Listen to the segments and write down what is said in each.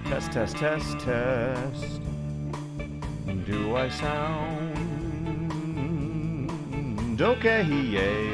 Test, test, test, test. Do I sound okay? Yay.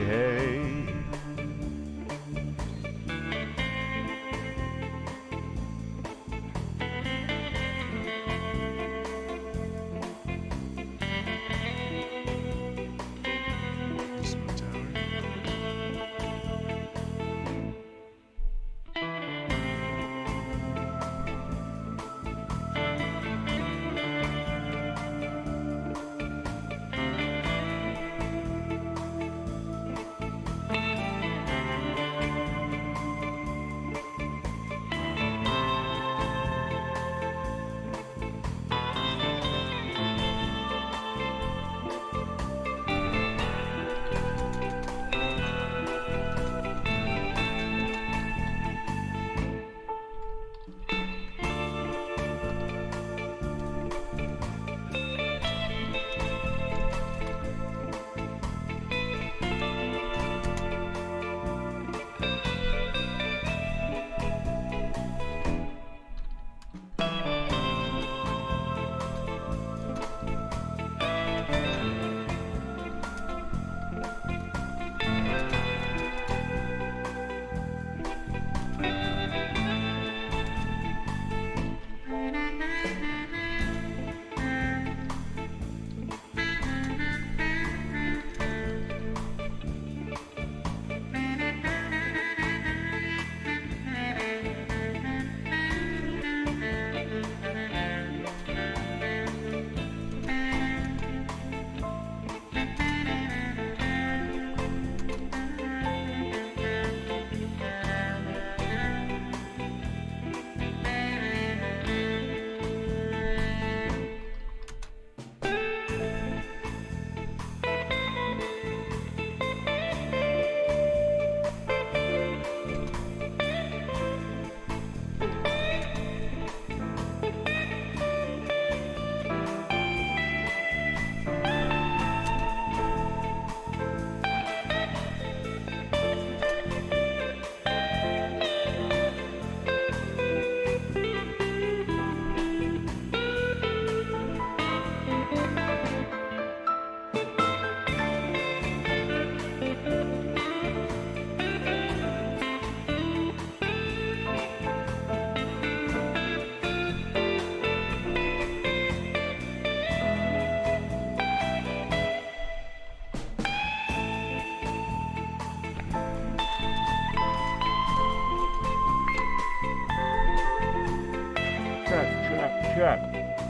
Check.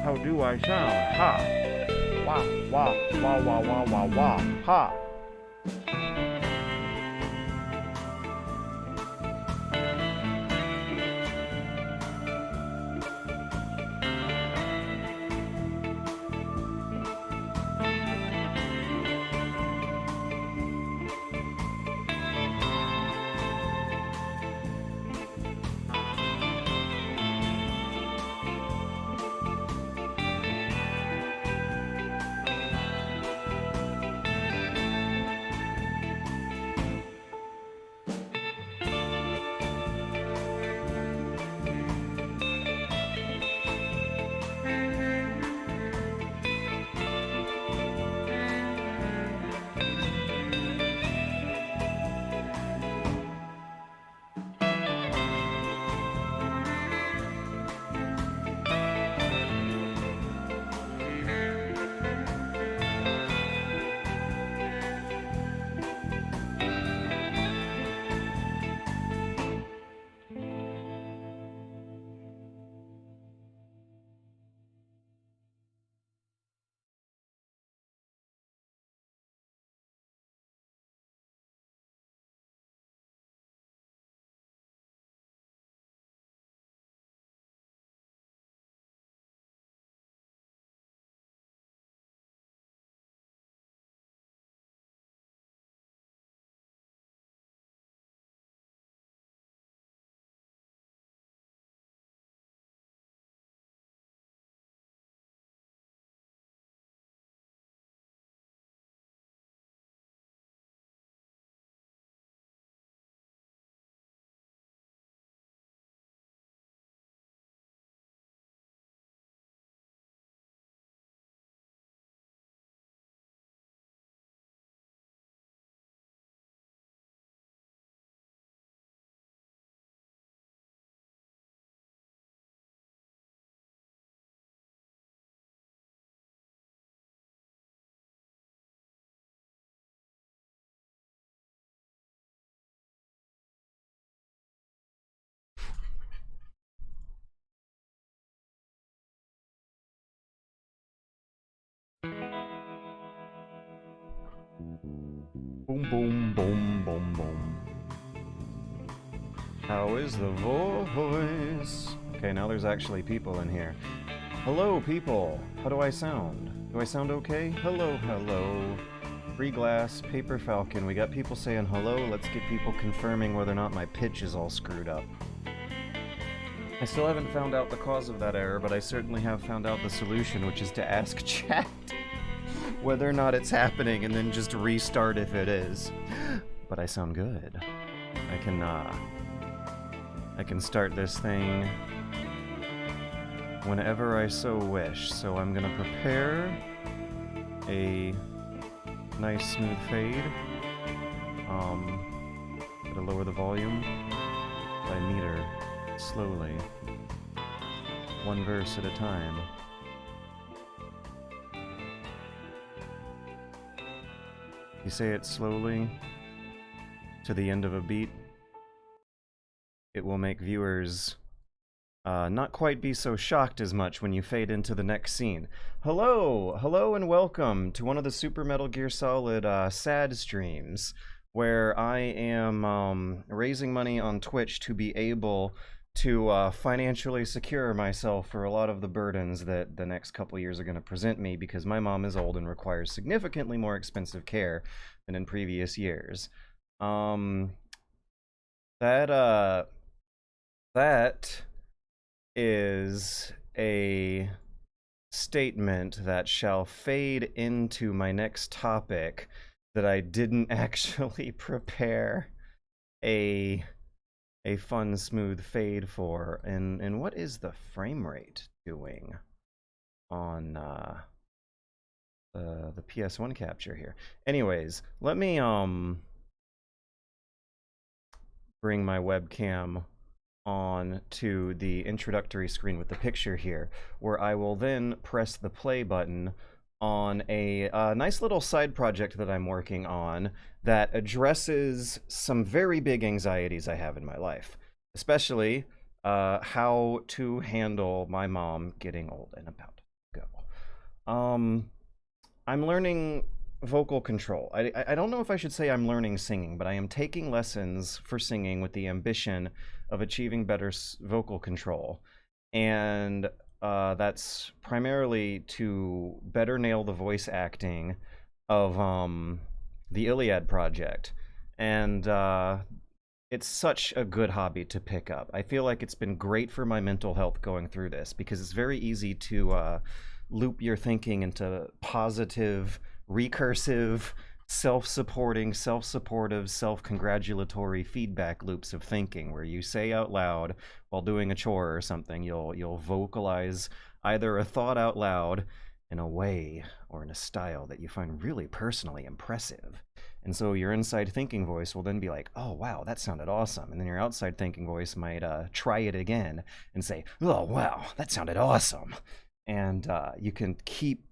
How do I sound? Ha. Wah, wah, wah, wah, wah, wah, wah. Ha. Boom, boom, boom, boom, boom. How is the voice? Okay, now there's actually people in here. Hello, people. How do I sound? Do I sound okay? Hello, hello. Free glass, paper falcon. We got people saying hello. Let's get people confirming whether or not my pitch is all screwed up. I still haven't found out the cause of that error, but I certainly have found out the solution, which is to ask chat whether or not it's happening and then just restart if it is. But I sound good. I can start this thing whenever I so wish. So I'm gonna prepare a nice smooth fade. Gotta lower the volume by meter slowly, one verse at a time. You say it slowly to the end of a beat, it will make viewers not quite be so shocked as much when you fade into the next scene. Hello and welcome to one of the Super Metal Gear Solid sad streams, where I am raising money on Twitch to be able to financially secure myself for a lot of the burdens that the next couple years are going to present me, because my mom is old and requires significantly more expensive care than in previous years. That is a statement that shall fade into my next topic that I didn't actually prepare a fun smooth fade for. And what is the frame rate doing on the PS1 capture here? Anyways, let me bring my webcam on to the introductory screen with the picture here, where I will then press the play button on a nice little side project that I'm working on that addresses some very big anxieties I have in my life, especially how to handle my mom getting old and about to go. I'm learning vocal control. I don't know if I should say I'm learning singing, but I am taking lessons for singing with the ambition of achieving better vocal control. And that's primarily to better nail the voice acting of the Iliad project. And it's such a good hobby to pick up. I feel like it's been great for my mental health going through this, because it's very easy to loop your thinking into positive, recursive, self-supporting, self-supportive, self-congratulatory feedback loops of thinking, where you say out loud while doing a chore or something, you'll vocalize either a thought out loud in a way or in a style that you find really personally impressive. And so your inside thinking voice will then be like, oh wow, that sounded awesome. And then your outside thinking voice might try it again and say, oh wow, that sounded awesome. And you can keep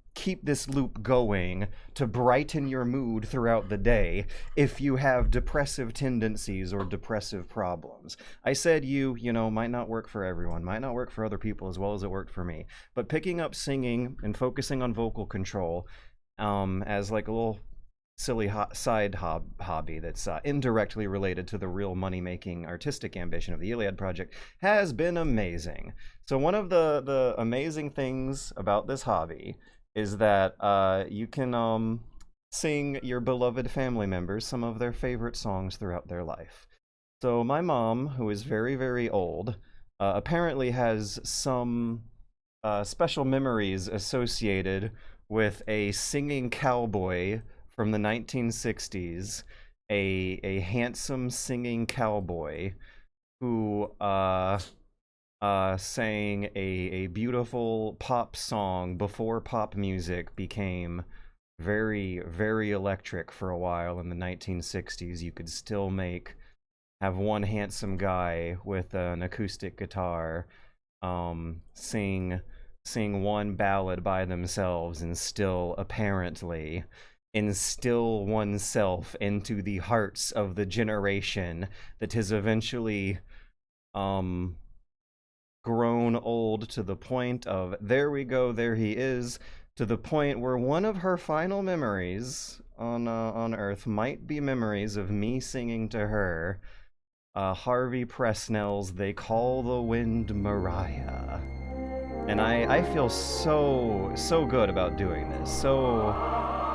this loop going to brighten your mood throughout the day if you have depressive tendencies or depressive problems. I said you know, might not work for everyone, might not work for other people as well as it worked for me. But picking up singing and focusing on vocal control as like a little silly side hobby that's indirectly related to the real money-making artistic ambition of the Iliad project has been amazing. So one of the amazing things about this hobby is that you can sing your beloved family members some of their favorite songs throughout their life. So my mom, who is very, very old, apparently has some special memories associated with a singing cowboy from the 1960s, a handsome singing cowboy who sang a beautiful pop song before pop music became very, very electric for a while in the 1960s. You could still have one handsome guy with an acoustic guitar sing one ballad by themselves and still apparently instill oneself into the hearts of the generation that has eventually grown old to the point of, there we go, there he is, to the point where one of her final memories on Earth might be memories of me singing to her Harvey Presnell's "They Call the Wind Mariah." And I feel so good about doing this.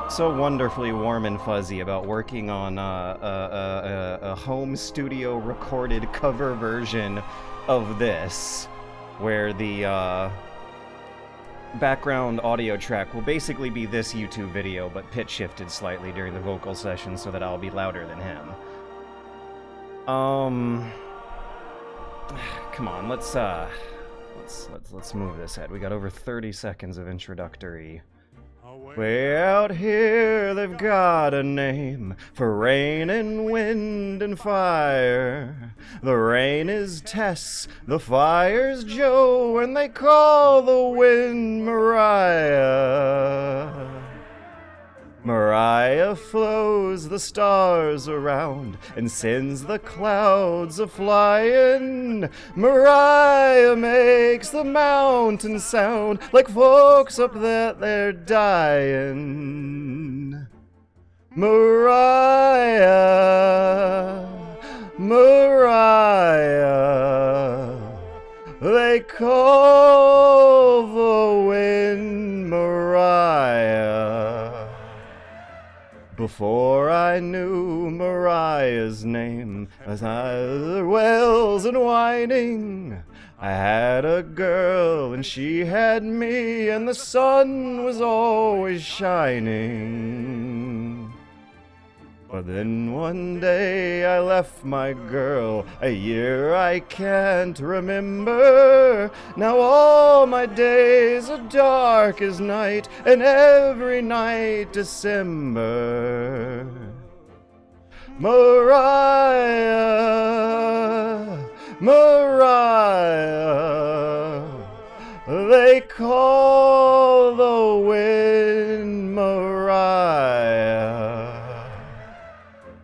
So wonderfully warm and fuzzy about working on a home studio recorded cover version of this, where the background audio track will basically be this YouTube video, but pitch shifted slightly during the vocal session so that I'll be louder than him. Come on, let's move this ahead. We got over 30 seconds of introductory. Way out here, they've got a name for rain and wind and fire. The rain is Tess, the fire's Joe, and they call the wind Mariah. Mariah flows the stars around and sends the clouds a-flying. Mariah makes the mountains sound like folks up that they're dying. Mariah, Mariah, they call the wind Mariah. Before I knew Mariah's name, as either wells and whining, I had a girl and she had me, and the sun was always shining. But then one day I left my girl, a year I can't remember. Now all my days are dark as night, and every night December. Mariah, Mariah, they call the wind Mariah.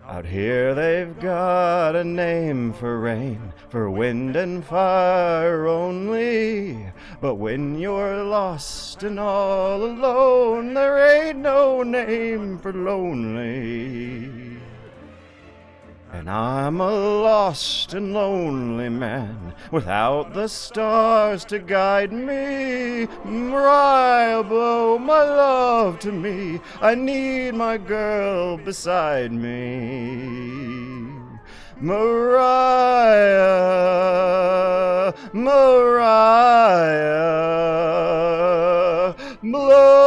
Out here they've got a name for rain, for wind and fire only. But when you're lost and all alone, there ain't no name for lonely. And I'm a lost and lonely man, without the stars to guide me. Mariah, blow my love to me, I need my girl beside me. Mariah, Mariah, blow.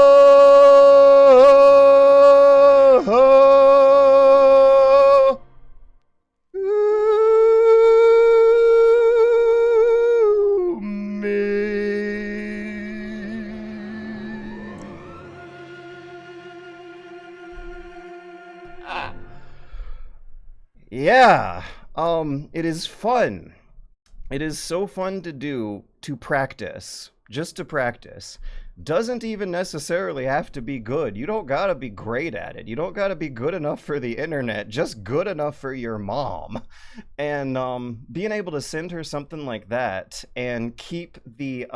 Yeah, it is fun. It is so fun to do, to practice, just to practice. Doesn't even necessarily have to be good. You don't gotta be great at it. You don't gotta be good enough for the internet, just good enough for your mom. And being able to send her something like that and keep the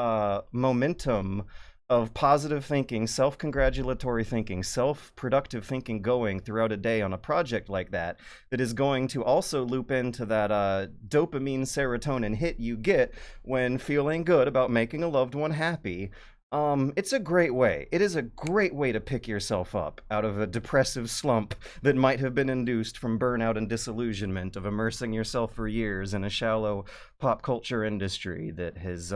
momentum of positive thinking, self-congratulatory thinking, self-productive thinking going throughout a day on a project like that, that is going to also loop into that dopamine serotonin hit you get when feeling good about making a loved one happy. It's a great way. It is a great way to pick yourself up out of a depressive slump that might have been induced from burnout and disillusionment of immersing yourself for years in a shallow pop culture industry that has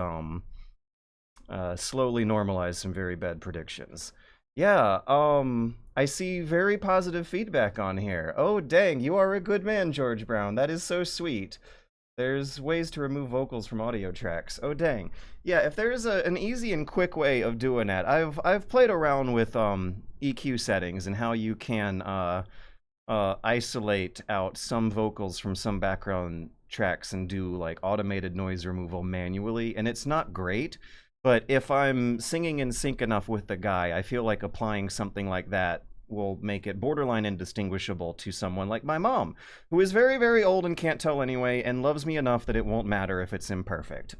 slowly normalize some very bad predictions. Yeah, I see very positive feedback on here. Oh, dang, you are a good man, George Brown. That is so sweet. There's ways to remove vocals from audio tracks. Oh, dang. Yeah, if there's an easy and quick way of doing that, I've played around with EQ settings and how you can isolate out some vocals from some background tracks and do like automated noise removal manually, and it's not great. But if I'm singing in sync enough with the guy, I feel like applying something like that will make it borderline indistinguishable to someone like my mom, who is very, very old and can't tell anyway, and loves me enough that it won't matter if it's imperfect.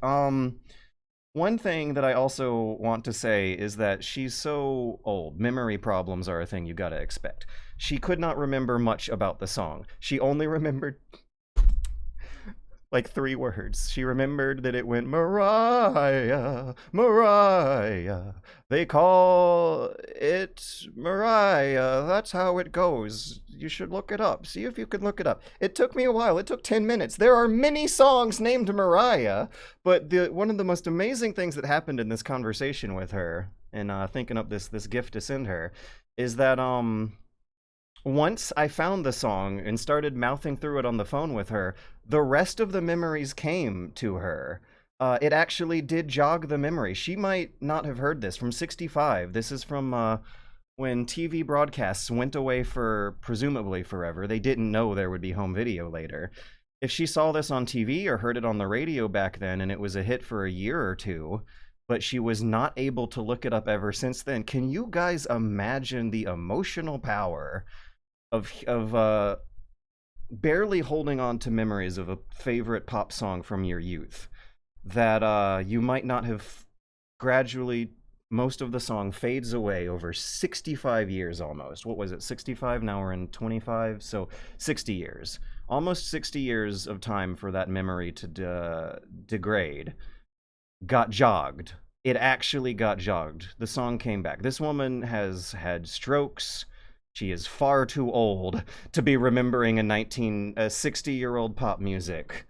One thing that I also want to say is that she's so old. Memory problems are a thing you gotta expect. She could not remember much about the song. She only remembered like 3 words. She remembered that it went Mariah, Mariah. They call it Mariah. That's how it goes. You should look it up. See if you can look it up. It took me a while. It took 10 minutes. There are many songs named Mariah, but one of the most amazing things that happened in this conversation with her, and thinking up this gift to send her, is that once I found the song and started mouthing through it on the phone with her, the rest of the memories came to her. It actually did jog the memory. She might not have heard this from 65. This is from when TV broadcasts went away for presumably forever. They didn't know there would be home video later. If she saw this on TV or heard it on the radio back then and it was a hit for a year or two, but she was not able to look it up ever since then, can you guys imagine the emotional power of barely holding on to memories of a favorite pop song from your youth that you might not have gradually, most of the song fades away over 65 years almost. What was it, 65? Now we're in 25, so 60 years. Almost 60 years of time for that memory to degrade. Got jogged. It actually got jogged. The song came back. This woman has had strokes. She is far too old to be remembering a 60-year-old pop music.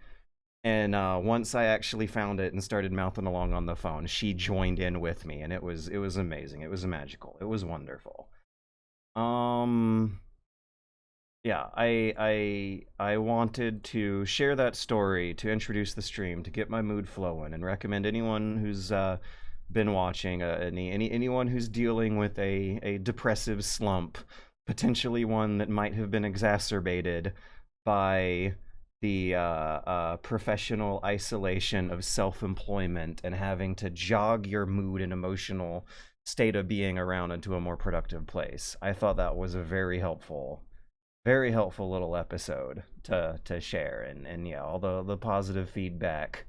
And once I actually found it and started mouthing along on the phone, she joined in with me, and it was amazing. It was magical. It was wonderful. Yeah, I wanted to share that story to introduce the stream, to get my mood flowing, and recommend anyone who's been watching, anyone who's dealing with a depressive slump, potentially one that might have been exacerbated by the professional isolation of self-employment and having to jog your mood and emotional state of being around into a more productive place. I thought that was a very helpful little episode to share, and yeah, all the positive feedback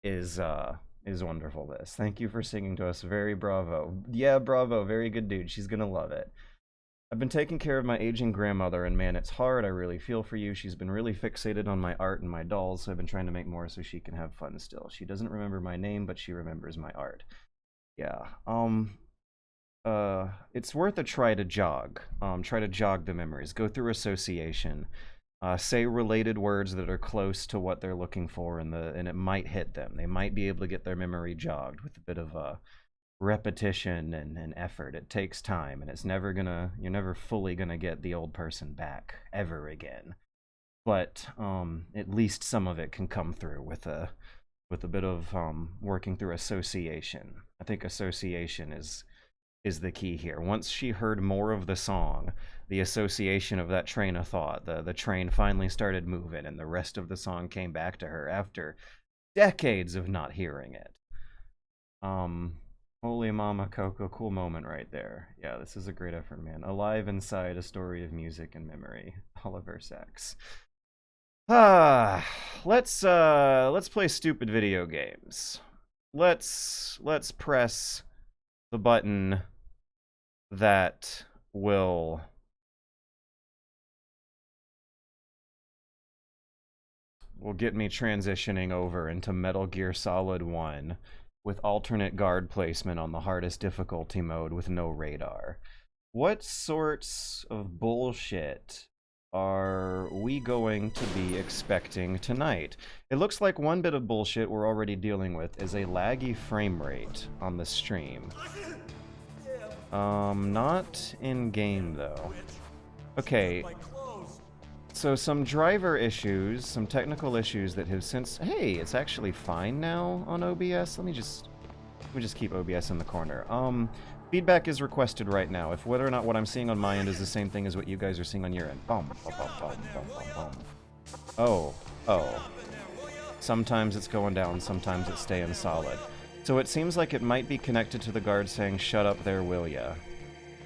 is wonderful. Thank you for singing to us. Very bravo. Yeah, bravo. Very good, dude. She's gonna love it. I've been taking care of my aging grandmother, and man, it's hard. I really feel for you. She's been really fixated on my art and my dolls, so I've been trying to make more so she can have fun still. She doesn't remember my name, but she remembers my art. Yeah. It's worth a try to jog. Try to jog the memories. Go through association. Say related words that are close to what they're looking for, and it might hit them. They might be able to get their memory jogged with a bit of repetition and effort. It takes time, and you're never fully gonna get the old person back ever again. But at least some of it can come through with a bit of working through association. I think association is the key here. Once she heard more of the song, the association of that train of thought, the train finally started moving, and the rest of the song came back to her after decades of not hearing it. Holy Mama Coco, cool moment right there. Yeah, this is a great effort, man. Alive inside, a story of music and memory. Oliver Sacks. Let's play stupid video games. Let's press the button that will get me transitioning over into Metal Gear Solid 1 with alternate guard placement on the hardest difficulty mode with no radar. What sorts of bullshit are we going to be expecting tonight? It looks like one bit of bullshit we're already dealing with is a laggy frame rate on the stream. Not in game though. Okay. So some driver issues, some technical issues that have since... Hey, it's actually fine now on OBS. Let me just keep OBS in the corner. Feedback is requested right now. If whether or not what I'm seeing on my end is the same thing as what you guys are seeing on your end. Oh. Sometimes it's going down, sometimes it's staying solid. So it seems like it might be connected to the guard saying, "Shut up there, will ya?"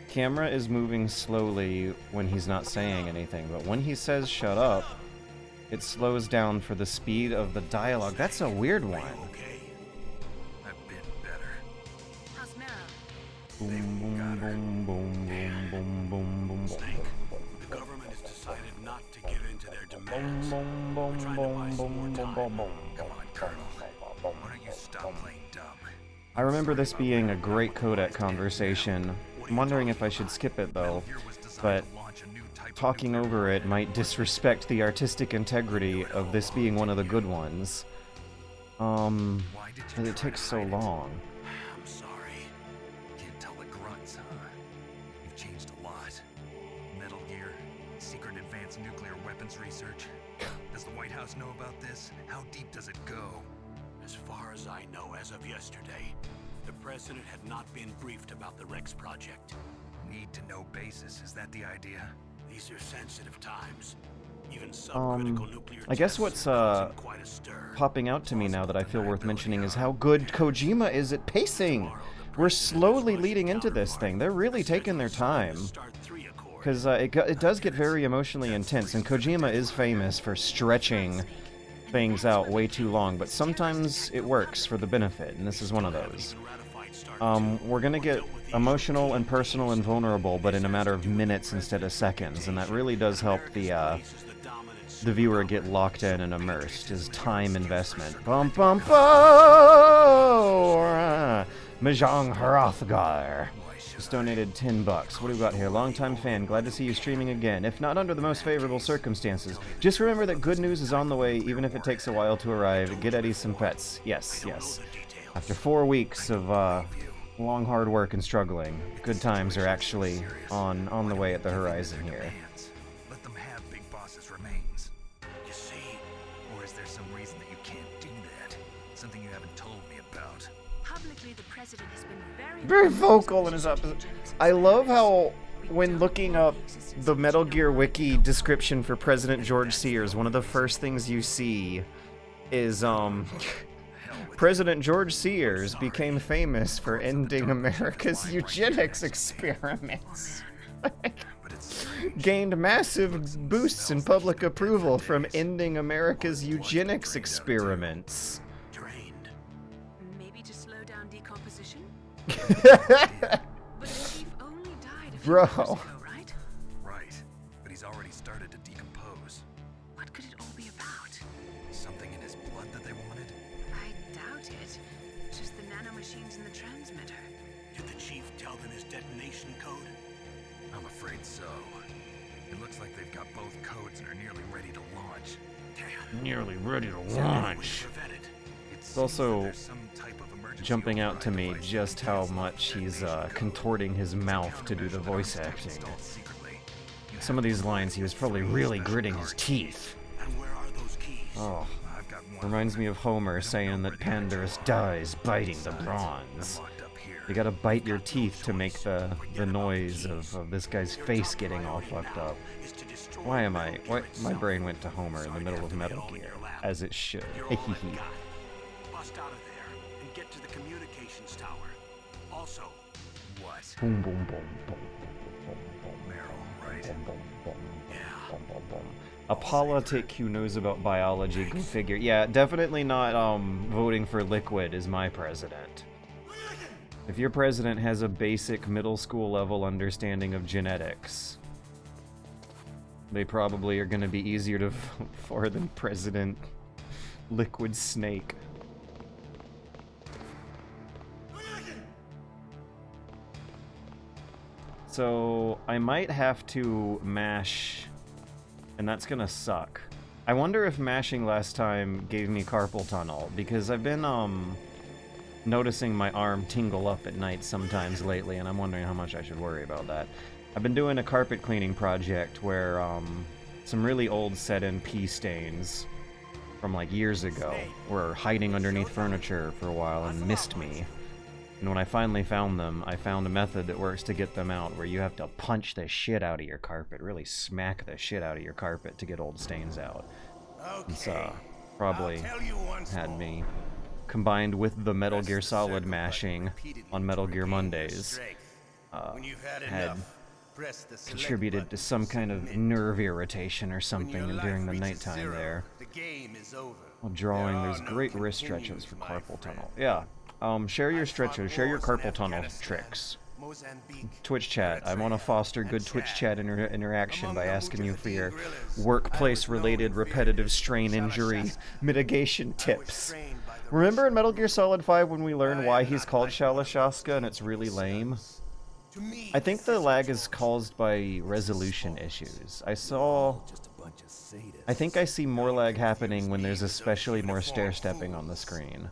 Camera is moving slowly when he's not saying anything, but when he says "shut up," it slows down for the speed of the dialogue. That's a weird one. Okay. I've been Boom, boom, boom, boom, boom, boom, boom, boom. Snake, the government has decided not to give in to their demands. Boom, We're boom, trying to buy boom, some more boom, time. boom, boom. Come on, Colonel. Why don't you stop playing dumb? I remember this being a great codec conversation. I'm wondering if I should skip it though, but talking over it might disrespect the artistic integrity of this being one of the good ones. But it takes so long. I'm sorry. Can't tell the grunts, huh? You've changed a lot. Metal Gear, secret advanced nuclear weapons research. Does the White House know about this? How deep does it go? As far as I know, as of yesterday, the president had not been briefed about the Rex project. Need to know basis, is that the idea? These are sensitive times. Even subcritical nuclear I guess tests what's are causing quite a stir. popping out to me now that I feel worth mentioning is how good Kojima is at pacing. We're slowly leading into this thing. They're really taking their time. Because it does get very emotionally intense, and Kojima is famous for stretching things out way too long, but sometimes it works for the benefit, and this is one of those. We're gonna get emotional and personal and vulnerable, but in a matter of minutes instead of seconds, and that really does help the viewer get locked in and immersed. Is time investment. Bum bum bum! Mahjong Hrothgar just donated $10. What do we got here? Longtime fan. Glad to see you streaming again. If not under the most favorable circumstances, just remember that good news is on the way, even if it takes a while to arrive. Get Eddie some pets. Yes, yes. After 4 weeks of long hard work and struggling, good times are actually on the way at the horizon here. Let them have Big Boss's remains. You see, Or is there some reason that you can't do that? Something you haven't told me about? Publicly, the president has been Very vocal in his opposition. I love how, when looking up the Metal Gear Wiki description for President George Sears, one of the first things you see is, President George Sears became famous for ending America's eugenics experiments. Gained massive boosts in public approval from ending America's eugenics experiments. drained. maybe to slow down decomposition. But the chief only died a few Bro. years ago, right? Right, but he's already started to decompose. What could it all be about? Something in his blood that they wanted? I doubt it. Just the nanomachines in the transmitter. Did the chief tell them his detonation code? I'm afraid so. It looks like they've got both codes and are nearly ready to launch. Damn. Nearly ready to Way launch. to prevent it. It's also some type of emergency Jumping out to me override device just how cancels much the he's detonation code. contorting his mouth to do the voice Countermeasures acting. installed secretly. You Some have of these to lines he was probably really gritting his teeth. And where are those keys? Oh, I've got one. reminds me of Homer saying that Pandarus dies biting the bronze. Locked up here. You gotta bite your teeth to make the noise of this guy's face getting all fucked up. Is to destroy Why am I? Metal Gear Why my itself. brain went to Homer in the middle of Metal Gear, as it should. You're all I've got. Bust out of there and get to the communications tower. Also, What? Boom boom boom boom boom boom Meryl, right? boom boom boom yeah. boom boom boom. A politic who knows about biology, go figure. Yeah, definitely not voting for Liquid as my president. If your president has a basic middle school level understanding of genetics, they probably are going to be easier to vote for than President Liquid Snake. So I might have to mash, and that's gonna suck. I wonder if mashing last time gave me carpal tunnel, because I've been noticing my arm tingle up at night sometimes lately, and I'm wondering how much I should worry about that. I've been doing a carpet cleaning project where some really old set-in pee stains from like years ago were hiding underneath furniture for a while and missed me. And when I finally found them, I found a method that works to get them out, where you have to punch the shit out of your carpet, really smack the shit out of your carpet to get old stains out. It's probably had me, combined with the Metal Gear Solid mashing on Metal Gear Mondays, had contributed to some kind of nerve irritation or something during the nighttime there. While drawing, there's great wrist stretches for carpal tunnel. Yeah. Share your stretches, share your carpal tunnel tricks. Twitch chat. I want to foster good Twitch chat interaction by asking you for your workplace-related repetitive strain injury mitigation tips. Remember in Metal Gear Solid 5 when we learned why he's called Shalashaska and it's really lame? I think the lag is caused by resolution issues. I think I see more lag happening when there's especially more stair-stepping on the screen.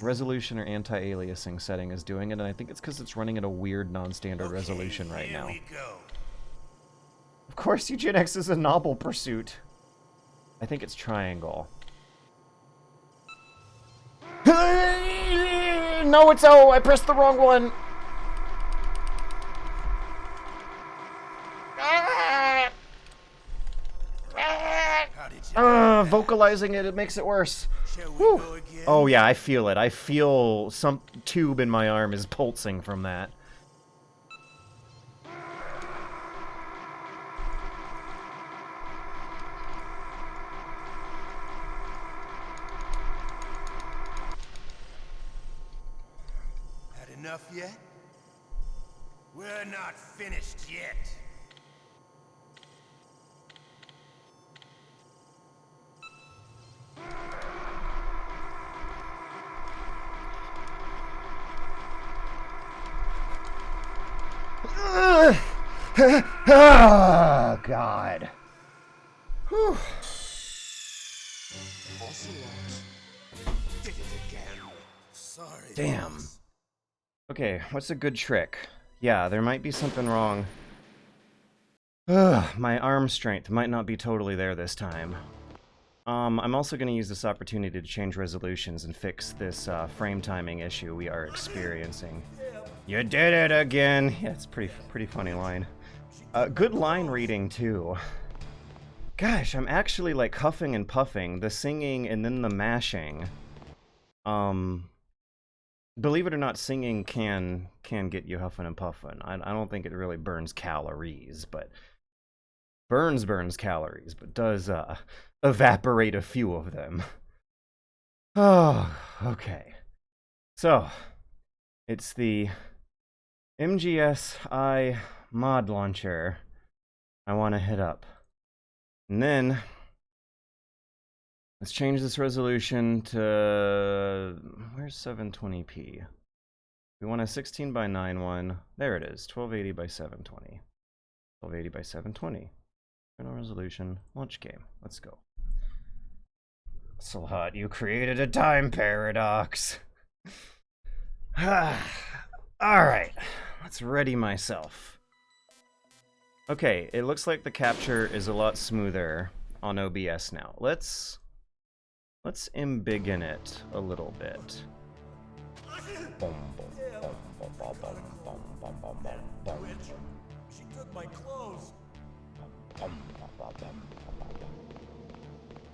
Resolution or anti-aliasing setting is doing it, and I think it's because it's running at a weird non-standard resolution right now. Of course, eugenics is a noble pursuit. I think it's triangle. No, it's O! I pressed the wrong one! Vocalizing it makes it worse. Whew. Oh yeah, I feel it. I feel some tube in my arm is pulsing from that. Had enough yet? We're not finished yet. Oh, God. Whew. Did it again. Sorry. Damn. Okay, what's a good trick? Yeah, there might be something wrong. My arm strength might not be totally there this time. I'm also going to use this opportunity to change resolutions and fix this frame timing issue we are experiencing. You did it again! Yeah, it's a pretty funny line. Good line reading, too. Gosh, I'm actually, like, huffing and puffing. The singing and then the mashing. Believe it or not, singing can get you huffing and puffing. I don't think it really burns calories, but... burns calories, but does, evaporate a few of them. Oh, okay. So, it's the MGSI mod launcher I want to hit up. And then, let's change this resolution to... where's 720p? We want a 16 by 9 one. There it is, 1280 by 720. 1280 by 720. Final resolution, launch game. Let's go. Slot, you created a time paradox. Alright, let's ready myself. Okay, it looks like the capture is a lot smoother on OBS now. Let's embiggen it a little bit. She took my clothes.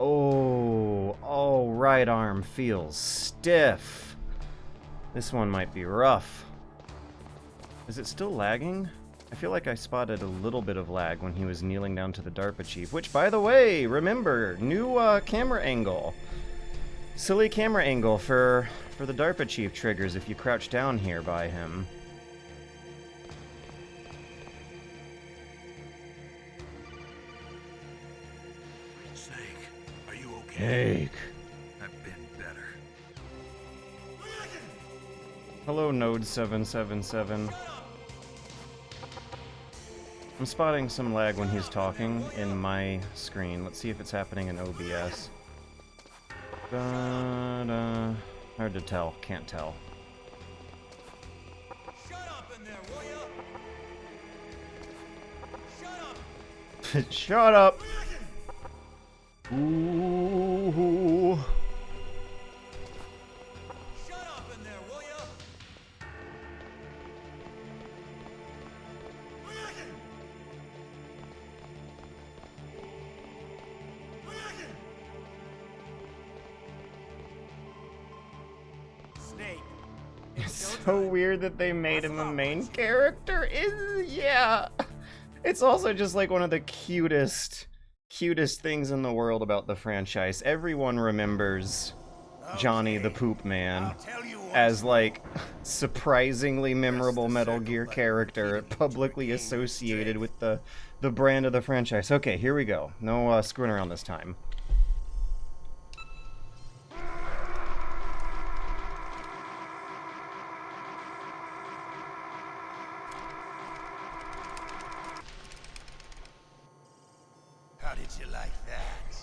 Oh, right arm feels stiff. This one might be rough. Is it still lagging? I feel like I spotted a little bit of lag when he was kneeling down to the DARPA chief, which, by the way, remember, new camera angle. Silly camera angle for the DARPA chief triggers if you crouch down here by him. Cake. I've been better. Hello, Node 777. I'm spotting some lag when he's talking in my screen. Let's see if it's happening in OBS. Hard to tell. Can't tell. Shut up in there, will ya? Shut up. Shut up. Ooh. Shut up in there, will ya? Snake. It's so weird that they made him a main character. Yeah. It's also just like one of the cutest things in the world about the franchise. Everyone remembers Johnny the Poop Man I'll tell you what. as like surprisingly memorable Metal Gear character publicly associated with the brand of the franchise. Okay, here we go. No screwing around this time. How did you like that?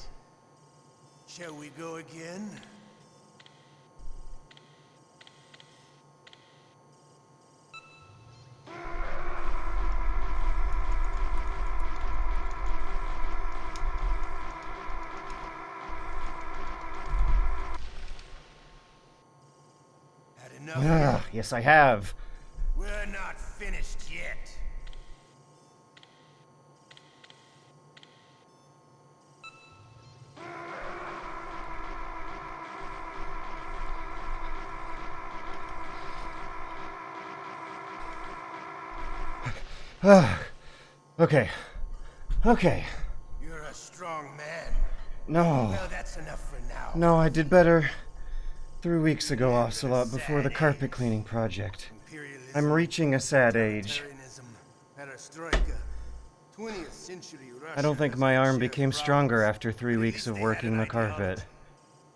Shall we go again? Had enough yet? Ah, yes, I have. We're not finished yet. Okay. Okay. You're a strong man. No. Well, that's enough for now. No, I did better 3 weeks ago, Ocelot, before the carpet cleaning project. Imperialism, I'm reaching a sad age. totalitarianism, perestroika, 20th century Russia I don't think has my its arm share of became stronger problems, after 3 but at weeks least of they had working an the idea of carpet. it.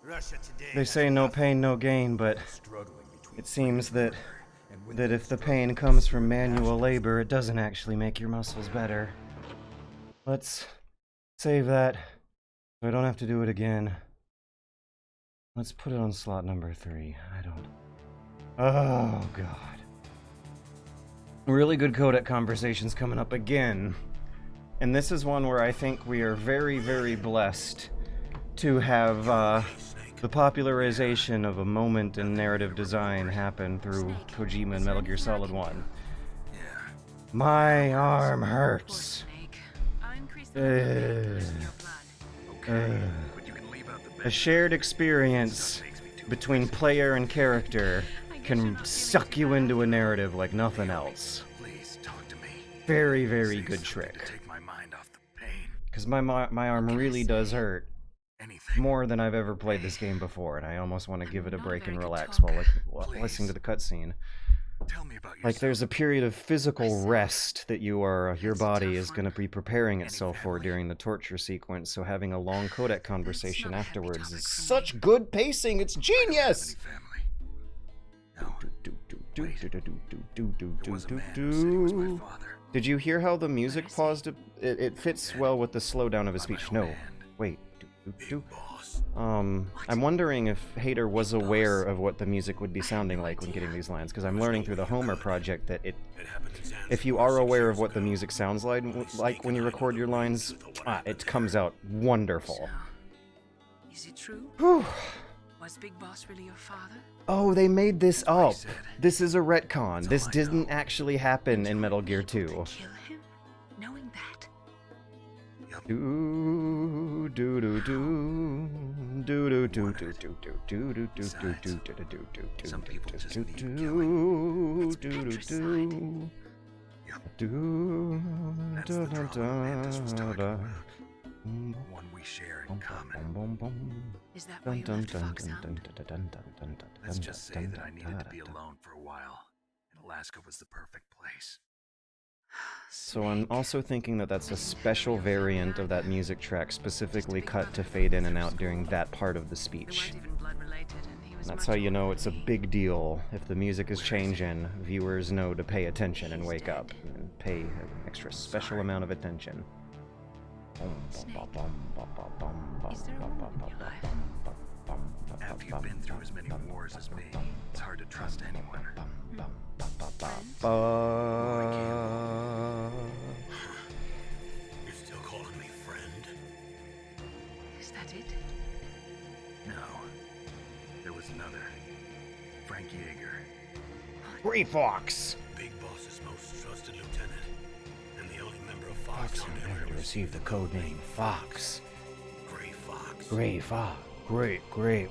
Russia today They has say no enough pain, no gain, but Struggling between it seems that and when if the pain comes from manual labor, it doesn't actually make your muscles better. Let's save that so I don't have to do it again. Let's put it on slot number 3. I don't... Oh, God. Really good codec conversations coming up again. And this is one where I think we are very, very blessed to have the popularization of a moment in narrative design happen through Kojima and Metal Gear Solid 1. My arm hurts. Snake. I'll increase the level of glucose in your blood. Okay, but you can leave out the A shared experience between player and character can suck you into a narrative like nothing else. Please talk to me. Very, very Say good something trick. to take my mind off the pain. Because my arm really does hurt Anything. more than I've ever played this game before, and I almost want to give it a Not a break and very good relax talker. while listening to the cutscene. Tell me about yourself. Like there's a period of physical Myself. rest that your That's a body tough is going to one. be preparing itself for family? during the torture sequence, so having a long codec conversation not a happy afterwards topic is for me. such good pacing. It's genius. Any family? No. Wait. There was a man who said he was my father. Did you hear how the music I see. paused? It fits well with the slowdown of his By my speech. own No, hand. wait. Big boss. I'm wondering if Hader was aware of what the music would be sounding like when getting these lines, because I'm learning through the Homer project that It happened in Zanzibar if you are 6 aware years of what the ago. music sounds like when you record your lines, it comes out wonderful. So, is it true? Whew. Was Big Boss really your father? Oh, they made this what he up. said. This is a retcon. This all I didn't know. actually happen in Metal Gear 2. To kill him, knowing that. Yup. Do do do do do do do do do do do do do Besides, do do do do do some people just do need do killing. It's do do patricide. do Yup. do That's da the da drama Mantis was talking da about. da. One we share in Bum, common. bum, bum, Is that why dun, you dun, left dun, dun, Foxhound? dun, dun, dun, dun, dun, dun, Let's dun, just say dun, that I dun, needed to dun, be dun. alone for a while, and Alaska was the perfect place. So I'm also thinking that that's a special variant of that music track specifically cut to fade in and out during that part of the They speech. weren't even blood related, and he was That's much how you older know than it's a me. big deal. If the music is changing, viewers know to pay attention and wake up and pay an extra special amount of attention. Snake, is there a woman in your life? After you've been through as many wars as me, it's hard to trust anyone. You're still calling me friend? Is that it? No. There was another. Frank Yeager. Gray Fox! Big Boss's most trusted lieutenant, and the only member of Fox Foxhound and ever to receive the code name Fox. Gray Fox. Gray Fox. Great.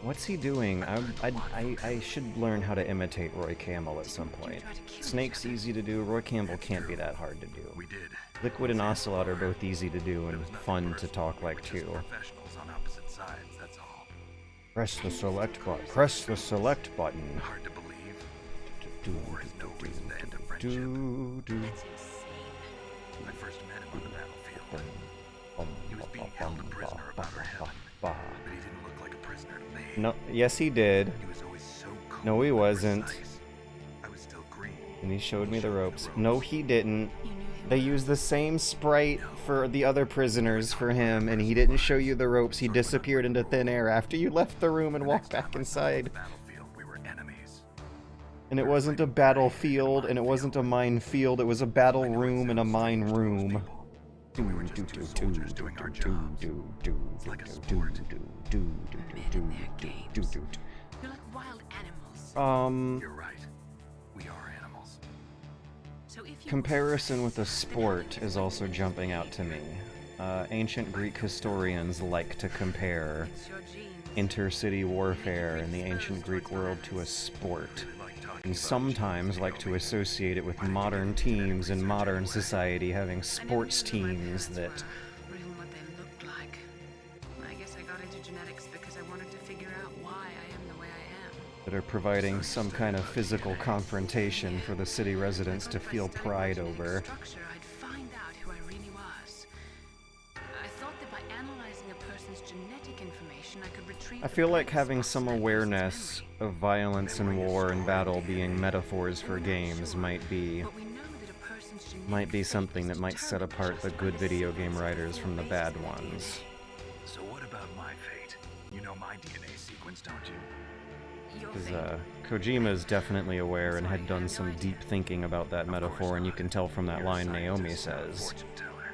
What's he doing? I should learn how to imitate Roy Campbell at some point. Snake's easy to do. Roy Campbell can't be that hard to do. We did. Liquid and Ocelot are both easy to do There and was nothing fun to personal. talk like We're just too. professionals on opposite sides, that's all. Press the select button. Press the select button. Hard to believe. War is no reason to end a friendship. That's insane. I first met him on the battlefield. He was being held a prisoner about our heaven, but he didn't look like a prisoner to me. No, yes he did. He was always so cool. No, he and wasn't. precise. I was still green. And he showed me the ropes. No, he didn't. You knew him. They used the same sprite for the other prisoners for him, and he didn't show you the ropes. He disappeared into thin air after you left the room and walked back inside. Battlefield, we were enemies. And it wasn't a battlefield, and it wasn't a minefield. It was a battle room and a mine room. We were just two soldiers doing our jobs. It's like a sport. Men and their games. You're like wild animals. You're right. We are animals. So if you Comparison with a sport is also jumping out to me. Ancient Greek historians like to compare it's your genes. intercity warfare in the ancient Greek world to a sport, and sometimes like to associate it with modern teams and modern society having sports teams that Or even what they looked like. I guess I got into genetics because I wanted to figure out why I am the way I am. are providing some kind of physical confrontation for the city residents to If I feel studied pride genetic over. Structure, I'd find out who I really was. I thought that by analyzing a person's genetic information, I could retrieve. I the feel like blind having spots some in that person's awareness memory. of violence and war and battle being metaphors for games might be But we know that a person's genetic might be fate something is that might set determined apart the just good by video sequence game of writers from the DNA bad based on their ones. So what about my fate? You know my DNA sequence, don't you? DNA. Your Because fate. Kojima is definitely aware and had done some deep thinking about that metaphor, and you can tell from that You're a line Naomi scientist, not a says. fortune teller.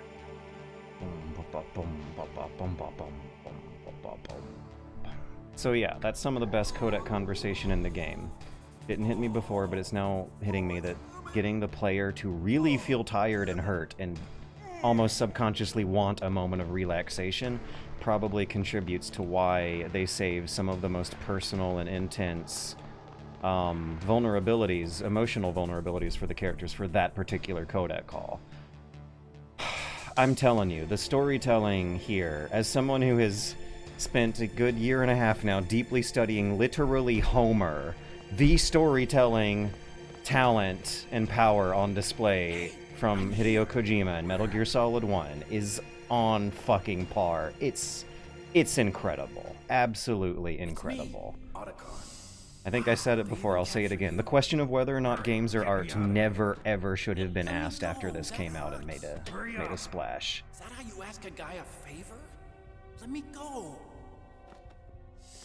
So yeah, that's some of the best codec conversation in the game. Didn't hit me before, but it's now hitting me that getting the player to really feel tired and hurt and almost subconsciously want a moment of relaxation probably contributes to why they save some of the most personal and intense vulnerabilities, emotional vulnerabilities for the characters for that particular codec call. I'm telling you, the storytelling here, as someone who has spent a good year and a half now deeply studying literally Homer, the storytelling talent and power on display from Hideo Kojima and Metal Gear Solid 1 is on fucking par. It's incredible. Absolutely incredible. I think I said it before, I'll say it again. The question of whether or not games are art never ever should have been asked after this came out and made a splash. Is that how you ask a guy a favor? Let me go.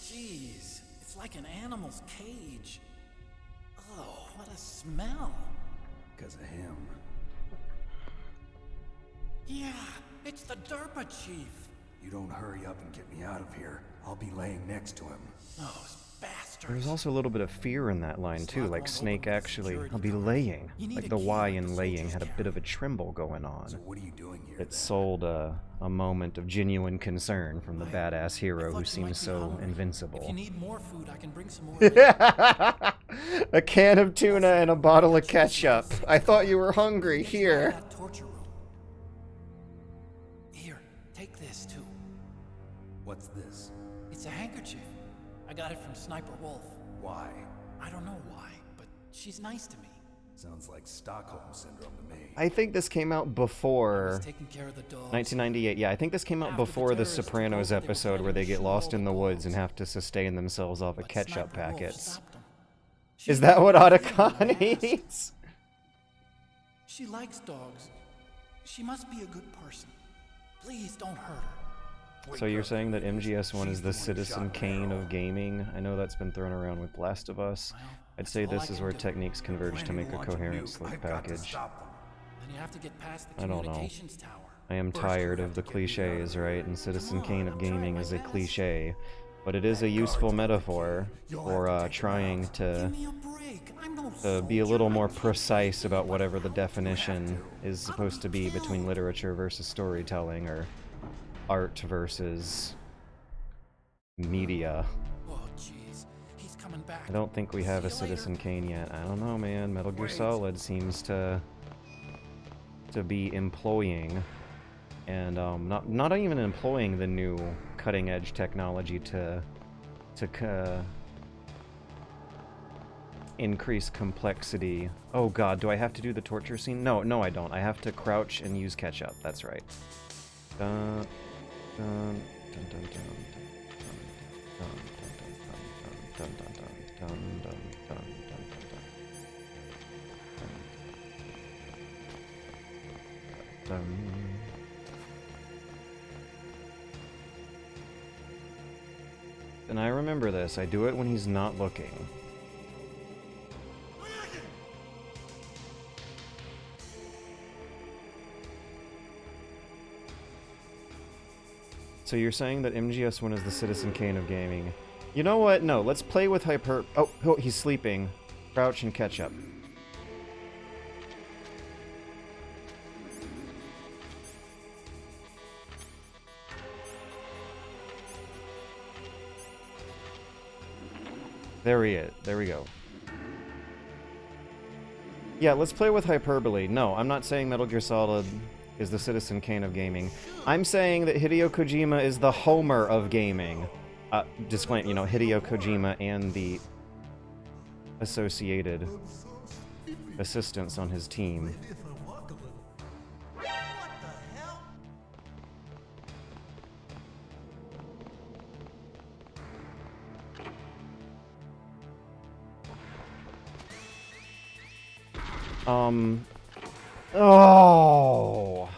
Jeez, it's like an animal's cage. Oh, what a smell. Because of him. Yeah, it's the Derpa Chief. You don't hurry up and get me out of here, I'll be laying next to him. Those bastards. There's also a little bit of fear in that line too, like Snake actually, I'll be laying. Like the Y in laying had a bit of a tremble going on. So what are you doing here? It sold a moment of genuine concern from the badass hero who seems so If invincible. you need more food, I can bring some more. A can of tuna and a bottle of ketchup. I thought you were hungry. Here. That torture room. Here, take this too. What's this? It's a handkerchief. I got it from Sniper Wolf. Why? I don't know why, but she's nice to me. Sounds like Stockholm Syndrome to me. I think this came out before He's taking care of the dogs. 1998. Yeah, I think this came out After the before the terrorists took Sopranos over, they were episode where planning they to get shoot lost all in the the woods and dogs. have to sustain themselves off of But ketchup Sniper Wolf packets. stopped 'em. She Is that what didn't Otacon even ask. eats? She likes dogs. She must be a good person. Please don't hurt her. So you're saying that MGS1 is the Citizen Kane of gaming? I know that's been thrown around with Last of Us. Well, I'd that's say all this I is can where do. techniques converge to make a coherent, slick I've got to package. stop them. Then you have to get past the I don't know. communications tower. I am First, tired you of have the to get me out of cliches, here. right? And Citizen Come Kane on, of I'm trying gaming my is a best. cliche, but it is a useful metaphor for trying Give to me a break. I'm no be a soldier. little I more can't precise take about you whatever the out. definition is supposed to be between literature versus storytelling, or art versus media. Oh, jeez. He's coming back. I don't think we have a See you later. Citizen Kane yet. I don't know, man. Metal Gear Wait. Solid seems to be employing, and not even employing the new cutting edge technology to to increase complexity. Oh god, do I have to do the torture scene? No, no I don't. I have to crouch and use ketchup. That's right. Dun, dun, dun, dun, dun, dun, dun, dun, dun, dun, dun, dun, dun, dun, dun. And I remember this. I do it when he's not looking. So you're saying that MGS1 is the Citizen Kane of gaming. You know what? No, let's play with hyper... Oh, he's sleeping. Crouch and catch up. There he is. There we go. Yeah, let's play with hyperbole. No, I'm not saying Metal Gear Solid is the Citizen Kane of gaming. I'm saying that Hideo Kojima is the Homer of gaming. Disclaim, you know, Hideo Kojima and the associated assistants on his team. Oh!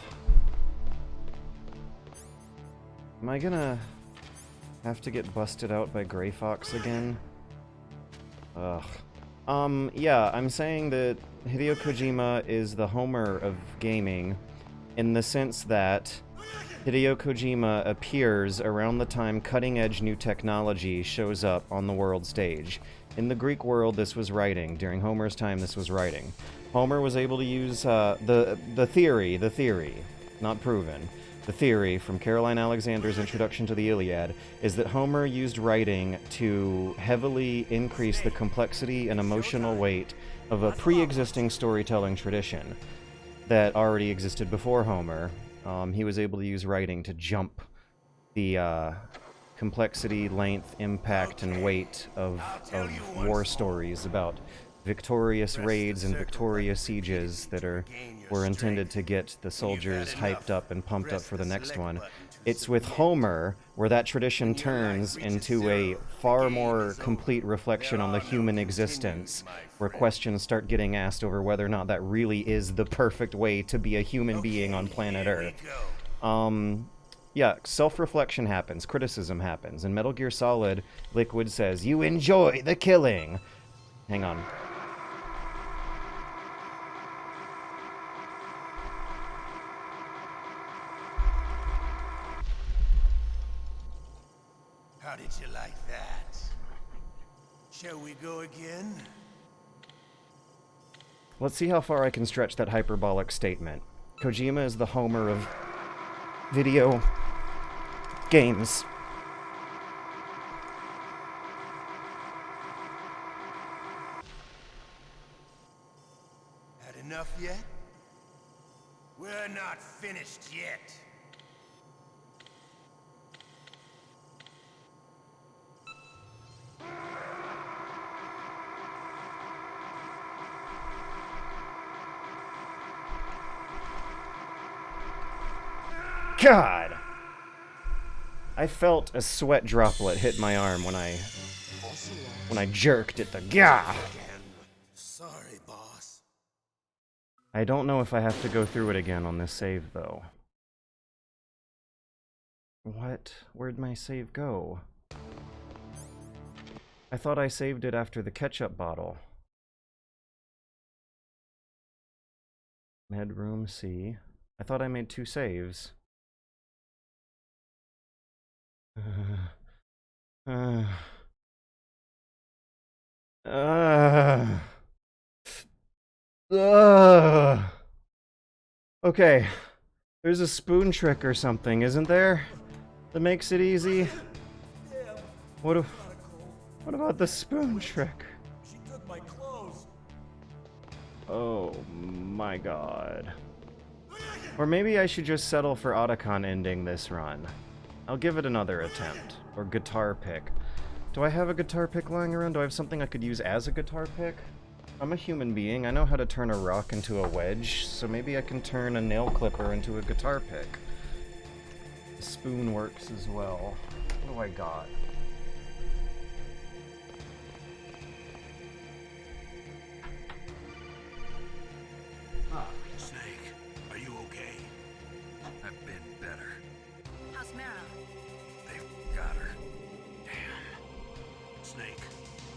Am I gonna have to get busted out by Gray Fox again? Ugh. Yeah, I'm saying that Hideo Kojima is the Homer of gaming in the sense that Hideo Kojima appears around the time cutting-edge new technology shows up on the world stage. In the Greek world, this was writing. During Homer's time, this was writing. Homer was able to use the theory, not proven. The theory from Caroline Alexander's Introduction to the Iliad is that Homer used writing to heavily increase the complexity and emotional weight of a pre-existing storytelling tradition that already existed before Homer. He was able to use writing to jump the complexity, length, impact, and weight of war stories about victorious raids and victorious sieges that were intended to get the soldiers hyped up and pumped up for the next one. It's with Homer where that tradition turns into a far more complete reflection on the human existence, where questions start getting asked over whether or not that really is the perfect way to be a human being on planet Earth. Yeah, self-reflection happens, criticism happens. In Metal Gear Solid, Liquid says, "You enjoy the killing." Hang on. How did you like that? Shall we go again? Let's see how far I can stretch that hyperbolic statement. Kojima is the Homer of video games. Had enough yet? We're not finished yet. God! I felt a sweat droplet hit my arm when I jerked at the gah. Sorry, boss. I don't know if I have to go through it again on this save, though. What? Where'd my save go? I thought I saved it after the ketchup bottle. Medroom C. I thought I made 2 saves. Okay. There's a spoon trick or something, isn't there? That makes it easy? What about the spoon trick? She took my clothes. Oh my god. Or maybe I should just settle for Otacon ending this run. I'll give it another attempt. Or guitar pick. Do I have a guitar pick lying around? Do I have something I could use as a guitar pick? I'm a human being. I know how to turn a rock into a wedge, so maybe I can turn a nail clipper into a guitar pick. The spoon works as well. What do I got? Snake, are you okay? I've been better. How's Mara? They've got her. Damn. Snake,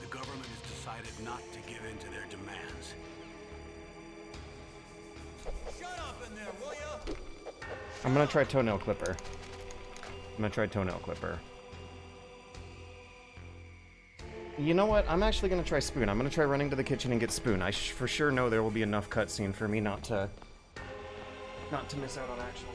the government has decided not to give in to their demands. Shut up in there, will ya? I'm gonna try toenail clipper. You know what? I'm actually gonna try spoon. I'm gonna try running to the kitchen and get spoon. I for sure know there will be enough cutscene for me not to miss out on action.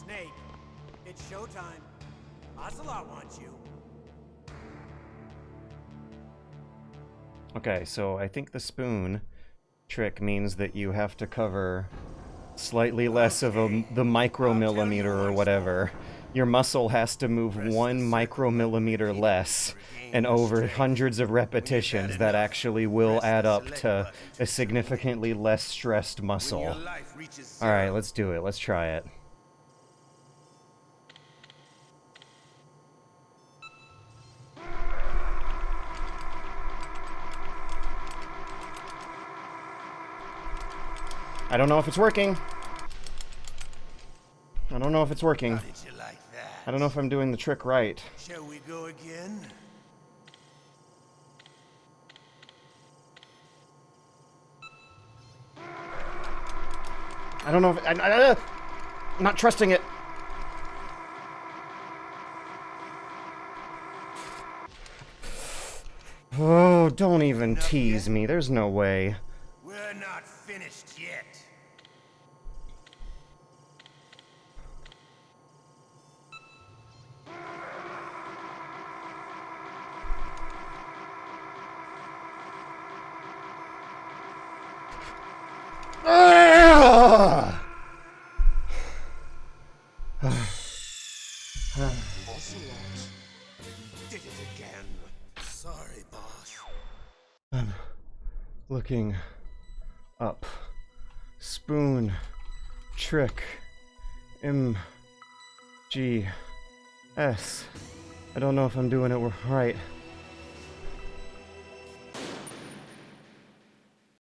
Snake, it's showtime. Ocelot wants you. Okay, so I think the spoon trick means that you have to cover slightly less of the micromillimeter or whatever. Your muscle has to move 1 micromillimeter less, and over hundreds of repetitions that actually will add up to a significantly less stressed muscle. Alright, let's do it. Let's try it. I don't know if it's working. I don't know if it's working. How did you like that? I don't know if I'm doing the trick right. Shall we go again? I don't know if... I'm not trusting it. Oh, don't even tease me. There's no way. We're not finished yet. Did it again. Sorry, boss. I'm looking up. Spoon. Trick. M. G. S. I don't know if I'm doing it right.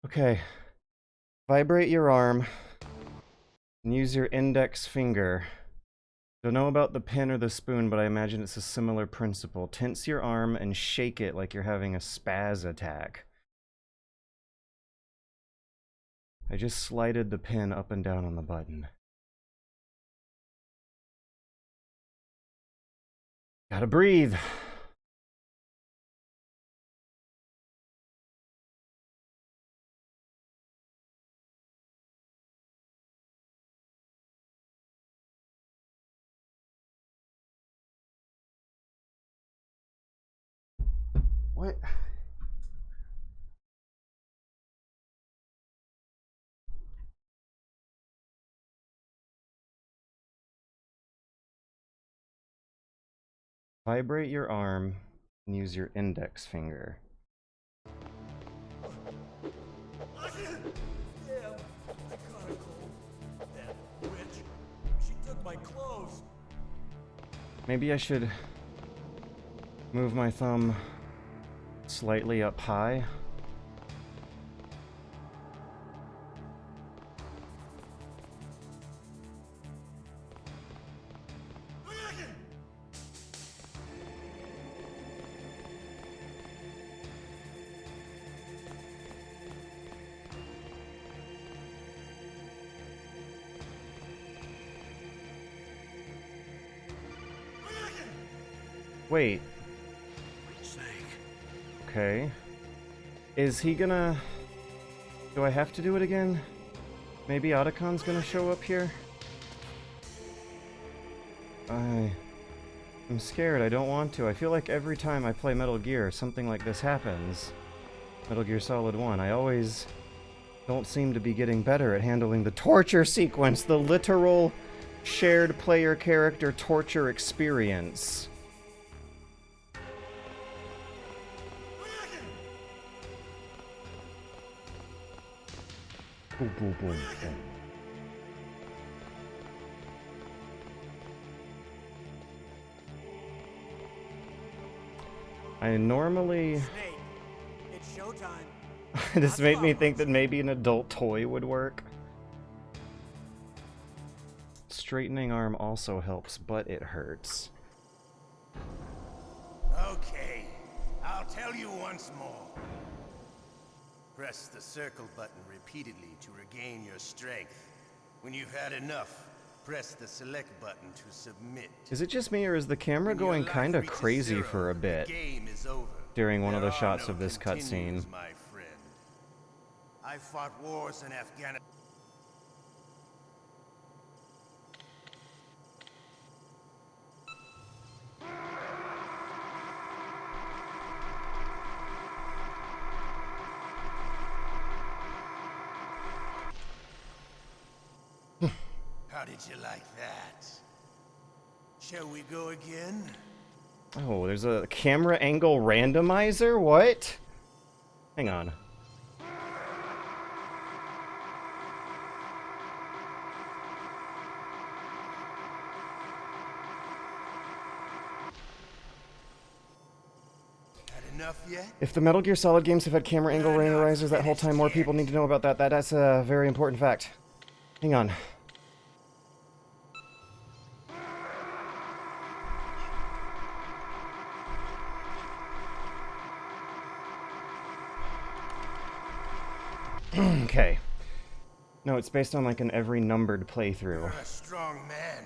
Okay. Vibrate your arm. And use your index finger. Don't know about the pen or the spoon, but I imagine it's a similar principle. Tense your arm and shake it like you're having a spaz attack. I just slided the pen up and down on the button. Gotta breathe. What? Vibrate your arm and use your index finger. Damn, I caught a cold. That witch. She took my clothes. Maybe I should move my thumb slightly up high. Wait, Snake, okay. Is he gonna... Do I have to do it again? Maybe Otacon's gonna show up here? I'm scared, I don't want to. I feel like every time I play Metal Gear, something like this happens. Metal Gear Solid 1. I always don't seem to be getting better at handling the torture sequence, the literal shared player character torture experience. Boom, boom, boom, boom. I normally... Snake, it's showtime. This made me think that maybe an adult toy would work. Straightening arm also helps, but it hurts. Okay, I'll tell you once more. Press the circle button repeatedly to regain your strength. When you've had enough, press the select button to submit. Is it just me, or is the camera going kind of crazy for a bit during one of the shots of this cutscene? My friend, I fought wars in Afghanistan. How did you like that? Shall we go again? Oh, there's a camera angle randomizer? What? Hang on. Had enough yet? If the Metal Gear Solid games have had camera angle randomizers that whole time, more people need to know about that. That's a very important fact. Hang on. Okay. No, it's based on like an every numbered playthrough. You're a strong man.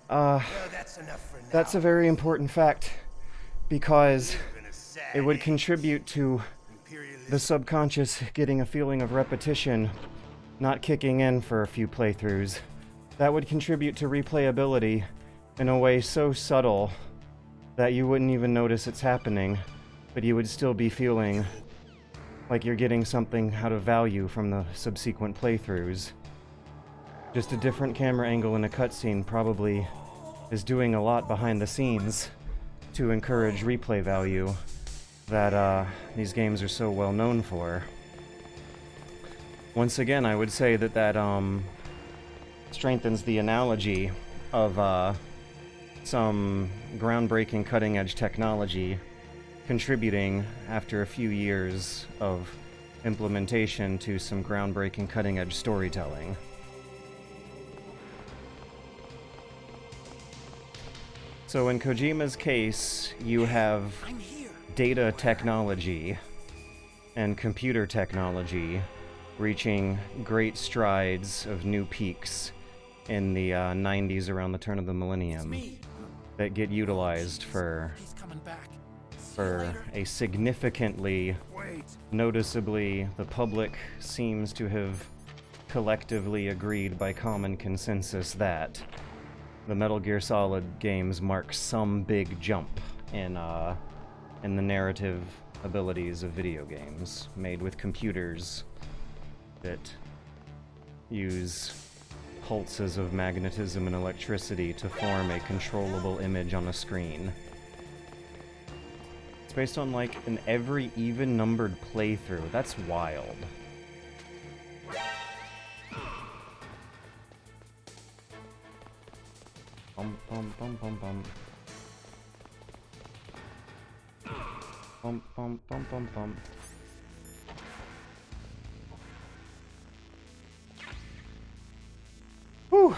Well, That's enough for now. that's a very important fact because Been a sad it would age. contribute to the subconscious getting a feeling of repetition, not kicking in for a few playthroughs. That would contribute to replayability in a way so subtle that you wouldn't even notice it's happening, but you would still be feeling like you're getting something out of value from the subsequent playthroughs. Just a different camera angle in a cutscene probably is doing a lot behind the scenes to encourage replay value that these games are so well known for. Once again, I would say that strengthens the analogy of some groundbreaking cutting-edge technology contributing after a few years of implementation to some groundbreaking cutting-edge storytelling. So in Kojima's case, you have I'm here. data technology and computer technology reaching great strides of new peaks in the 90s around the turn of the millennium Me. that get utilized for He's coming back. a significantly, noticeably, the public seems to have collectively agreed by common consensus that the Metal Gear Solid games mark some big jump in the narrative abilities of video games made with computers that use pulses of magnetism and electricity to form a controllable image on a screen. It's based on like an every even numbered playthrough. That's wild. Bum bum bum bum bum. Bum bum bum bum bum. Whew.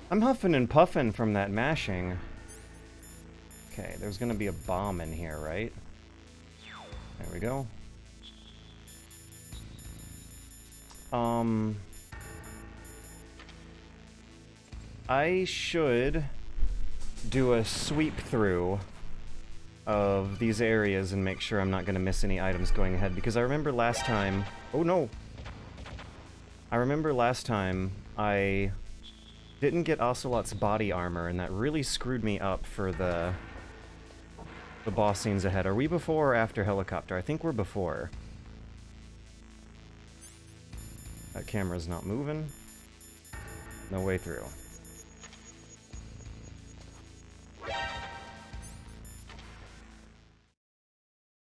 I'm huffing and puffing from that mashing. Okay, there's gonna be a bomb in here, right? There we go. I should do a sweep through of these areas and make sure I'm not going to miss any items going ahead, because I remember last time... Oh no! I remember last time I didn't get Ocelot's body armor, and that really screwed me up for the boss scenes ahead. Are we before or after helicopter? I think we're before. That camera's not moving. No way through.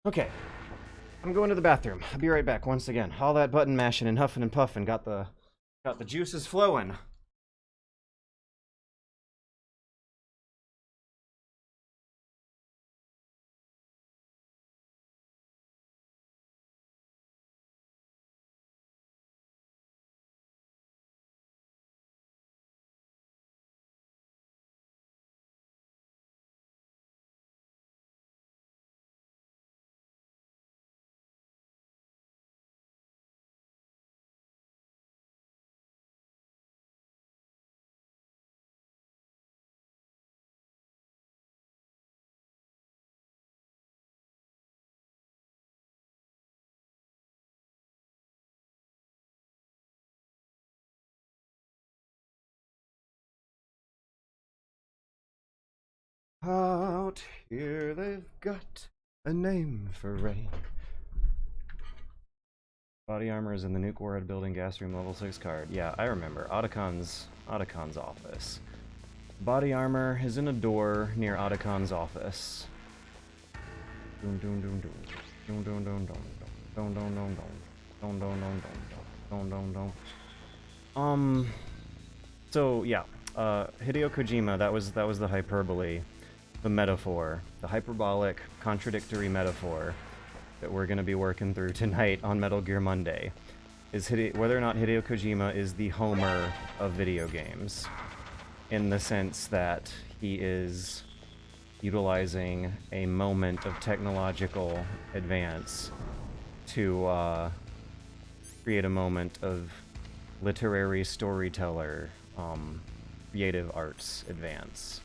Okay. I'm going to the bathroom. I'll be right back once again. All that button mashing and huffing and puffing got the juices flowing. Out here they've got a name for rain. Body armor is in the nuke warhead building, gas room, level 6 card. Yeah, I remember. Otacon's office. Body armor is in a door near Otacon's office. Doom doom doom doom. Doom doom doom doom. Doom doom doom doom. Doom doom doom doom. Doom doom doom. So yeah, Hideo Kojima, that was the hyperbole, the metaphor, the hyperbolic, contradictory metaphor that we're going to be working through tonight on Metal Gear Monday, is whether or not Hideo Kojima is the Homer of video games, in the sense that he is utilizing a moment of technological advance to create a moment of literary storyteller, creative arts advance.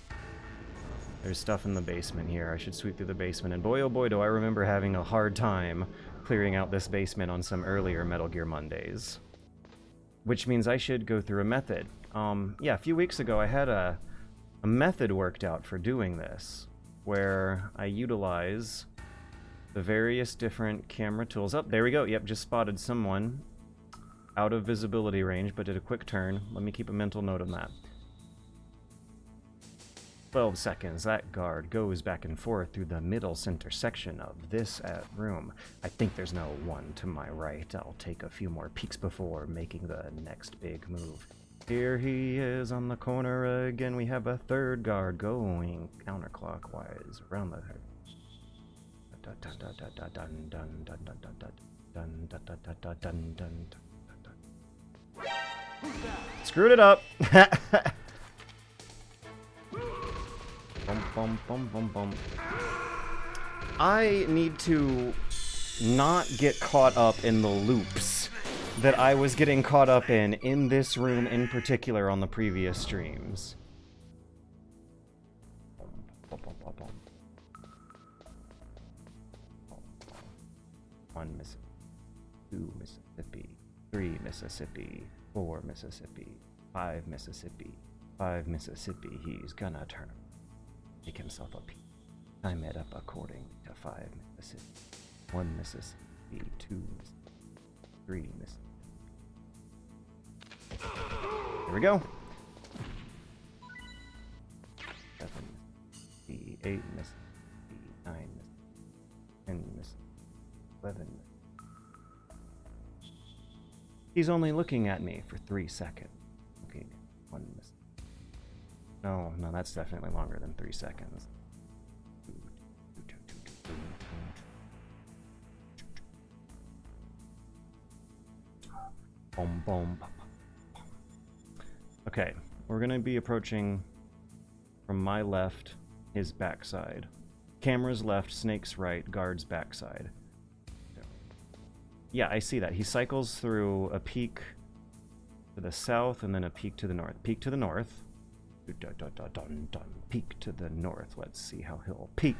There's stuff in the basement here. I should sweep through the basement, and boy oh boy do I remember having a hard time clearing out this basement on some earlier Metal Gear Mondays. Which means I should go through a method. Yeah, a few weeks ago I had a method worked out for doing this, where I utilize the various different camera tools. Oh, there we go. Yep, just spotted someone out of visibility range, but did a quick turn. Let me keep a mental note of that. 12 seconds. That guard goes back and forth through the middle center section of this room. I think there's no one to my right. I'll take a few more peeks before making the next big move. Here he is on the corner again. We have a third guard going counterclockwise around the... Screwed it up. Bum, bum, bum, bum, bum. I need to not get caught up in the loops that I was getting caught up in this room in particular on the previous streams. One Mississippi, 2 Mississippi, 3 Mississippi, 4 Mississippi, 5 Mississippi, 5 Mississippi. He's gonna turn, make himself a piece. Time it up according to 5 Mississippi, 1 Mississippi, 2 Mississippi, 3 Mississippi. Here we go. 7 Mississippi, 8 Mississippi, 9 Mississippi, 10 Mississippi, 11 Mississippi. He's only looking at me for 3 seconds. Okay, 1 Mississippi. No, that's definitely longer than 3 seconds. Boom, boom. Okay, we're gonna be approaching from my left, his backside. Camera's left, Snake's right, guard's backside. Yeah, I see that. He cycles through a peak to the south and then a peak to the north. Peak to the north. Peak to the north. Let's see how he'll peak.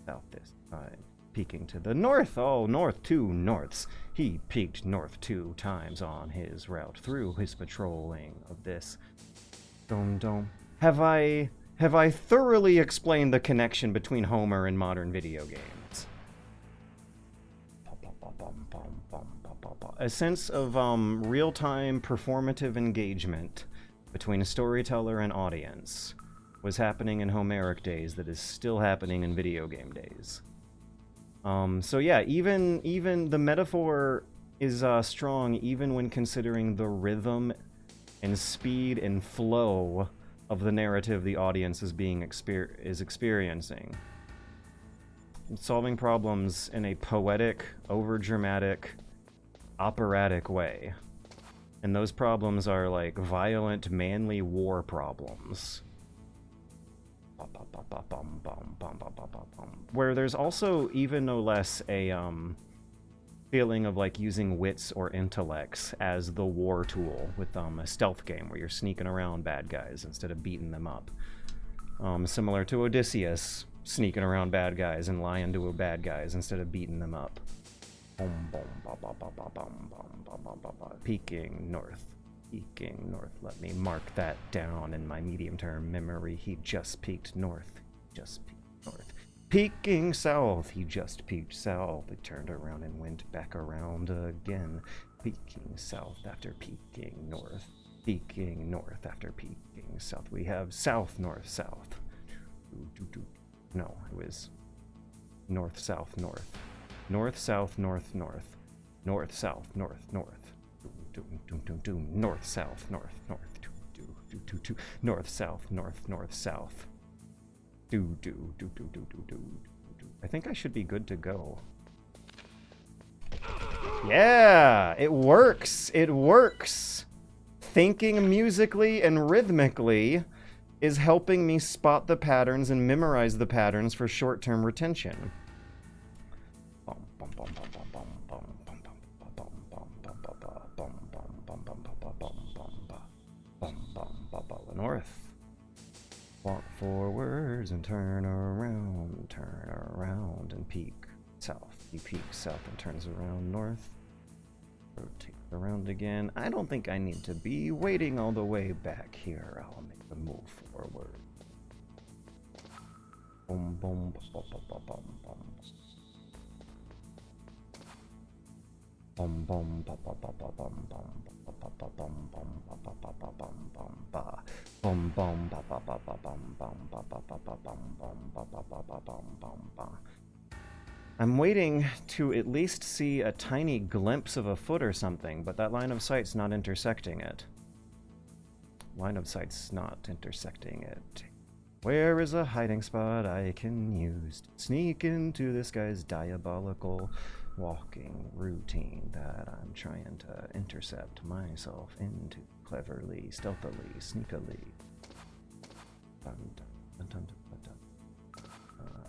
south this time. Peeking to the north. Oh, north, 2 norths. He peeked north 2 times on his route through his patrolling of this dome. Have I thoroughly explained the connection between Homer and modern video games? A sense of real-time performative engagement between a storyteller and audience was happening in Homeric days that is still happening in video game days. So yeah, even the metaphor is strong even when considering the rhythm and speed and flow of the narrative the audience is experiencing. Solving problems in a poetic, overdramatic, operatic way. And those problems are like violent, manly war problems. Where there's also even no less a feeling of like using wits or intellects as the war tool with a stealth game where you're sneaking around bad guys instead of beating them up. Similar to Odysseus sneaking around bad guys and lying to bad guys instead of beating them up. Peeking north. Peeking north. Let me mark that down in my medium-term memory. He just peeked north. Just peeked north. Peeking south. He just peeked south. He turned around and went back around again. Peeking south after peeking north. Peeking north after peeking south. We have south, north, south. No, it was north, south, north. North, south, north, north. North, south, north, north. North, south, north, north. North, south, north, north, south. I think I should be good to go. Yeah, it works. It works. Thinking musically and rhythmically is helping me spot the patterns and memorize the patterns for short-term retention. North. Walk forwards and turn around and peek south. He peeks south and turns around north. Rotate around again. I don't think I need to be waiting all the way back here. I'll make the move forward. Boom, boom, bum, bum, bum, bum, bum. Bum, bum, ba, ba, ba, ba, bum, bum, ba, ba, ba, bum, bum, ba, ba, ba, ba, bum, bum, ba. Bum, bum, ba, ba, ba, ba, bum, bum, ba, ba, ba, ba, bum, bum, ba, ba, ba, ba, bum, bum, ba. I'm waiting to at least see a tiny glimpse of a foot or something, but that line of sight's not intersecting it. Line of sight's not intersecting it. Where is a hiding spot I can use to sneak into this guy's diabolical walking routine that I'm trying to intercept myself into cleverly, stealthily, sneakily.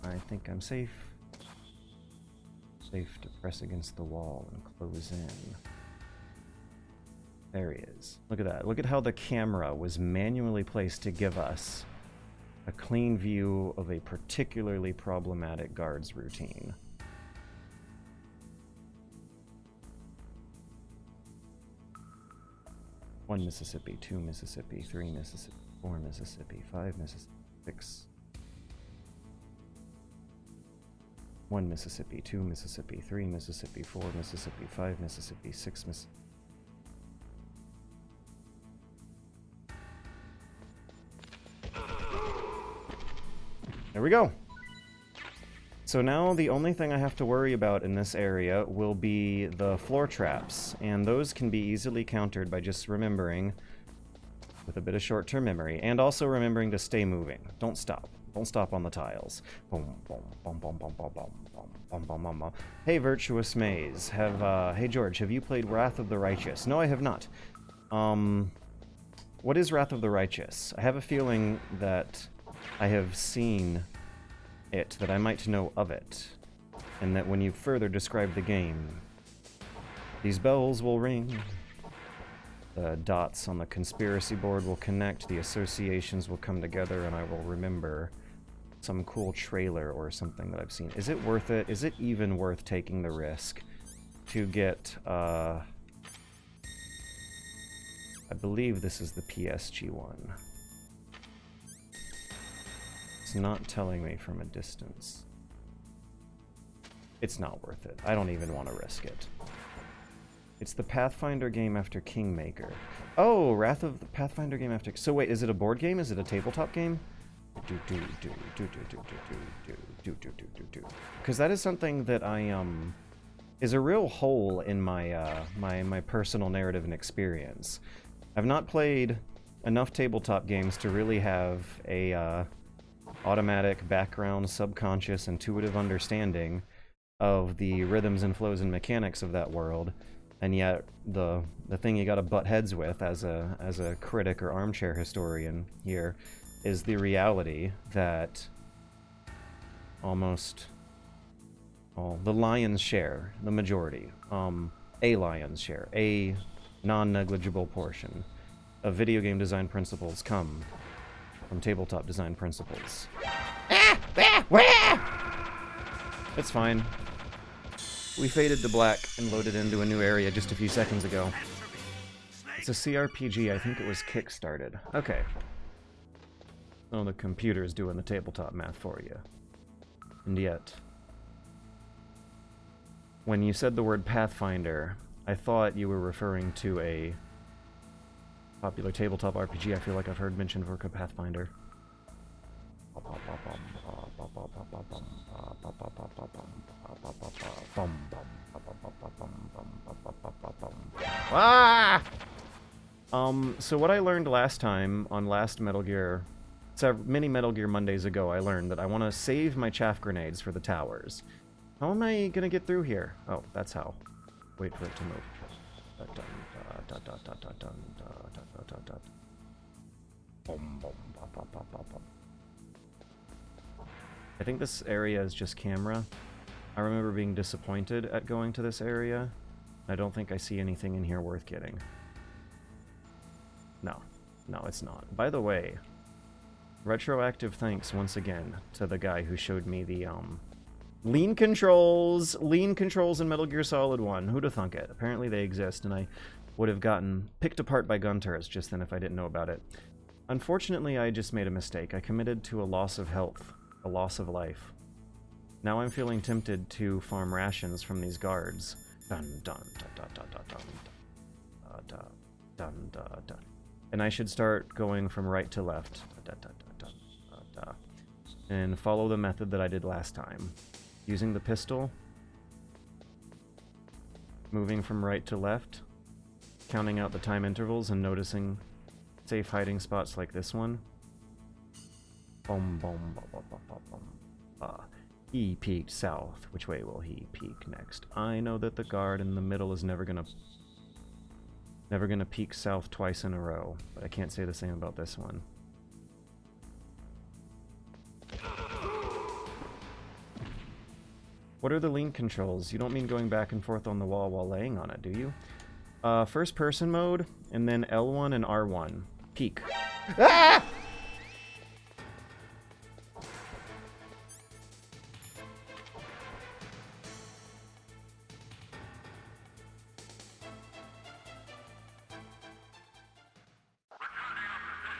I think I'm safe. Safe to press against the wall and close in. There he is. Look at that. Look at how the camera was manually placed to give us a clean view of a particularly problematic guard's routine. One Mississippi, 2 Mississippi, 3 Mississippi, 4 Mississippi, 5 Mississippi, 6. 1 Mississippi, 2 Mississippi, 3 Mississippi, 4 Mississippi, 5 Mississippi, 6 Mississippi. There we go. So now the only thing I have to worry about in this area will be the floor traps, and those can be easily countered by just remembering with a bit of short-term memory, and also remembering to stay moving. Don't stop. Don't stop on the tiles. Boom, boom, boom, boom, boom, boom, boom, boom, boom, boom, boom. Hey, Virtuous Maze. Hey, George, have you played Wrath of the Righteous? No, I have not. What is Wrath of the Righteous? I have a feeling that I have seen it, that I might know of it, and that when you further describe the game, these bells will ring, the dots on the conspiracy board will connect, the associations will come together, and I will remember some cool trailer or something that I've seen. Is it worth it? Is it even worth taking the risk to get, I believe this is the PSG one. It's not telling me from a distance. It's not worth it. I don't even want to risk it. It's the Pathfinder game after Kingmaker. Oh, Wrath of the Pathfinder game after... So wait, is it a board game? Is it a tabletop game? Because that is something that I, is a real hole in my, my personal narrative and experience. I've not played enough tabletop games to really have a, automatic, background, subconscious, intuitive understanding of the rhythms and flows and mechanics of that world. And yet, the thing you gotta butt heads with as a critic or armchair historian here is the reality that almost the lion's share, the majority, a lion's share, a non-negligible portion of video game design principles come from tabletop design principles. It's fine. We faded to black and loaded into a new area just a few seconds ago. It's a CRPG, I think it was kickstarted. Okay. Oh, the computer's doing the tabletop math for you. And yet, when you said the word Pathfinder, I thought you were referring to a popular tabletop RPG I feel like I've heard mentioned for Pathfinder. Ah! So what I learned last time on last Metal Gear, many Metal Gear Mondays ago, I learned that I want to save my chaff grenades for the towers. How am I gonna get through here? Oh, that's how. Wait for it to move. I think this area is just camera. I remember being disappointed at going to this area. I don't think I see anything in here worth getting. No. No, it's not. By the way, retroactive thanks once again to the guy who showed me the, lean controls in Metal Gear Solid 1. Who'da thunk it? Apparently they exist, and I would have gotten picked apart by gun turrets just then if I didn't know about it. Unfortunately, I just made a mistake. I committed to a loss of health, a loss of life. Now I'm feeling tempted to farm rations from these guards. Dun dun dun dun dun dun dun dun dun dun. And I should start going from right to left. Dun, dun, dun, dun, dun, dun. And follow the method that I did last time. Using the pistol. Moving from right to left. Counting out the time intervals and noticing safe hiding spots like this one. Boom, boom, boom, boom, boom, boom. He peeked south. Which way will he peek next? I know that the guard in the middle is never gonna peek south twice in a row, but I can't say the same about this one. What are the lean controls? You don't mean going back and forth on the wall while laying on it, do you? First person mode, and then L1 and R1. Peek. Ah!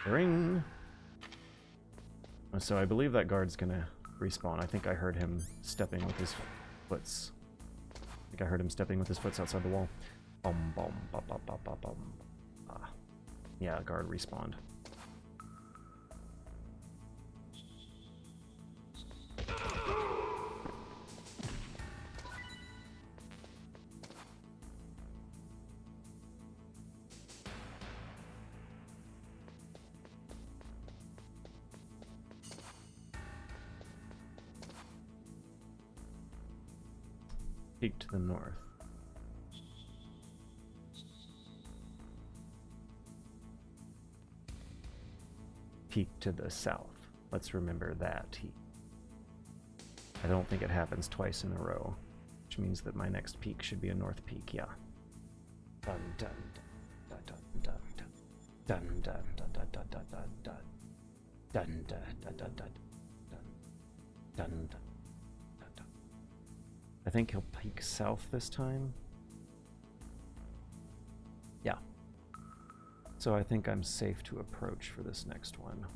Ring. So I believe that guard's gonna respawn. I think I heard him stepping with his foots. I think I heard him stepping with his foots outside the wall. Bum bum bum bum bum bum bum. Yeah, guard respawned. Peek to the north. Peek to the south. Let's remember that. I don't think it happens twice in a row, which means that my next peak should be a north peak, yeah. Dun dun dun dun dun dun dun dun dun dun dun dun dun dun dun dun dun dun dun, dun, dun, dun. I think he'll peek south this time. Yeah. So I think I'm safe to approach for this next one.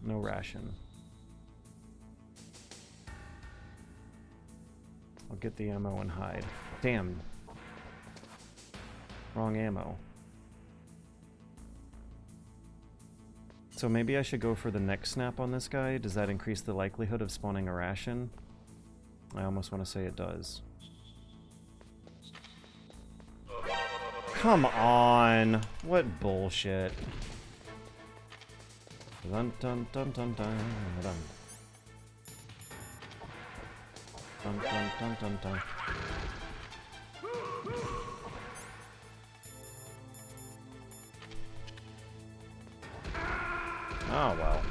No ration. I'll get the ammo and hide. Damn. Wrong ammo. So maybe I should go for the neck snap on this guy. Does that increase the likelihood of spawning a ration? I almost want to say it does. Come on! What bullshit. Dun dun dun dun dun dun. Dun dun dun dun dun. Oh well.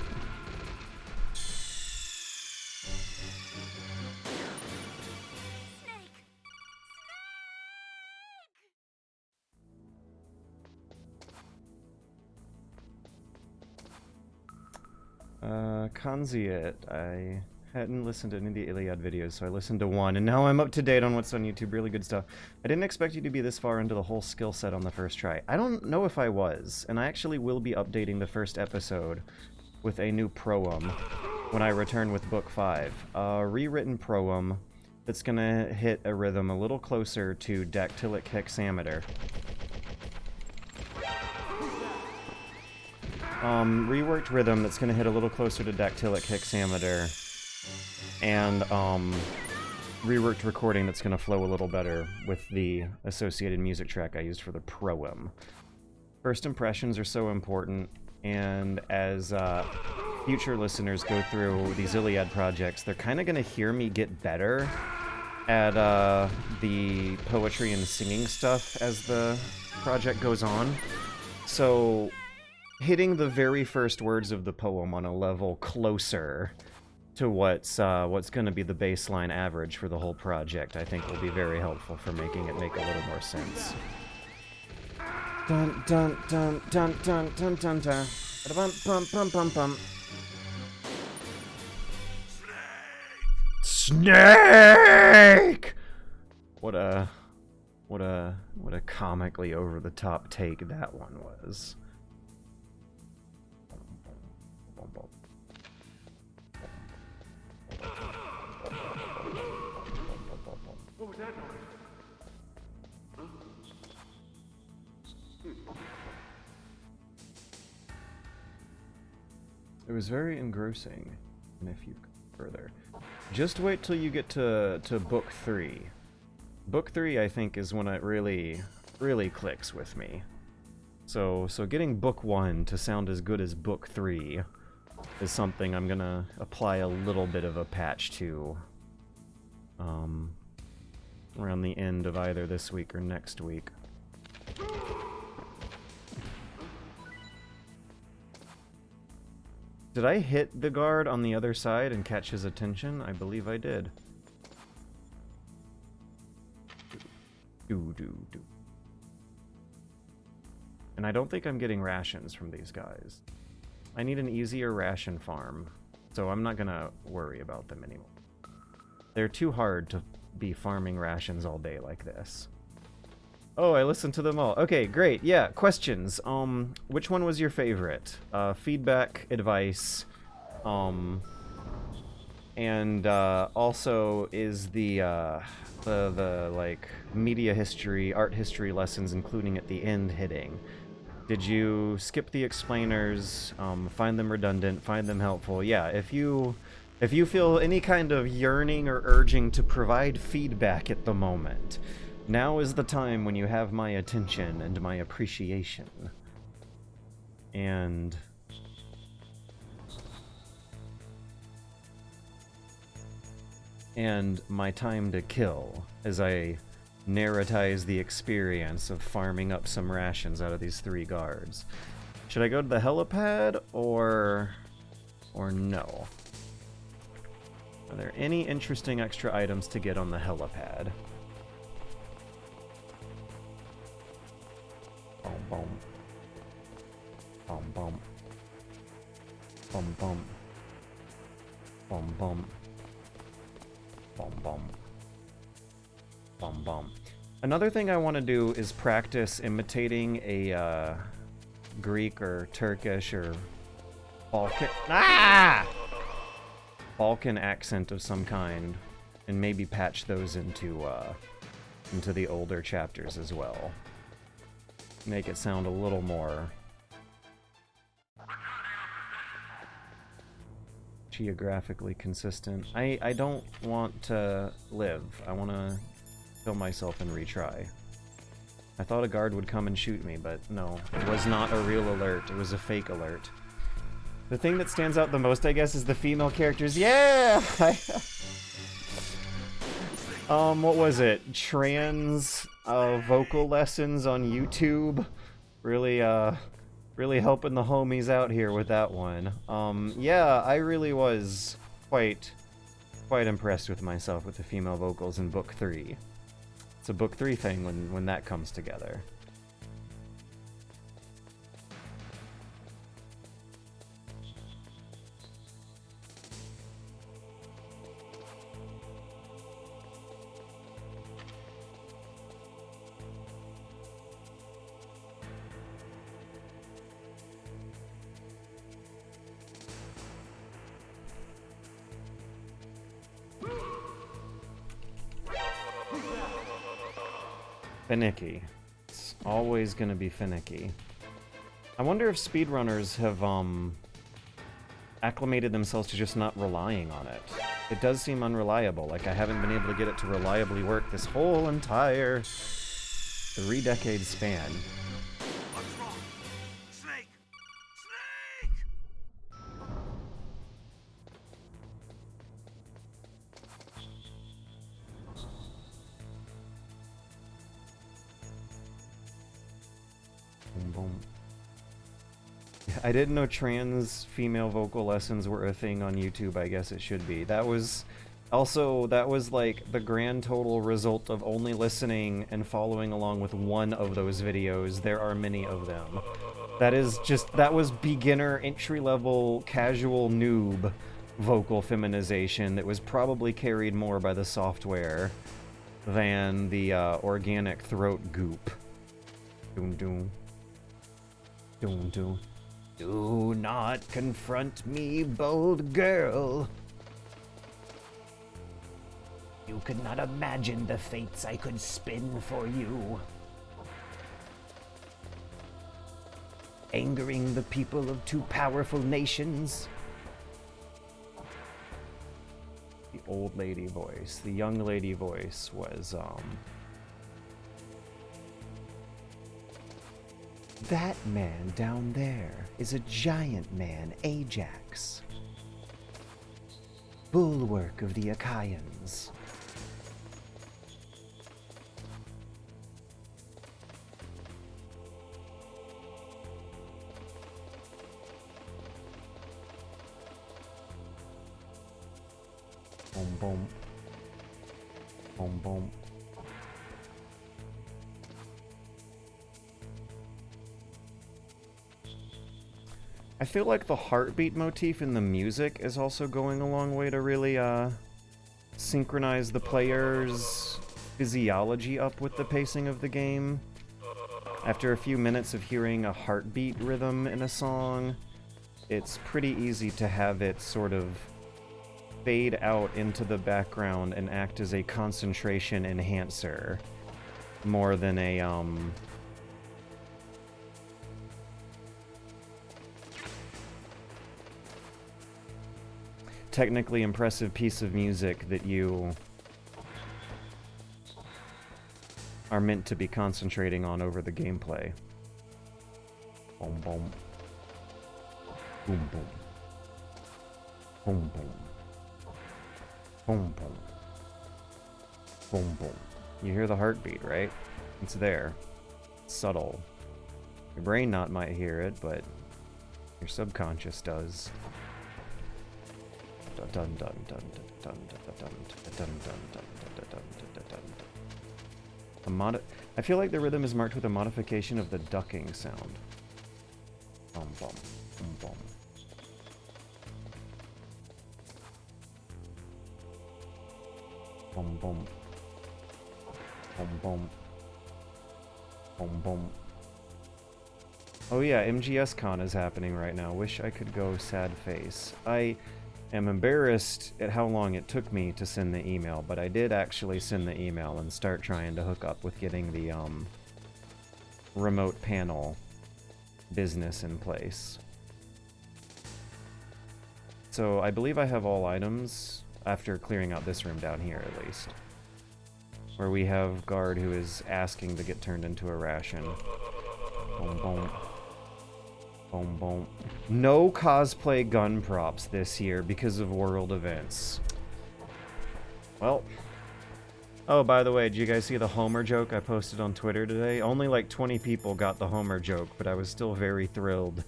Kanziet, I hadn't listened to any of the Iliad videos, so I listened to one, and now I'm up to date on what's on YouTube. Really good stuff. I didn't expect you to be this far into the whole skill set on the first try. I don't know if I was, and I actually will be updating the first episode with a new proem when I return with Book 5. A rewritten proem that's gonna hit a rhythm a little closer to dactylic hexameter. Reworked rhythm that's gonna hit a little closer to dactylic hexameter, and reworked recording that's gonna flow a little better with the associated music track I used for the proem. First impressions are so important, and as future listeners go through these Iliad projects, they're kind of gonna hear me get better at the poetry and singing stuff as the project goes on. So hitting the very first words of the poem on a level closer to what's going to be the baseline average for the whole project, I think will be very helpful for making it make a little more sense. Dun dun dun dun dun dun dun dun. Bum bum bum bum bum. Snake! What a comically over the top take that one was. What was that noise? Huh? It was very engrossing, and if you go further. Just wait till you get to Book 3. Book 3, I think, is when it really clicks with me. So getting Book 1 to sound as good as Book 3 is something I'm gonna apply a little bit of a patch to around the end of either this week or next week. Did I hit the guard on the other side and catch his attention? I believe I did. Do. And I don't think I'm getting rations from these guys. I need an easier ration farm, so I'm not gonna worry about them anymore. They're too hard to be farming rations all day like this. Oh, I listened to them all. Okay, great. Yeah, questions. Which one was your favorite? Feedback, advice, and also is the like media history, art history lessons, including at the end, hitting? Did you skip the explainers? Find them redundant? Find them helpful? Yeah, if you feel any kind of yearning or urging to provide feedback at the moment, now is the time when you have my attention and my appreciation. And my time to kill as I narratize the experience of farming up some rations out of these 3 guards. Should I go to the helipad or no? Are there any interesting extra items to get on the helipad? Boom. Bum bum. Bum bum. Bum bum. Bum bum. Bum bum. Another thing I want to do is practice imitating a Greek or Turkish or Balkan accent of some kind, and maybe patch those into the older chapters as well. Make it sound a little more geographically consistent. I don't want to live. I want to kill myself and retry. I thought a guard would come and shoot me, but no. It was not a real alert. It was a fake alert. The thing that stands out the most, I guess, is the female characters. Yeah! What was it? Trans vocal lessons on YouTube. Really, really helping the homies out here with that one. Yeah, I really was quite impressed with myself with the female vocals in Book 3. It's a Book 3 thing when that comes together. Finicky. It's always gonna be finicky. I wonder if speedrunners have, acclimated themselves to just not relying on it. It does seem unreliable, like I haven't been able to get it to reliably work this whole entire 3-decade span. What's wrong? Snake! Snake! Boom, boom. I didn't know trans female vocal lessons were a thing on YouTube. I guess it should be. That was like the grand total result of only listening and following along with one of those videos. There are many of them. That was beginner, entry-level, casual noob vocal feminization that was probably carried more by the software than the organic throat goop. Doom doom. Doom doom. Do not confront me, bold girl. You could not imagine the fates I could spin for you. Angering the people of two powerful nations. The old lady voice, the young lady voice was, that man down there is a giant man, Ajax. Bulwark of the Achaeans. Boom, boom. Boom, boom. I feel like the heartbeat motif in the music is also going a long way to really synchronize the player's physiology up with the pacing of the game. After a few minutes of hearing a heartbeat rhythm in a song, it's pretty easy to have it sort of fade out into the background and act as a concentration enhancer more than a technically impressive piece of music that you are meant to be concentrating on over the gameplay. Boom, boom. Boom, boom. Boom, boom. Boom, boom. Boom, boom. You hear the heartbeat, right? It's there. It's subtle. Your brain not might hear it, but your subconscious does. Dun dun dun dun dun dun dun dun dun dun dun dun dun dun. I feel like the rhythm is marked with a modification of the ducking sound. Bum bum bum bum. Bum bum. Bum bum. Bum bum. Oh yeah, MGS Con is happening right now. Wish I could go, sad face. I am embarrassed at how long it took me to send the email, but I did actually send the email and start trying to hook up with getting the remote panel business in place. So I believe I have all items after clearing out this room down here at least, where we have guard who is asking to get turned into a ration. Boom boom. Boom boom. No cosplay gun props this year because of world events. Well. Oh, by the way, did you guys see the Homer joke I posted on Twitter today? Only like 20 people got the Homer joke, but I was still very thrilled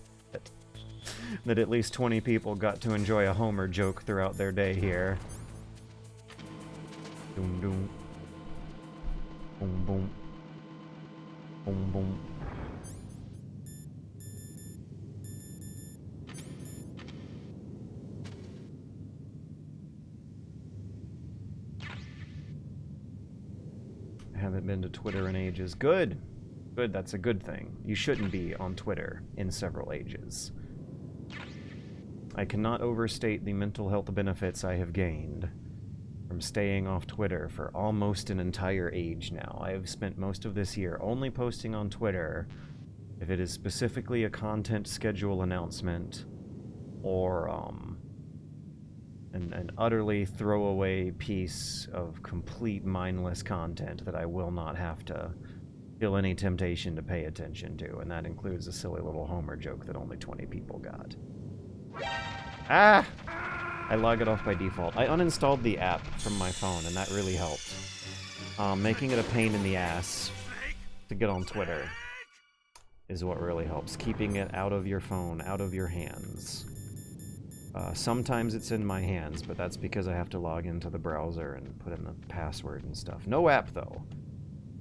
that at least 20 people got to enjoy a Homer joke throughout their day here. Doom doom. Boom boom. Boom boom. Haven't been to Twitter in ages. Good! Good, that's a good thing. You shouldn't be on Twitter in several ages. I cannot overstate the mental health benefits I have gained from staying off Twitter for almost an entire age now. I have spent most of this year only posting on Twitter if it is specifically a content schedule announcement or an utterly throwaway piece of complete mindless content that I will not have to feel any temptation to pay attention to, and that includes a silly little Homer joke that only 20 people got. Ah! I log it off by default. I uninstalled the app from my phone, and that really helped. Making it a pain in the ass to get on Twitter is what really helps. Keeping it out of your phone, out of your hands. Sometimes it's in my hands, but that's because I have to log into the browser and put in the password and stuff. No app, though.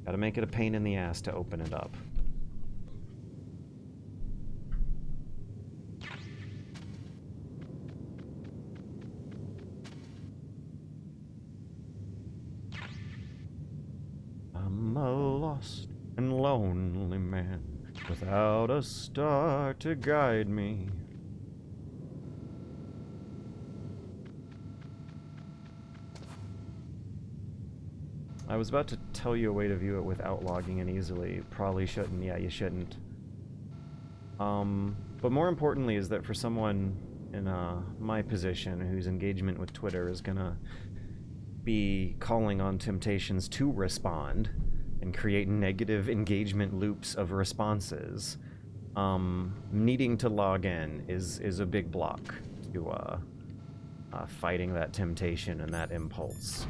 Gotta make it a pain in the ass to open it up. I'm a lost and lonely man without a star to guide me. I was about to tell you a way to view it without logging in easily. Probably shouldn't. Yeah, you shouldn't. But more importantly is that for someone in my position whose engagement with Twitter is gonna be calling on temptations to respond and create negative engagement loops of responses, needing to log in is a big block to fighting that temptation and that impulse.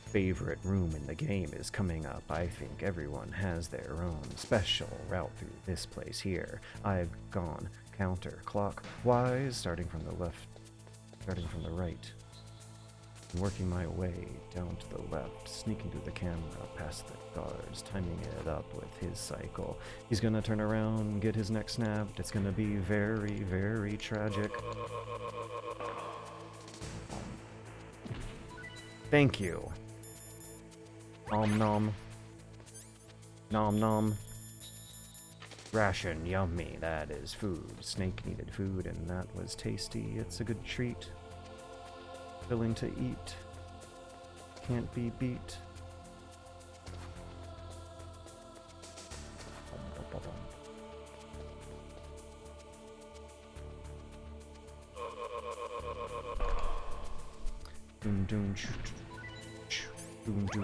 Favorite room in the game is coming up. I think everyone has their own special route through this place here. I've gone counterclockwise, starting from the left, starting from the right, and working my way down to the left, sneaking through the camera, past the guards, timing it up with his cycle. He's gonna turn around, get his neck snapped. It's gonna be very, very tragic. Thank you. Nom nom. Nom nom. Ration, yummy. That is food. Snake needed food, and that was tasty. It's a good treat. Filling to eat. Can't be beat.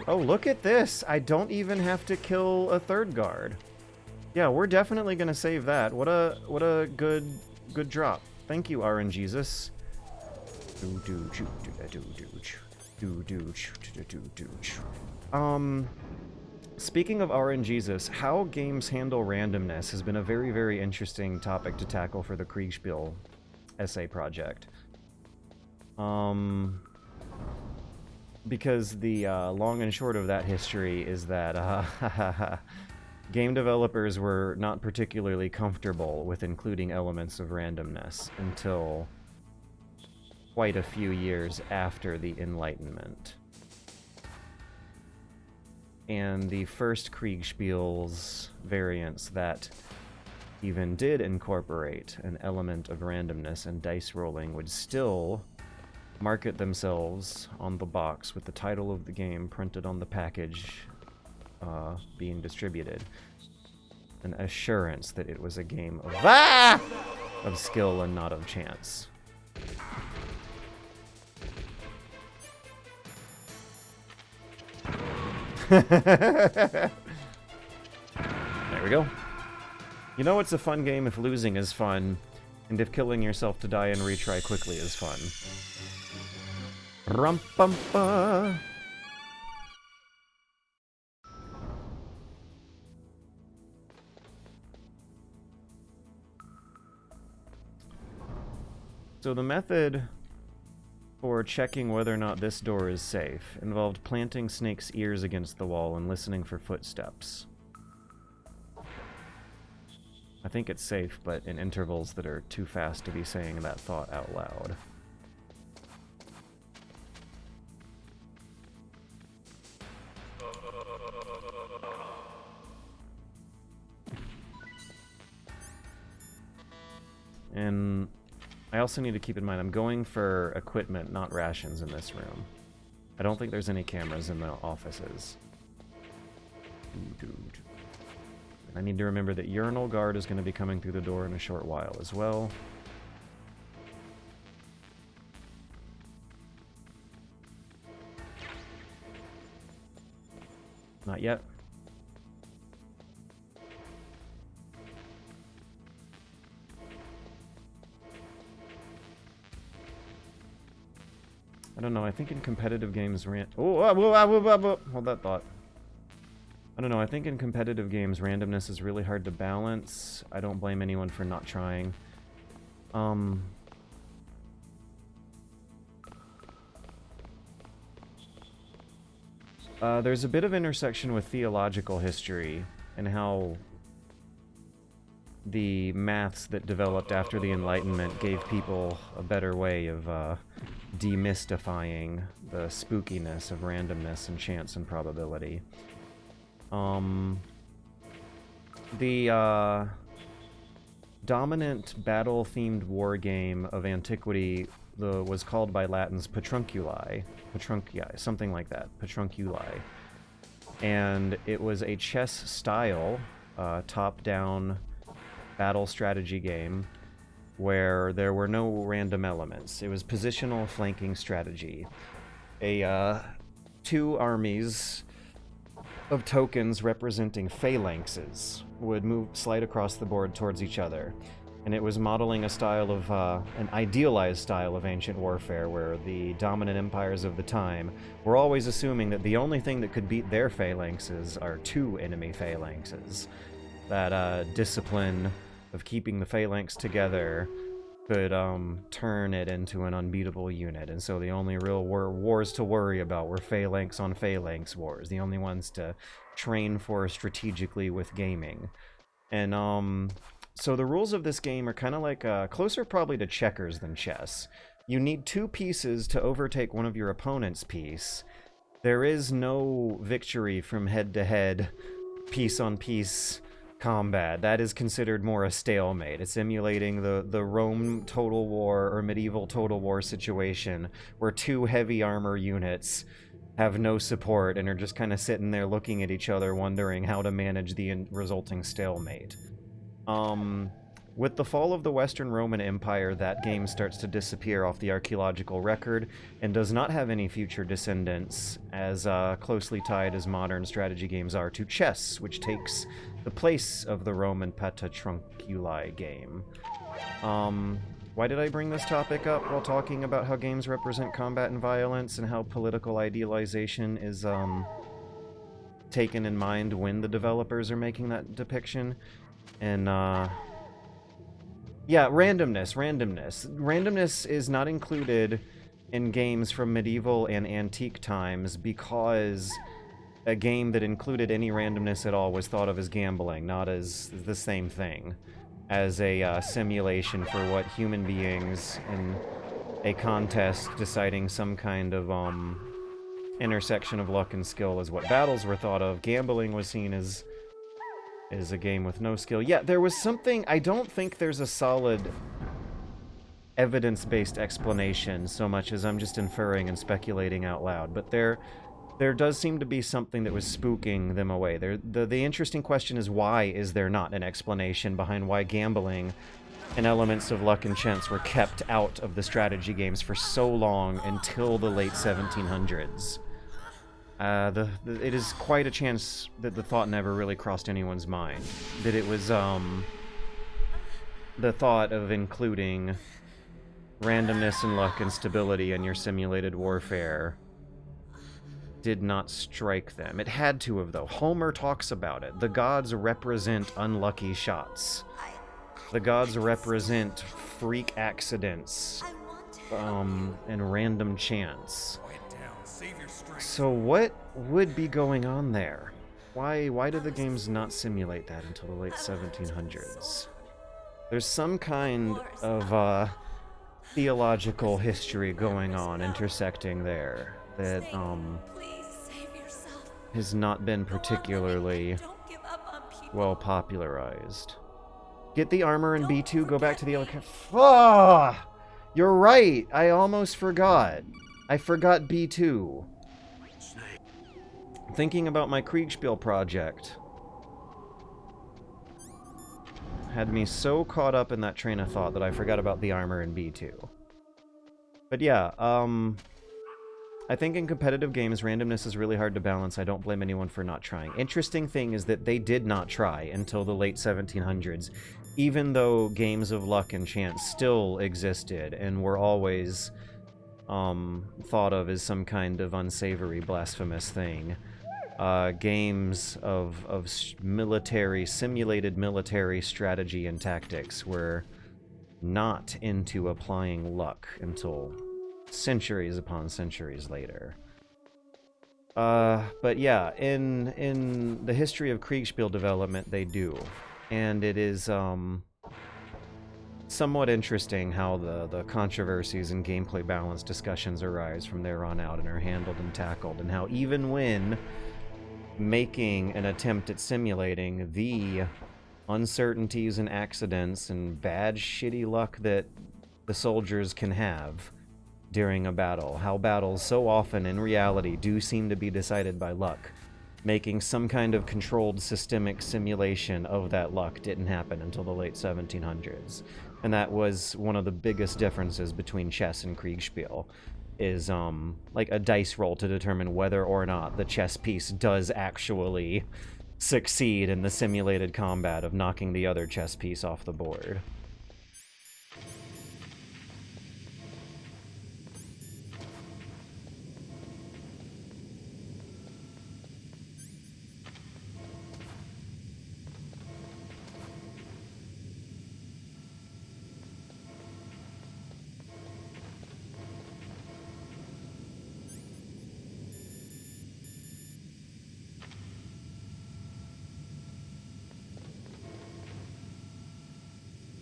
Oh, look at this! I don't even have to kill a third guard. Yeah, we're definitely gonna save that. What a good drop. Thank you, RNGesus. speaking of RNGesus, how games handle randomness has been a very, very interesting topic to tackle for the Kriegspiel essay project. Because the long and short of that history is that game developers were not particularly comfortable with including elements of randomness until quite a few years after the Enlightenment. And the first Kriegspiel's variants that even did incorporate an element of randomness and dice rolling would still market themselves on the box with the title of the game printed on the package being distributed. An assurance that it was a game of skill and not of chance. There we go. You know it's a fun game if losing is fun, and if killing yourself to die and retry quickly is fun. Rum-bum-ba. So the method for checking whether or not this door is safe involved planting Snake's ears against the wall and listening for footsteps. I think it's safe, but in intervals that are too fast to be saying that thought out loud. And I also need to keep in mind, I'm going for equipment, not rations in this room. I don't think there's any cameras in the offices. I need to remember that Urinal Guard is going to be coming through the door in a short while as well. Not yet. I don't know, I think in competitive games hold that thought. I don't know, I think in competitive games randomness is really hard to balance. I don't blame anyone for not trying. There's a bit of intersection with theological history and how the maths that developed after the Enlightenment gave people a better way of demystifying the spookiness of randomness and chance and probability. The dominant battle-themed war game of antiquity was called by Latins Petrunculi, something like that, Petrunculi. And it was a chess-style, top-down battle strategy game where there were no random elements. It was positional flanking strategy. Two armies of tokens representing phalanxes would slide across the board towards each other. And it was modeling a style of, an idealized style of ancient warfare where the dominant empires of the time were always assuming that the only thing that could beat their phalanxes are two enemy phalanxes. That discipline of keeping the phalanx together could turn it into an unbeatable unit. And so the only real wars to worry about were phalanx on phalanx wars, the only ones to train for strategically with gaming. And so the rules of this game are kind of like closer probably to checkers than chess. You need two pieces to overtake one of your opponent's piece. There is no victory from head-to-head, piece-on-piece combat. That is considered more a stalemate. It's emulating the Rome Total War or medieval Total War situation where two heavy armor units have no support and are just kind of sitting there looking at each other wondering how to manage the resulting stalemate. With the fall of the Western Roman Empire, that game starts to disappear off the archaeological record and does not have any future descendants, as closely tied as modern strategy games are to chess, which takes the place of the Roman Petrunculi game. Why did I bring this topic up while talking about how games represent combat and violence and how political idealization is taken in mind when the developers are making that depiction. And, yeah, randomness. Randomness is not included in games from medieval and antique times because a game that included any randomness at all was thought of as gambling, not as the same thing. As a simulation for what human beings in a contest deciding some kind of, intersection of luck and skill is what battles were thought of. Gambling was seen as a game with no skill. Yeah, there was something... I don't think there's a solid evidence-based explanation so much as I'm just inferring and speculating out loud, but there does seem to be something that was spooking them away. The interesting question is, why is there not an explanation behind why gambling and elements of luck and chance were kept out of the strategy games for so long until the late 1700s? It is quite a chance that the thought never really crossed anyone's mind. That it was, the thought of including randomness and luck and stability in your simulated warfare did not strike them. It had to have, though. Homer talks about it. The gods represent unlucky shots. The gods represent freak accidents, and random chance. So what would be going on there? Why did the games not simulate that until the late 1700s? There's some kind of theological history going on intersecting there that has not been particularly well popularized. Get the armor in B2, go back to the other... Ah! You're right! I almost forgot. I forgot B2. Thinking about my Kriegspiel project had me so caught up in that train of thought that I forgot about the armor in B2. But yeah, I think in competitive games, randomness is really hard to balance. I don't blame anyone for not trying. Interesting thing is that they did not try until the late 1700s, even though games of luck and chance still existed and were always thought of as some kind of unsavory, blasphemous thing. Games of simulated military strategy and tactics were not into applying luck until centuries upon centuries later. But yeah, in the history of Kriegspiel development, they do. And it is, somewhat interesting how the controversies and gameplay balance discussions arise from there on out and are handled and tackled, and how even when making an attempt at simulating the uncertainties and accidents and bad, shitty luck that the soldiers can have during a battle, how battles so often in reality do seem to be decided by luck. Making some kind of controlled systemic simulation of that luck didn't happen until the late 1700s. And that was one of the biggest differences between chess and Kriegspiel, is like a dice roll to determine whether or not the chess piece does actually succeed in the simulated combat of knocking the other chess piece off the board.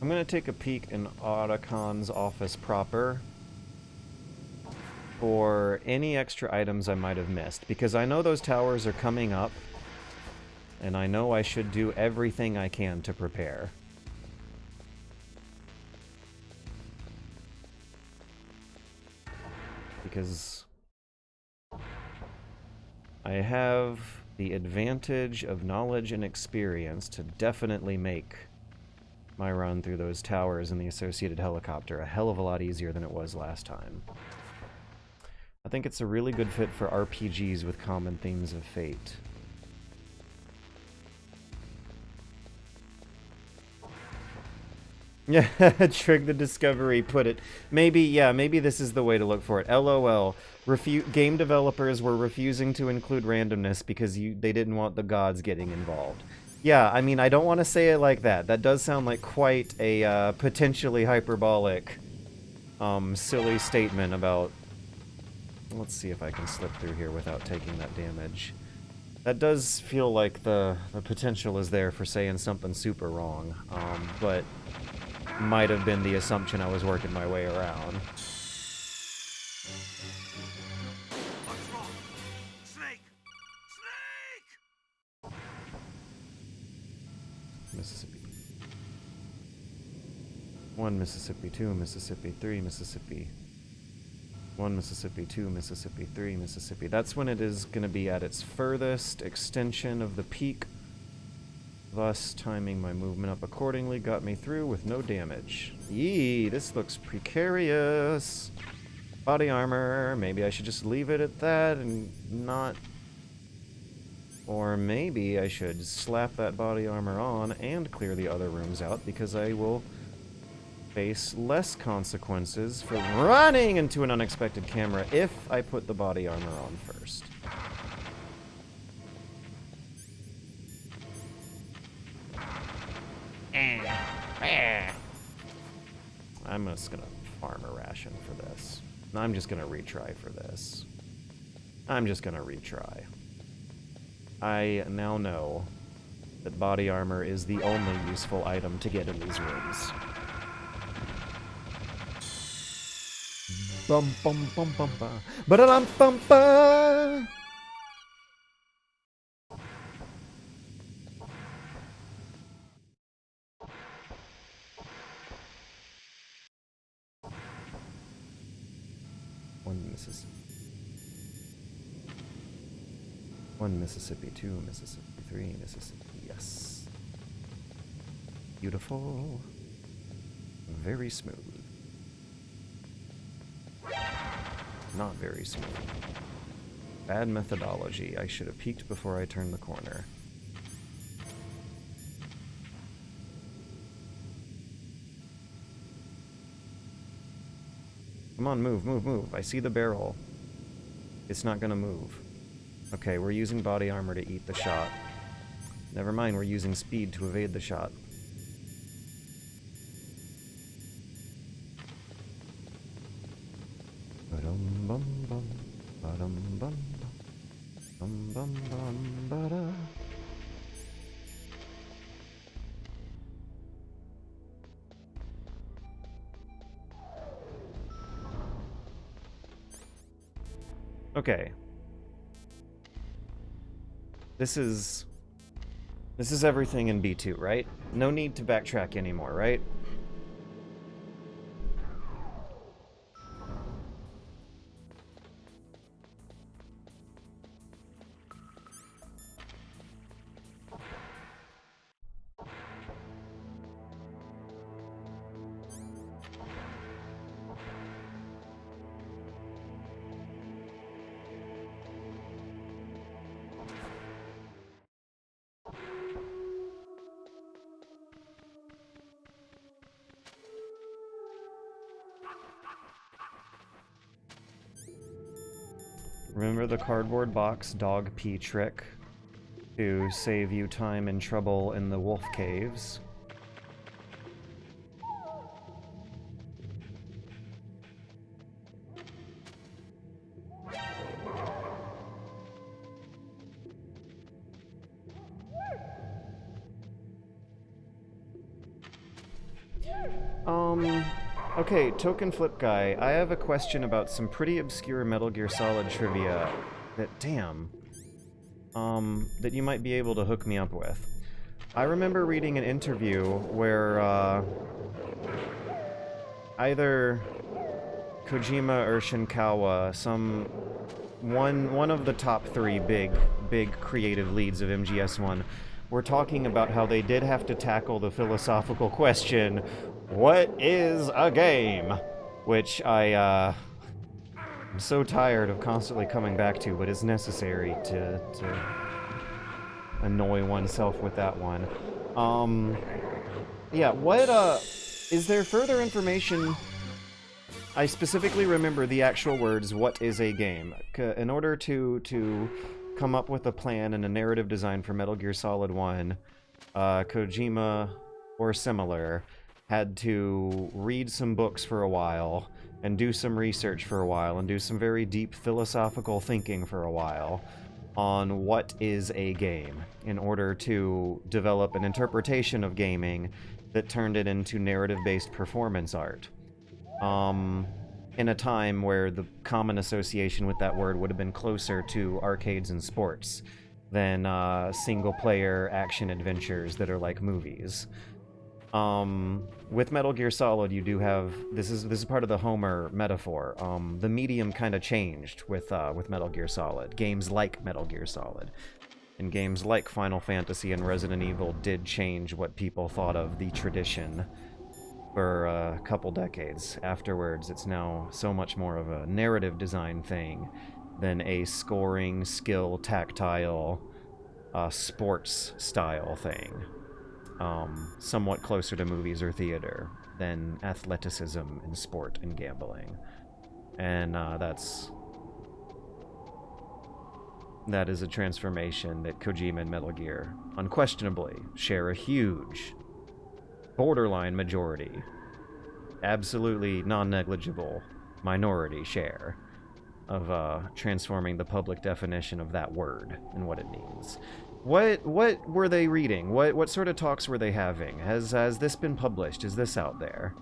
I'm going to take a peek in Otacon's office proper for any extra items I might have missed, because I know those towers are coming up, and I know I should do everything I can to prepare. Because I have the advantage of knowledge and experience to definitely make my run through those towers and the associated helicopter a hell of a lot easier than it was last time. I think it's a really good fit for RPGs with common themes of fate. Yeah, Trig the Discovery put it. Maybe, yeah, maybe this is the way to look for it. LOL. Game developers were refusing to include randomness because they didn't want the gods getting involved. Yeah, I mean, I don't want to say it like that. That does sound like quite a potentially hyperbolic, silly statement about... Let's see if I can slip through here without taking that damage. That does feel like the potential is there for saying something super wrong, but might have been the assumption I was working my way around. What's wrong? Snake! Snake! Mississippi. 1 Mississippi, 2 Mississippi, 3 Mississippi. 1 Mississippi, 2 Mississippi, 3 Mississippi. That's when it is going to be at its furthest extension of the peak. Thus, timing my movement up accordingly got me through with no damage. Yee, this looks precarious. Body armor. Maybe I should just leave it at that and not... Or maybe I should slap that body armor on and clear the other rooms out, because I will face less consequences for running into an unexpected camera if I put the body armor on first. I'm just gonna farm a ration for this. I'm just gonna retry for this. I'm just gonna retry. I now know that body armor is the only useful item to get in these rooms. Bum bum bum bum ba. Ba-da-dum bum ba. One Mississippi, 2 Mississippi, 3 Mississippi, yes. Beautiful. Very smooth. Not very smooth. Bad methodology. I should have peeked before I turned the corner. Come on, move, move, move. I see the barrel. It's not gonna move. Okay, we're using body armor to eat the shot. Never mind, we're using speed to evade the shot. Okay. This is everything in B2, right? No need to backtrack anymore, right? Remember the cardboard box dog pee trick to save you time and trouble in the wolf caves? Okay, Token Flip Guy, I have a question about some pretty obscure Metal Gear Solid trivia that, that you might be able to hook me up with. I remember reading an interview where, either Kojima or Shinkawa, one of the top three big creative leads of MGS1, were talking about how they did have to tackle the philosophical question, what is a game? Which I'm so tired of constantly coming back to, but is necessary to annoy oneself with that one. Yeah, Is there further information? I specifically remember the actual words, what is a game? In order to come up with a plan and a narrative design for Metal Gear Solid 1, Kojima, or similar, had to read some books for a while, and do some research for a while, and do some very deep philosophical thinking for a while on what is a game, in order to develop an interpretation of gaming that turned it into narrative-based performance art. In a time where the common association with that word would have been closer to arcades and sports than single-player action adventures that are like movies. With Metal Gear Solid, you do have this is part of the Homer metaphor. The medium kind of changed with Metal Gear Solid. Games like Metal Gear Solid, and games like Final Fantasy and Resident Evil did change what people thought of the tradition. For a couple decades afterwards, it's now so much more of a narrative design thing than a scoring, skill, tactile, sports style thing. Somewhat closer to movies or theater than athleticism and sport and gambling. And that is a transformation that Kojima and Metal Gear unquestionably share a huge, borderline majority, absolutely non-negligible minority share of transforming the public definition of that word and what it means. What were they reading? What sort of talks were they having? Has this been published? Is this out there?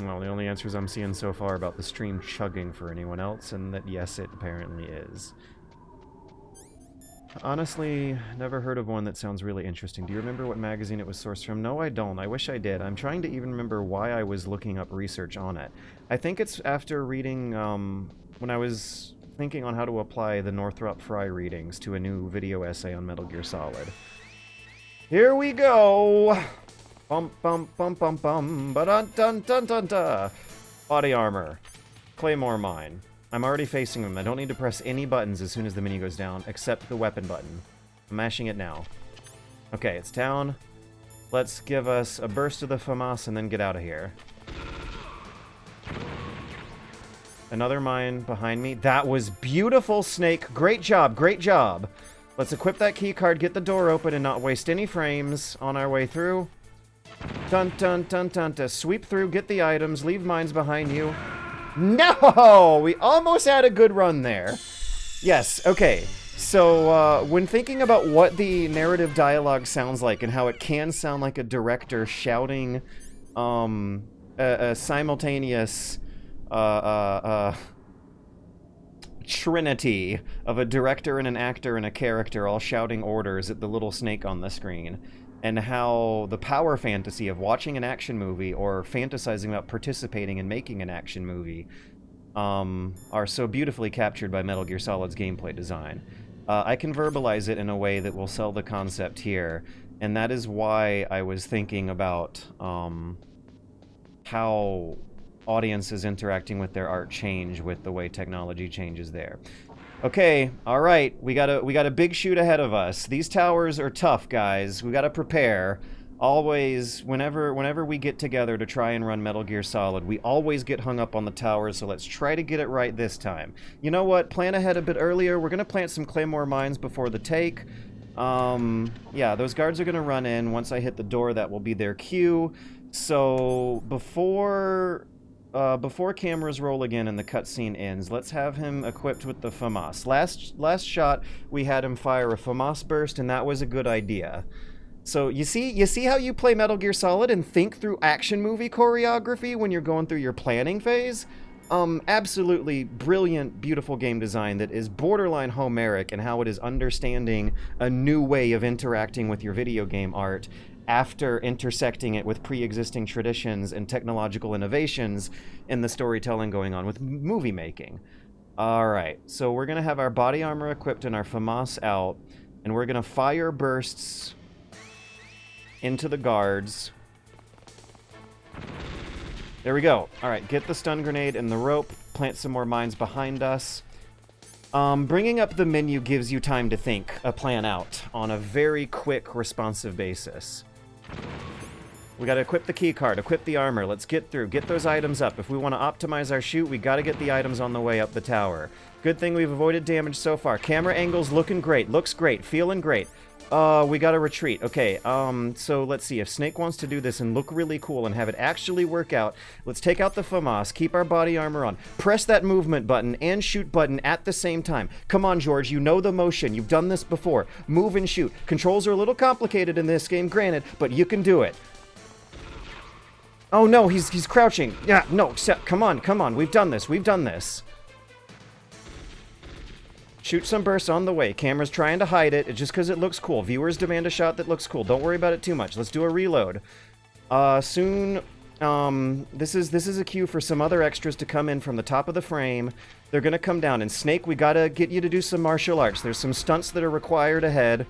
Well, the only answers I'm seeing so far about the stream chugging for anyone else, and that yes, it apparently is. Honestly, never heard of one that sounds really interesting. Do you remember what magazine it was sourced from? No, I don't. I wish I did. I'm trying to even remember why I was looking up research on it. I think it's after reading, when I was thinking on how to apply the Northrop Frye readings to a new video essay on Metal Gear Solid. Here we go! Bum bum bum bum bum ba-dun dun dun dun dun. Body armor. Claymore mine. I'm already facing them. I don't need to press any buttons as soon as the menu goes down, except the weapon button. I'm mashing it now. Okay, it's down. Let's give us a burst of the FAMAS and then get out of here. Another mine behind me. That was beautiful, Snake. Great job, great job. Let's equip that key card, get the door open, and not waste any frames on our way through. Dun dun dun dun dun. Sweep through, get the items, leave mines behind you. No! We almost had a good run there. Yes, okay. So, when thinking about what the narrative dialogue sounds like and how it can sound like a director shouting a simultaneous trinity of a director and an actor and a character all shouting orders at the little snake on the screen, and how the power fantasy of watching an action movie or fantasizing about participating in making an action movie are so beautifully captured by Metal Gear Solid's gameplay design. I can verbalize it in a way that will sell the concept here, and that is why I was thinking about how audiences interacting with their art change with the way technology changes there. Okay, all right, we got a big shoot ahead of us. These towers are tough, guys. We got to prepare. Always, whenever we get together to try and run Metal Gear Solid, we always get hung up on the towers, so let's try to get it right this time. You know what? Plan ahead a bit earlier. We're going to plant some Claymore mines before the take. Yeah, those guards are going to run in. Once I hit the door, that will be their cue. So, before cameras roll again and the cutscene ends, let's have him equipped with the FAMAS. Last shot, we had him fire a FAMAS burst, and that was a good idea. So you see how you play Metal Gear Solid and think through action movie choreography when you're going through your planning phase? Absolutely brilliant, beautiful game design that is borderline Homeric in how it is understanding a new way of interacting with your video game art after intersecting it with pre-existing traditions and technological innovations in the storytelling going on with movie making. Alright, so we're going to have our body armor equipped and our FAMAS out, and we're going to fire bursts into the guards. There we go. Alright, get the stun grenade and the rope, plant some more mines behind us. Bringing up the menu gives you time to think a plan out on a very quick, responsive basis. We gotta equip the key card, equip the armor. Let's get through. Get those items up. If we want to optimize our shoot, we gotta get the items on the way up the tower. Good thing we've avoided damage so far. Camera angles looking great. Looks great. Feeling great. We gotta retreat. Okay, so let's see. If Snake wants to do this and look really cool and have it actually work out, let's take out the FAMAS, keep our body armor on, press that movement button and shoot button at the same time. Come on, George, you know the motion. You've done this before. Move and shoot. Controls are a little complicated in this game, granted, but you can do it. Oh no, he's crouching. Yeah, no, come on. We've done this. Shoot some bursts on the way. Camera's trying to hide it just because it looks cool. Viewers demand a shot that looks cool. Don't worry about it too much. Let's do a reload. Soon, this is a cue for some other extras to come in from the top of the frame. They're gonna come down. And Snake, we gotta get you to do some martial arts. There's some stunts that are required ahead.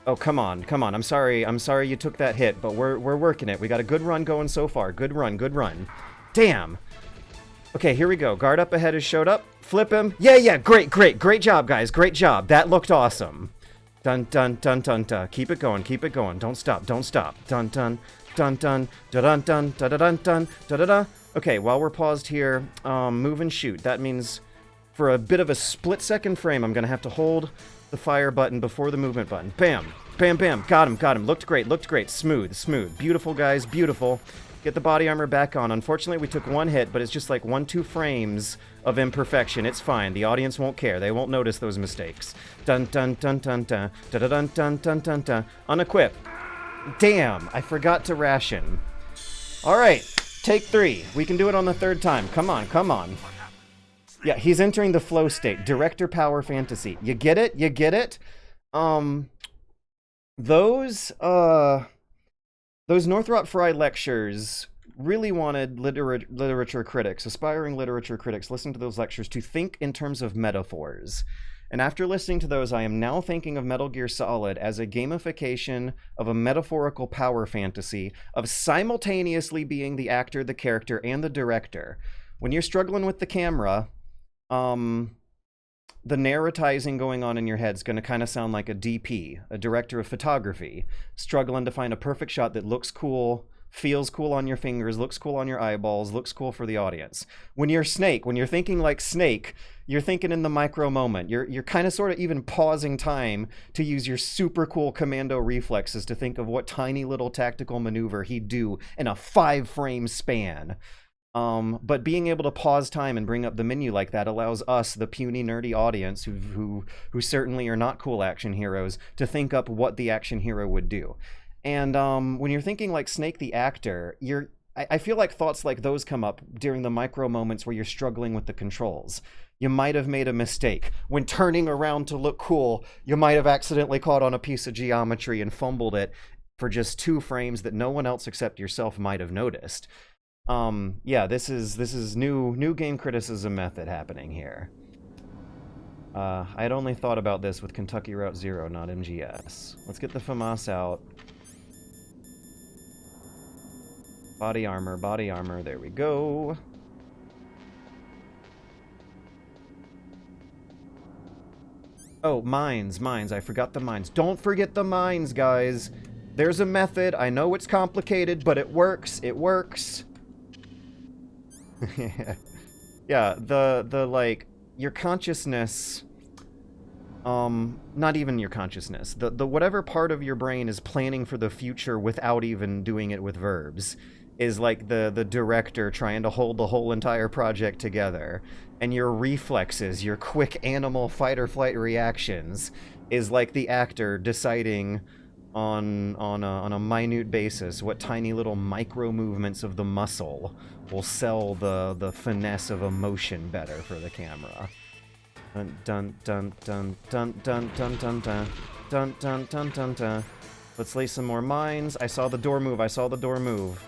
Oh, come on. I'm sorry you took that hit, but we're working it. We got a good run going so far. Good run. Damn. Okay, here we go. Guard up ahead has showed up. Flip him. Yeah, great job, guys. Great job. That looked awesome. Dun. Keep it going. Don't stop. Dun. Da-dun-dun. Okay, while we're paused here, move and shoot. That means for a bit of a split-second frame, I'm gonna have to hold the fire button before the movement button. Bam. Got him. Looked great. Smooth. Beautiful, guys. Beautiful. Get the body armor back on. Unfortunately, we took one hit, but it's just like 1-2 frames of imperfection. It's fine. The audience won't care. They won't notice those mistakes. Dun. Unequip. Damn, I forgot to ration. All right, take 3. We can do it on the 3rd time. Come on. Yeah, he's entering the flow state. Director power fantasy. You get it? Those Northrop Frye lectures really wanted literature critics, aspiring literature critics, listen to those lectures to think in terms of metaphors. And after listening to those, I am now thinking of Metal Gear Solid as a gamification of a metaphorical power fantasy of simultaneously being the actor, the character, and the director. When you're struggling with the camera, the narratizing going on in your head is going to kind of sound like a DP, a director of photography, struggling to find a perfect shot that looks cool, feels cool on your fingers, looks cool on your eyeballs, looks cool for the audience. When you're Snake, when you're thinking like Snake, you're thinking in the micro moment. You're kind of sort of even pausing time to use your super cool commando reflexes to think of what tiny little tactical maneuver he'd do in a 5-frame span. But being able to pause time and bring up the menu like that allows us, the puny, nerdy audience, who certainly are not cool action heroes, to think up what the action hero would do. And when you're thinking like Snake the actor, I feel like thoughts like those come up during the micro moments where you're struggling with the controls. You might have made a mistake. When turning around to look cool, you might have accidentally caught on a piece of geometry and fumbled it for just 2 frames that no one else except yourself might have noticed. Yeah, this is new game criticism method happening here. I had only thought about this with Kentucky Route Zero, not MGS. Let's get the FAMAS out. Body armor, there we go. Oh, mines, I forgot the mines. Don't forget the mines, guys. There's a method. I know it's complicated, but it works. Yeah, the like, your consciousness, not even your consciousness, the whatever part of your brain is planning for the future without even doing it with verbs is like the director trying to hold the whole entire project together. And your reflexes, your quick animal fight or flight reactions is like the actor deciding on a minute basis what tiny little micro movements of the muscle will sell the finesse of emotion better for the camera. Dun dun dun dun dun dun dun dun dun dun dun dun dun. Let's lay some more mines. I saw the door move.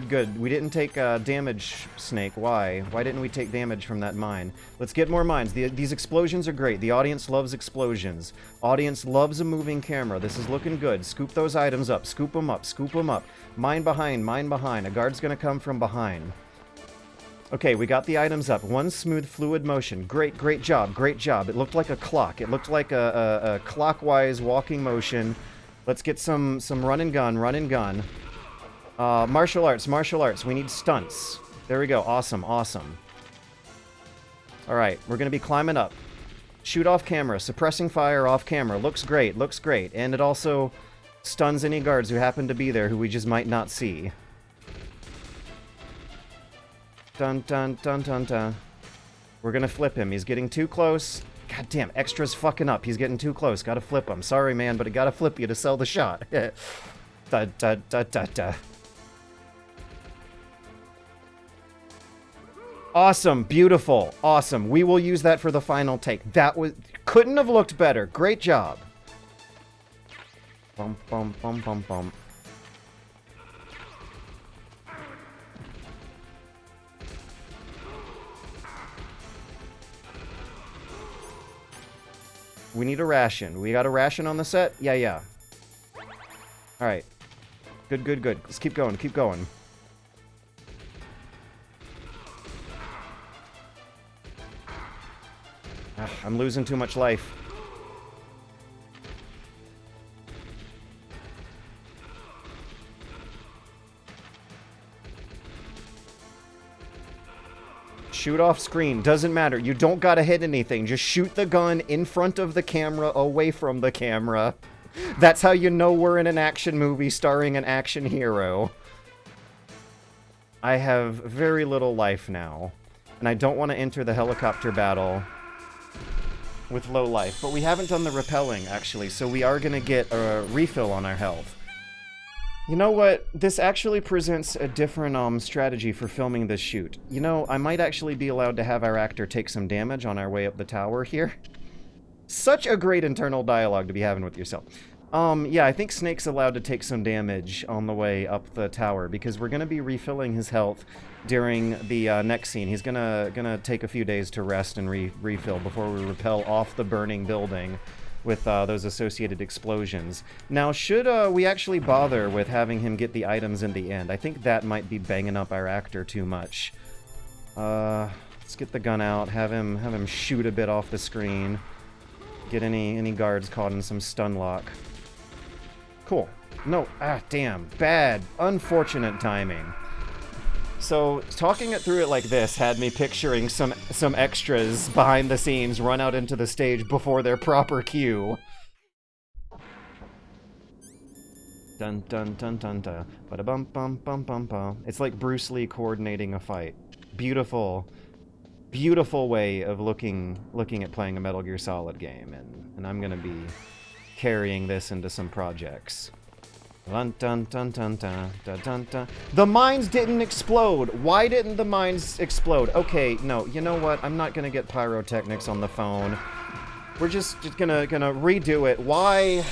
Good. We didn't take damage, Snake. Why? Why didn't we take damage from that mine? Let's get more mines. These explosions are great. The audience loves explosions. Audience loves a moving camera. This is looking good. Scoop those items up. Scoop them up. Mine behind. A guard's gonna come from behind. Okay, we got the items up. One smooth, fluid motion. Great job. It looked like a clock. It looked like a clockwise walking motion. Let's get some run and gun, run and gun. Martial arts, martial arts. We need stunts. There we go. Awesome, awesome. All right, we're going to be climbing up. Shoot off camera, suppressing fire off camera. Looks great, looks great. And it also stuns any guards who happen to be there who we just might not see. Dun, dun, dun, dun, dun. We're going to flip him. He's getting too close. God damn, extra's fucking up. He's getting too close. Gotta flip him. Sorry, man, but I gotta flip you to sell the shot. Da, da, da, da, da. Awesome. Beautiful. Awesome. We will use that for the final take. That was... couldn't have looked better. Great job. Bum, bum, bum, bum, bum. We need a ration. We got a ration on the set? Yeah, yeah. Alright. Good, good, good. Let's keep going, keep going. Ugh, I'm losing too much life. Shoot off screen. Doesn't matter. You don't gotta hit anything. Just shoot the gun in front of the camera, away from the camera. That's how you know we're in an action movie starring an action hero. I have very little life now. And I don't want to enter the helicopter battle with low life. But we haven't done the rappelling, actually, so we are gonna get a refill on our health. You know what? This actually presents a different strategy for filming this shoot. You know, I might actually be allowed to have our actor take some damage on our way up the tower here. Such a great internal dialogue to be having with yourself. Yeah, I think Snake's allowed to take some damage on the way up the tower because we're gonna be refilling his health during the next scene. He's gonna take a few days to rest and refill before we rappel off the burning building with those associated explosions. Now, should we actually bother with having him get the items in the end? I think that might be banging up our actor too much. Let's get the gun out, have him shoot a bit off the screen, get any guards caught in some stun lock. Cool. No, damn, bad, unfortunate timing. So, talking it through it like this had me picturing some extras behind the scenes run out into the stage before their proper cue. Dun dun dun dun dun. Bada bum bum bum bum bum. It's like Bruce Lee coordinating a fight. Beautiful, beautiful way of looking at playing a Metal Gear Solid game, and I'm gonna be carrying this into some projects. Dun dun dun dun dun dun dun dun. The mines didn't explode. Why didn't the mines explode? Okay, no, you know what? I'm not gonna get pyrotechnics on the phone. We're just gonna redo it. Why?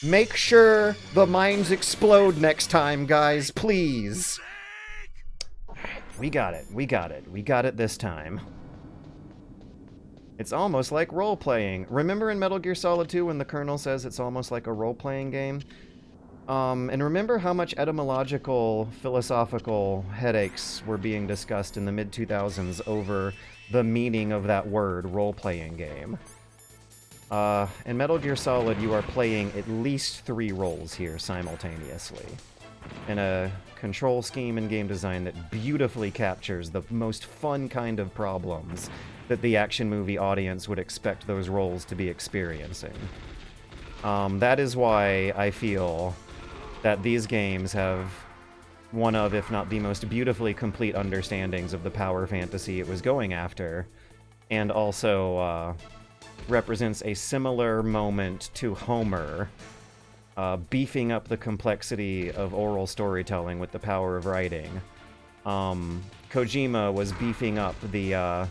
Make sure the mines explode next time, guys, please. We got it. We got it. We got it this time. It's almost like role-playing. Remember in Metal Gear Solid 2 when the Colonel says it's almost like a role-playing game? And remember how much etymological, philosophical headaches were being discussed in the mid-2000s over the meaning of that word, role-playing game. In Metal Gear Solid, you are playing at least 3 roles here simultaneously, in a control scheme and game design that beautifully captures the most fun kind of problems that the action movie audience would expect those roles to be experiencing. That is why I feel that these games have one of, if not the most beautifully complete understandings of the power fantasy it was going after, and also represents a similar moment to Homer, beefing up the complexity of oral storytelling with the power of writing. Kojima was beefing up the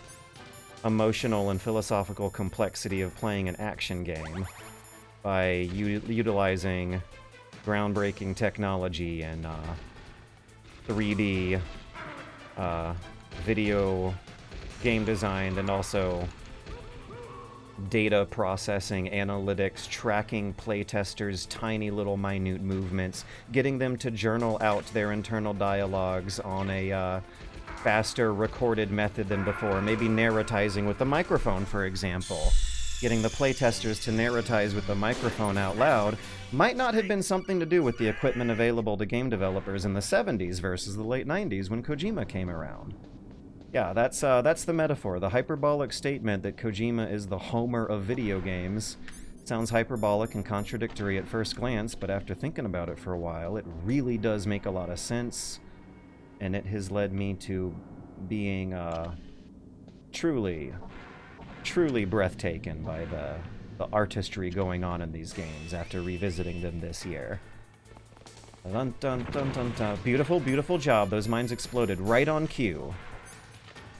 emotional and philosophical complexity of playing an action game by utilizing groundbreaking technology and 3D video game design, and also data processing, analytics, tracking playtesters' tiny little minute movements, getting them to journal out their internal dialogues on a faster recorded method than before, maybe narratizing with the microphone, for example. getting the playtesters to narratize with the microphone out loud might not have been something to do with the equipment available to game developers in the 70s versus the late 90s when Kojima came around. Yeah, that's the metaphor, the hyperbolic statement that Kojima is the Homer of video games. Sounds hyperbolic and contradictory at first glance, but after thinking about it for a while, it really does make a lot of sense, and it has led me to being truly breathtaking by the artistry going on in these games after revisiting them this year. Dun, dun, dun, dun, dun. Beautiful, beautiful job. Those mines exploded right on cue.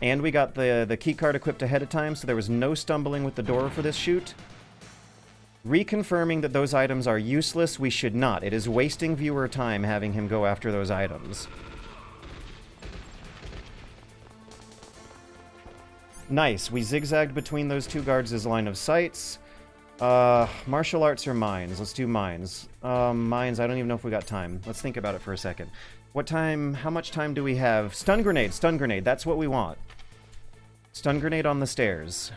And we got the keycard equipped ahead of time, so there was no stumbling with the door for this shoot. Reconfirming that those items are useless, we should not. It is wasting viewer time having him go after those items. Nice. We zigzagged between those two guards' line of sights. Martial arts or mines? Let's do mines. Mines, I don't even know if we got time. Let's think about it for a second. What time, how much time do we have? Stun grenade, that's what we want. Stun grenade on the stairs.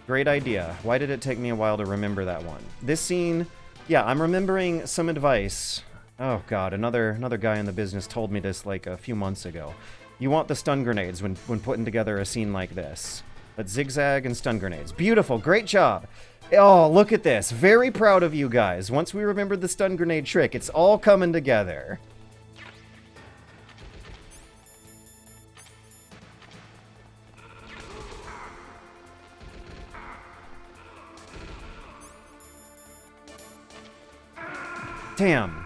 Great idea. Why did it take me a while to remember that one? This scene, yeah, I'm remembering some advice. Oh god, another guy in the business told me this like a few months ago. You want the stun grenades when putting together a scene like this. Let's zigzag and stun grenades. Beautiful, great job. Oh, look at this. Very proud of you guys. Once we remembered the stun grenade trick, it's all coming together. Damn.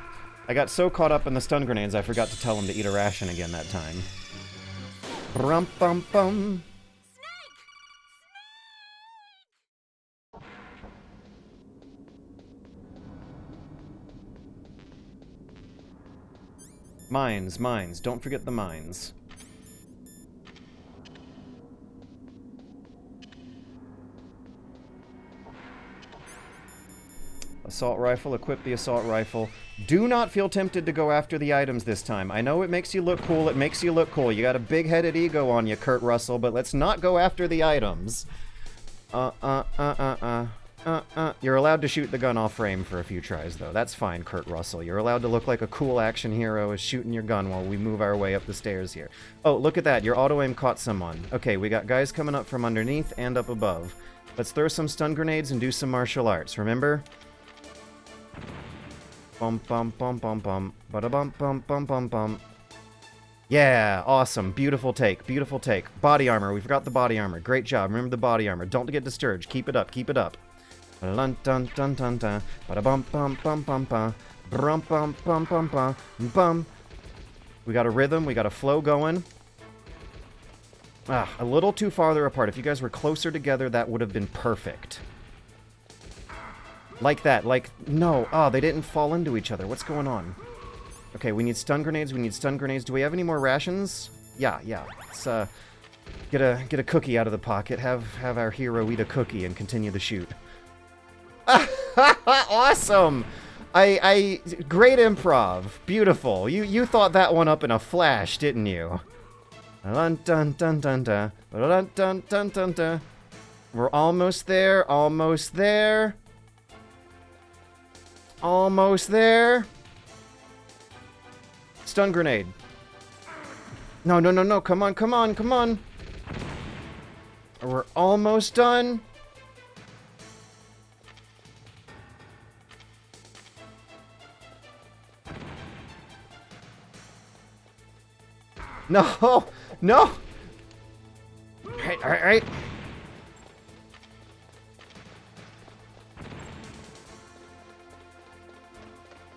I got so caught up in the stun grenades, I forgot to tell him to eat a ration again that time. Brum bum bum. Mines, mines. Don't forget the mines. Assault rifle, equip the assault rifle. Do not feel tempted to go after the items this time. I know it makes you look cool, You got a big-headed ego on you, Kurt Russell, but let's not go after the items. You're allowed to shoot the gun off frame for a few tries, though. That's fine, Kurt Russell. You're allowed to look like a cool action hero is shooting your gun while we move our way up the stairs here. Oh, look at that. Your auto-aim caught someone. Okay, we got guys coming up from underneath and up above. Let's throw some stun grenades and do some martial arts, remember? Bum bum bum bum bum. Bada bum bum bum bum bum. Yeah, awesome. Beautiful take. Beautiful take. Body armor. We forgot the body armor. Great job. Remember the body armor. Don't get discouraged. Keep it up. Keep it up. Dun dun dun dun dun. Bada bum bum bum bum bum. Brum bum bum bum bum bum. We got a rhythm. We got a flow going. A little too farther apart. If you guys were closer together, that would have been perfect. Like that, like, no. Oh, they didn't fall into each other. What's going on? Okay, we need stun grenades, Do we have any more rations? Yeah. Let's, get a cookie out of the pocket, have our hero eat a cookie and continue the shoot. Awesome! Great improv. Beautiful. You thought that one up in a flash, didn't you? Dun dun dun dun dun. Dun dun dun dun dun. We're almost there, almost there. Almost there. Stun grenade. No. Come on. We're almost done. No. All right.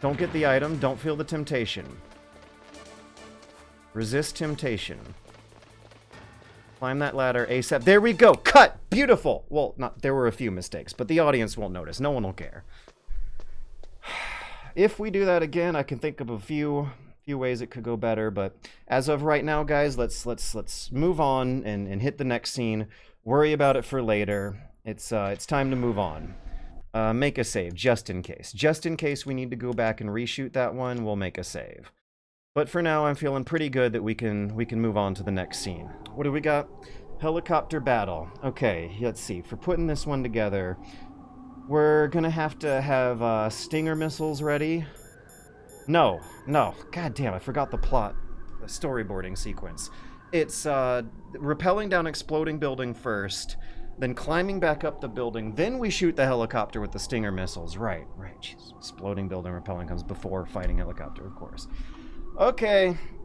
Don't get the item. Don't feel the temptation. Resist temptation. Climb that ladder ASAP. There we go. Cut. Beautiful. Well, there were a few mistakes, but the audience won't notice. No one will care. If we do that again, I can think of a few ways it could go better, but as of right now, guys, let's move on and hit the next scene. Worry about it for later. It's time to move on. Make a save, just in case. Just in case we need to go back and reshoot that one, we'll make a save. But for now, I'm feeling pretty good that we can move on to the next scene. What do we got? Helicopter battle. Okay, let's see. For putting this one together, we're gonna have to have Stinger missiles ready. No. God damn, I forgot the plot. The storyboarding sequence. It's rappelling down exploding building first, then climbing back up the building, then we shoot the helicopter with the Stinger missiles. Right. Jeez. Exploding building rappelling comes before fighting helicopter, of course.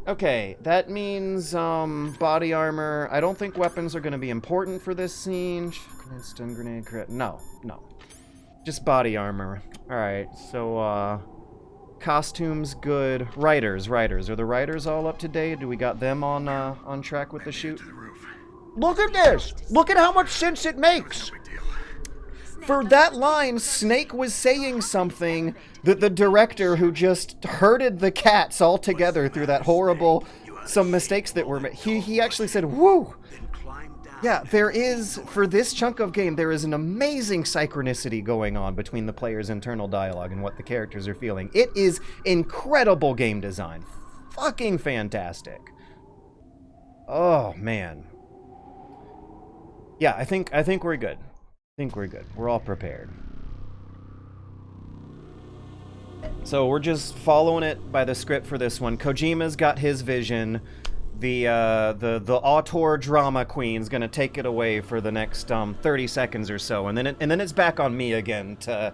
Okay, that means body armor. I don't think weapons are going to be important for this scene. Stun grenade, no. Just body armor. Alright, so costumes good. Riders. Are the riders all up to date? Do we got them on track with the shoot? Look at this! Look at how much sense it makes! For that line, Snake was saying something that the director, who just herded the cats all together through that horrible, some mistakes that were made, he actually said, woo! Yeah, there is, for this chunk of game, there is an amazing synchronicity going on between the player's internal dialogue and what the characters are feeling. It is incredible game design. Fucking fantastic. Oh, man. Yeah, I think we're good. We're all prepared. So we're just following it by the script for this one. Kojima's got his vision. The auteur drama queen's gonna take it away for the next 30 seconds or so, and then it's back on me again to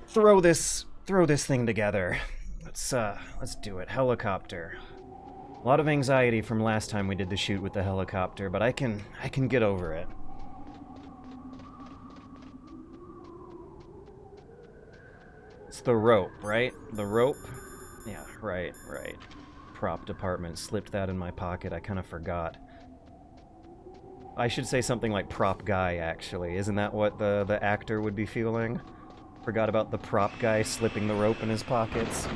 throw this thing together. Let's do it. Helicopter. A lot of anxiety from last time we did the shoot with the helicopter, but I can get over it. It's the rope, right? The rope? Yeah, right. Prop department. Slipped that in my pocket. I kind of forgot. I should say something like prop guy, actually. Isn't that what the actor would be feeling? Forgot about the prop guy slipping the rope in his pockets.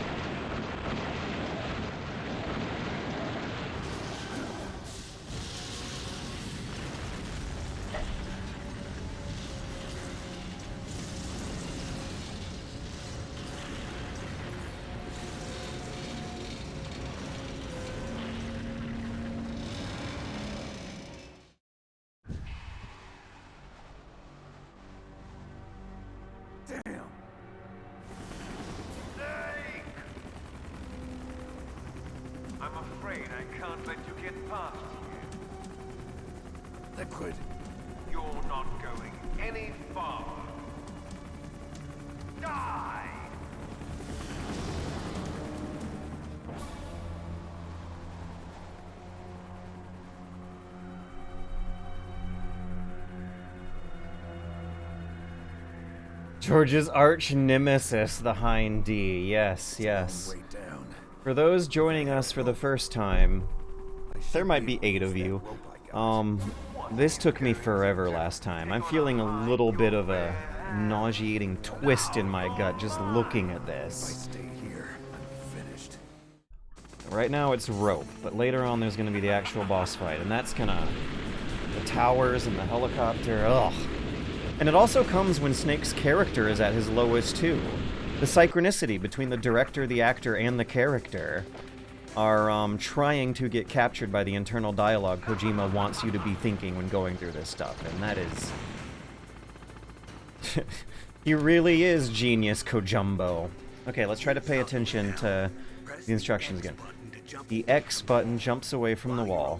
I'm afraid I can't let you get past here. Liquid. You're not going any farther. Die! George's arch nemesis, the Hind D. Yes. For those joining us for the first time, there might be 8 of you. This took me forever last time. I'm feeling a little bit of a nauseating twist in my gut just looking at this. Right now it's rope, but later on there's gonna be the actual boss fight, and that's gonna... the towers and the helicopter, ugh. And it also comes when Snake's character is at his lowest too. The synchronicity between the director, the actor, and the character are trying to get captured by the internal dialogue Kojima wants you to be thinking when going through this stuff, and that is... he really is genius Kojumbo. Okay, let's try to pay attention to the instructions again. The X button jumps away from the wall.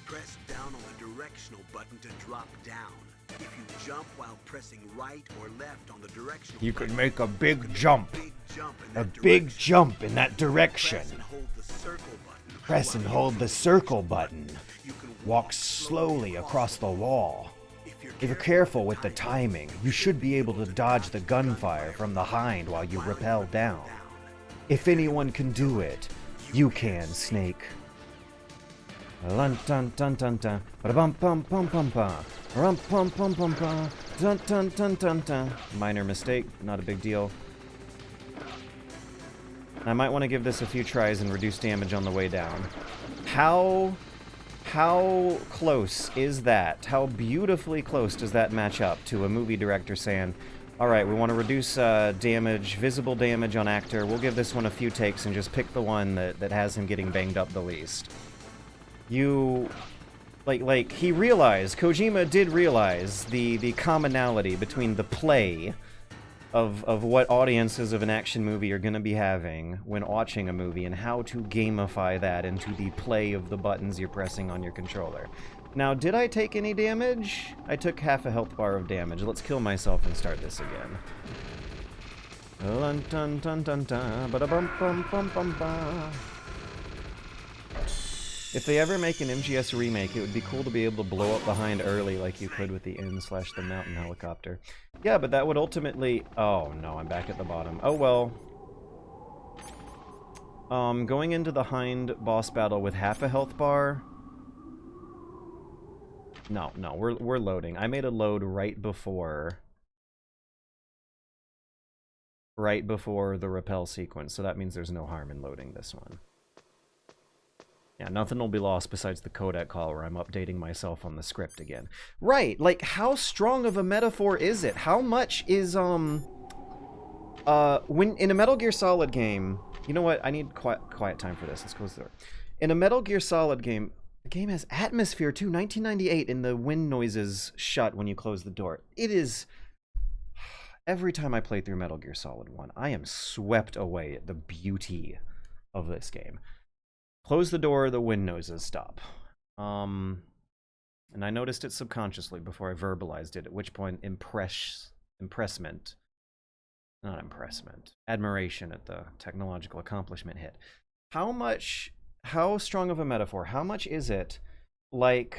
Press down on the directional button to drop down. If you jump while pressing right or left on the directional You could make a big jump. a big jump in that direction. Press and hold the circle button. Walk slowly across the wall. If you're careful with the timing, you should be able to dodge the gunfire from the hind while you rappel down. If anyone can do it, you can, Snake. Dun dun dun dun dun. Bum bum bum bum bum. Rum pum pum pum pum. Dun dun dun dun dun. Minor mistake, not a big deal. I might want to give this a few tries and reduce damage on the way down. How close is that? How beautifully close does that match up to a movie director saying, alright, we want to reduce damage, visible damage on actor. We'll give this one a few takes and just pick the one that has him getting banged up the least. Like he realized, Kojima did realize the commonality between the play of what audiences of an action movie are going to be having when watching a movie, and how to gamify that into the play of the buttons you're pressing on your controller. Now, did I take any damage? I took half a health bar of damage. Let's kill myself and start this again. Dun dun dun dun dun, ba-da-bum bum bum bum ba. If they ever make an MGS remake, it would be cool to be able to blow up behind early like you could with the N/the mountain helicopter. Yeah, but that would ultimately... Oh, no, I'm back at the bottom. Oh, well. Going into the Hind boss battle with half a health bar... No, we're loading. I made a load right before the rappel sequence, so that means there's no harm in loading this one. Yeah, nothing will be lost besides the codec call where I'm updating myself on the script again. Right, like, how strong of a metaphor is it? How much is, when, in a Metal Gear Solid game... You know what? I need quiet time for this. Let's close the door. In a Metal Gear Solid game, the game has atmosphere, too. 1998, and the wind noises shut when you close the door. It is... Every time I play through Metal Gear Solid 1, I am swept away at the beauty of this game. Close the door, the wind noises stop. And I noticed it subconsciously before I verbalized it, at which point admiration at the technological accomplishment hit. How strong of a metaphor, how much is it like,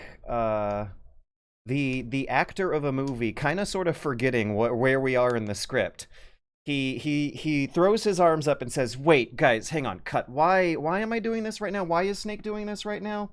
the actor of a movie kind of sort of forgetting where we are in the script? He throws his arms up and says, "Wait, guys, hang on, cut. Why am I doing this right now? Why is Snake doing this right now?"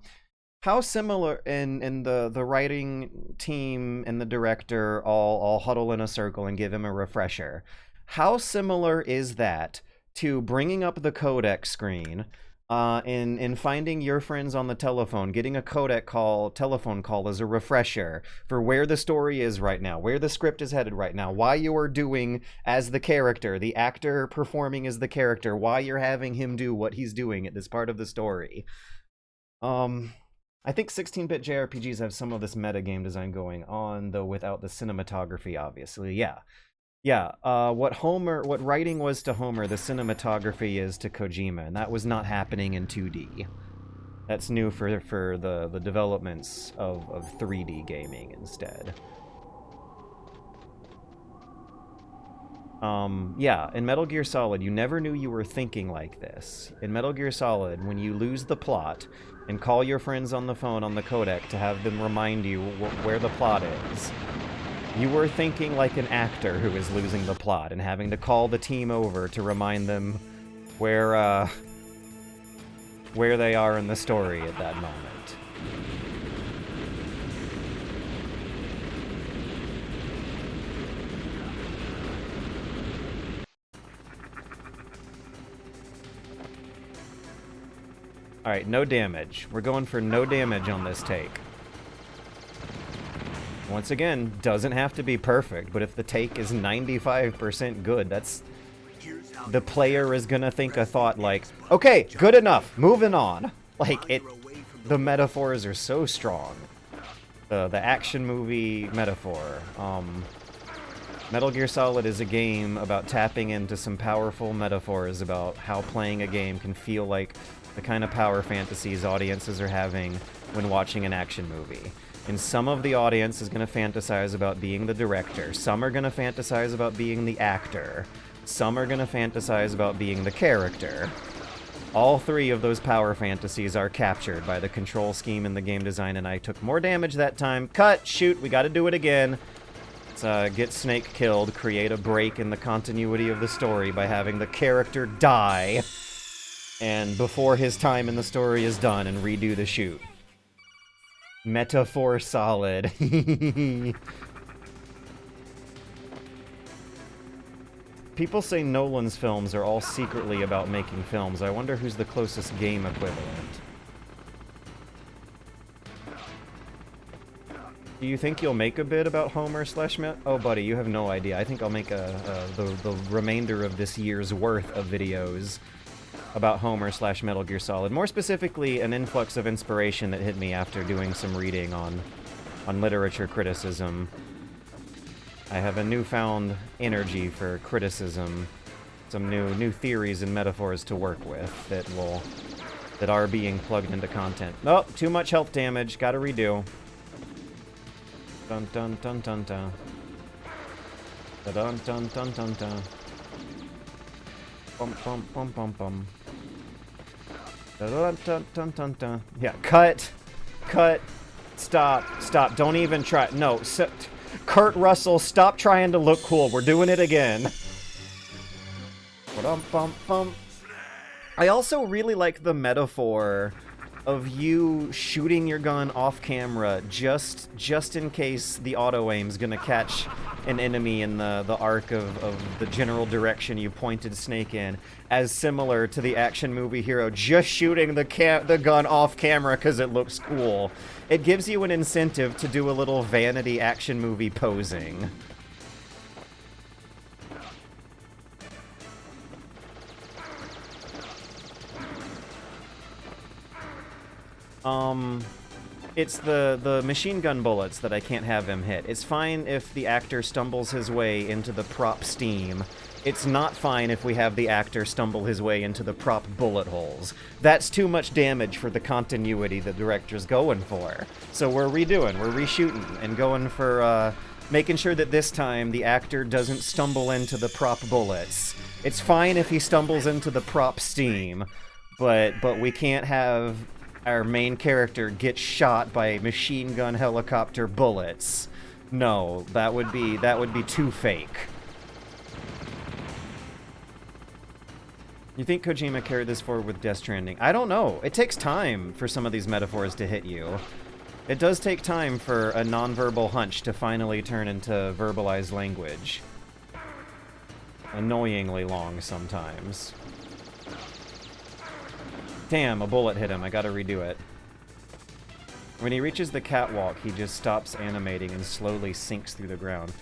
How similar in the writing team and the director all huddle in a circle and give him a refresher. How similar is that to bringing up the codec screen and finding your friends on the telephone, getting a telephone call as a refresher for where the story is right now, where the script is headed right now, why you are doing as the character, the actor performing as the character, why you're having him do what he's doing at this part of the story. I think 16-bit JRPGs have some of this metagame design going on, though without the cinematography, obviously. Yeah, what writing was to Homer, the cinematography is to Kojima, and that was not happening in 2D. That's new for the developments of 3D gaming instead. Yeah, in Metal Gear Solid, you never knew you were thinking like this. In Metal Gear Solid, when you lose the plot and call your friends on the phone on the codec to have them remind you where the plot is, you were thinking like an actor who is losing the plot and having to call the team over to remind them where they are in the story at that moment. Alright, no damage. We're going for no damage on this take. Once again, doesn't have to be perfect, but if the take is 95% good, that's... The player is gonna think a thought like, okay, good enough, moving on. Like, the metaphors are so strong. The action movie metaphor. Metal Gear Solid is a game about tapping into some powerful metaphors about how playing a game can feel like the kind of power fantasies audiences are having when watching an action movie. And some of the audience is going to fantasize about being the director. Some are going to fantasize about being the actor. Some are going to fantasize about being the character. All three of those power fantasies are captured by the control scheme in the game design, and I took more damage that time. Cut! Shoot! We gotta do it again. Let's get Snake killed, create a break in the continuity of the story by having the character die, and before his time in the story is done, and redo the shoot. Metaphor solid. People say Nolan's films are all secretly about making films. I wonder who's the closest game equivalent. Do you think you'll make a bit about Homer / Oh, buddy, you have no idea. I think I'll make the remainder of this year's worth of videos about Homer / Metal Gear Solid. More specifically, an influx of inspiration that hit me after doing some reading on literature criticism. I have a newfound energy for criticism, some new theories and metaphors to work with that are being plugged into content. Oh, too much health damage. Gotta redo. Dun dun dun dun dun. Dun dun dun dun dun. Bum bum bum bum bum. Dun dun dun dun dun. Yeah, cut. Stop. Don't even try. No, Kurt Russell, stop trying to look cool. We're doing it again. I also really like the metaphor of you shooting your gun off camera just in case the auto aim's gonna catch an enemy in the arc of the general direction you pointed Snake in, as similar to the action movie hero just shooting the gun off camera because it looks cool. It gives you an incentive to do a little vanity action movie posing. It's the machine gun bullets that I can't have him hit. It's fine if the actor stumbles his way into the prop steam. It's not fine if we have the actor stumble his way into the prop bullet holes. That's too much damage for the continuity the director's going for. So we're reshooting, and going for, making sure that this time the actor doesn't stumble into the prop bullets. It's fine if he stumbles into the prop steam, but we can't have our main character get shot by machine gun helicopter bullets. No, that would be too fake. You think Kojima carried this forward with Death Stranding? I don't know. It takes time for some of these metaphors to hit you. It does take time for a nonverbal hunch to finally turn into verbalized language. Annoyingly long sometimes. Damn, a bullet hit him. I gotta redo it. When he reaches the catwalk, he just stops animating and slowly sinks through the ground.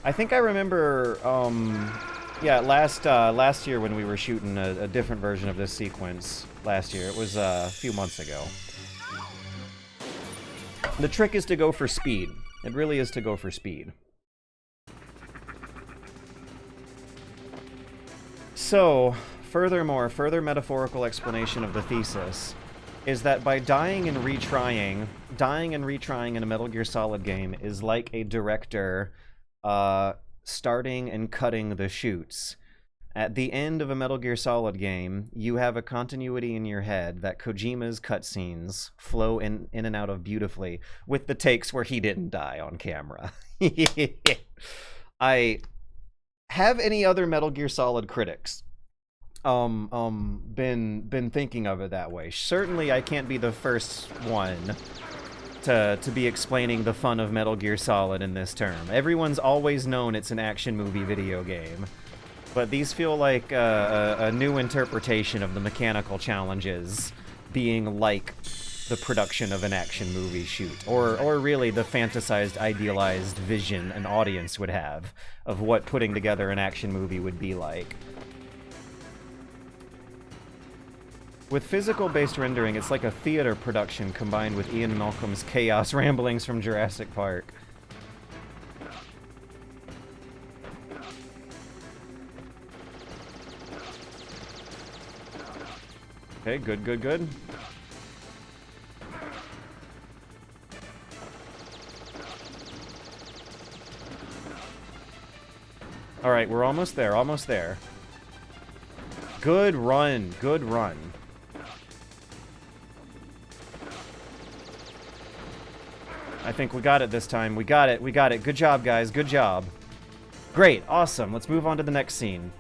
I think I remember, yeah, last year when we were shooting a different version of this sequence. Last year. It was a few months ago. The trick is to go for speed. It really is to go for speed. So, furthermore, further metaphorical explanation of the thesis is that by dying and retrying in a Metal Gear Solid game is like a director starting and cutting the shoots. At the end of a Metal Gear Solid game, you have a continuity in your head that Kojima's cutscenes flow in and out of beautifully, with the takes where he didn't die on camera. Have any other Metal Gear Solid critics been thinking of it that way? Certainly I can't be the first one to be explaining the fun of Metal Gear Solid in this term. Everyone's always known it's an action movie video game, but these feel like a new interpretation of the mechanical challenges being like the production of an action movie shoot, or really the fantasized, idealized vision an audience would have of what putting together an action movie would be like. With physical-based rendering, it's like a theater production combined with Ian Malcolm's chaos ramblings from Jurassic Park. Okay, good. Alright, we're almost there. Good run. I think we got it this time. We got it. Good job, guys. Good job. Great. Awesome. Let's move on to the next scene.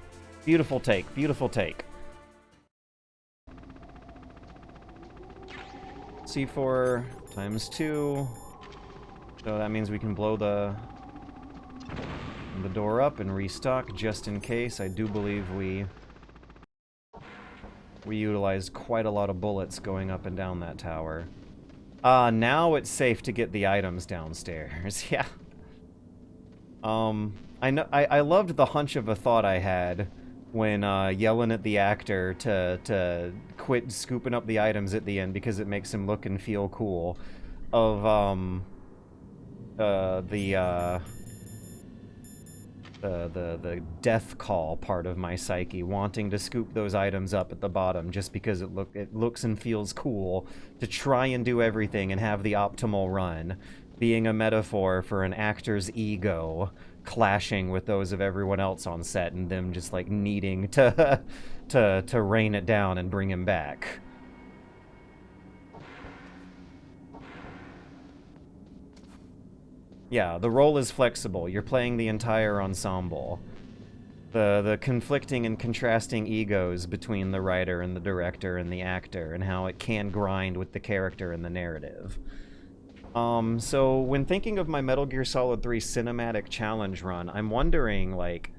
Beautiful take. C4 times 2. So that means we can blow the door up and restock just in case. I do believe we utilized quite a lot of bullets going up and down that tower. Now it's safe to get the items downstairs. Yeah. I loved the hunch of a thought I had when yelling at the actor to quit scooping up the items at the end because it makes him look and feel cool. Of the death call part of my psyche, wanting to scoop those items up at the bottom just because it looks and feels cool to try and do everything and have the optimal run, being a metaphor for an actor's ego clashing with those of everyone else on set and them just like needing to to rein it down and bring him back. Yeah, the role is flexible. You're playing the entire ensemble. The conflicting and contrasting egos between the writer and the director and the actor, and how it can grind with the character and the narrative. So when thinking of my Metal Gear Solid 3 cinematic challenge run, I'm wondering, like,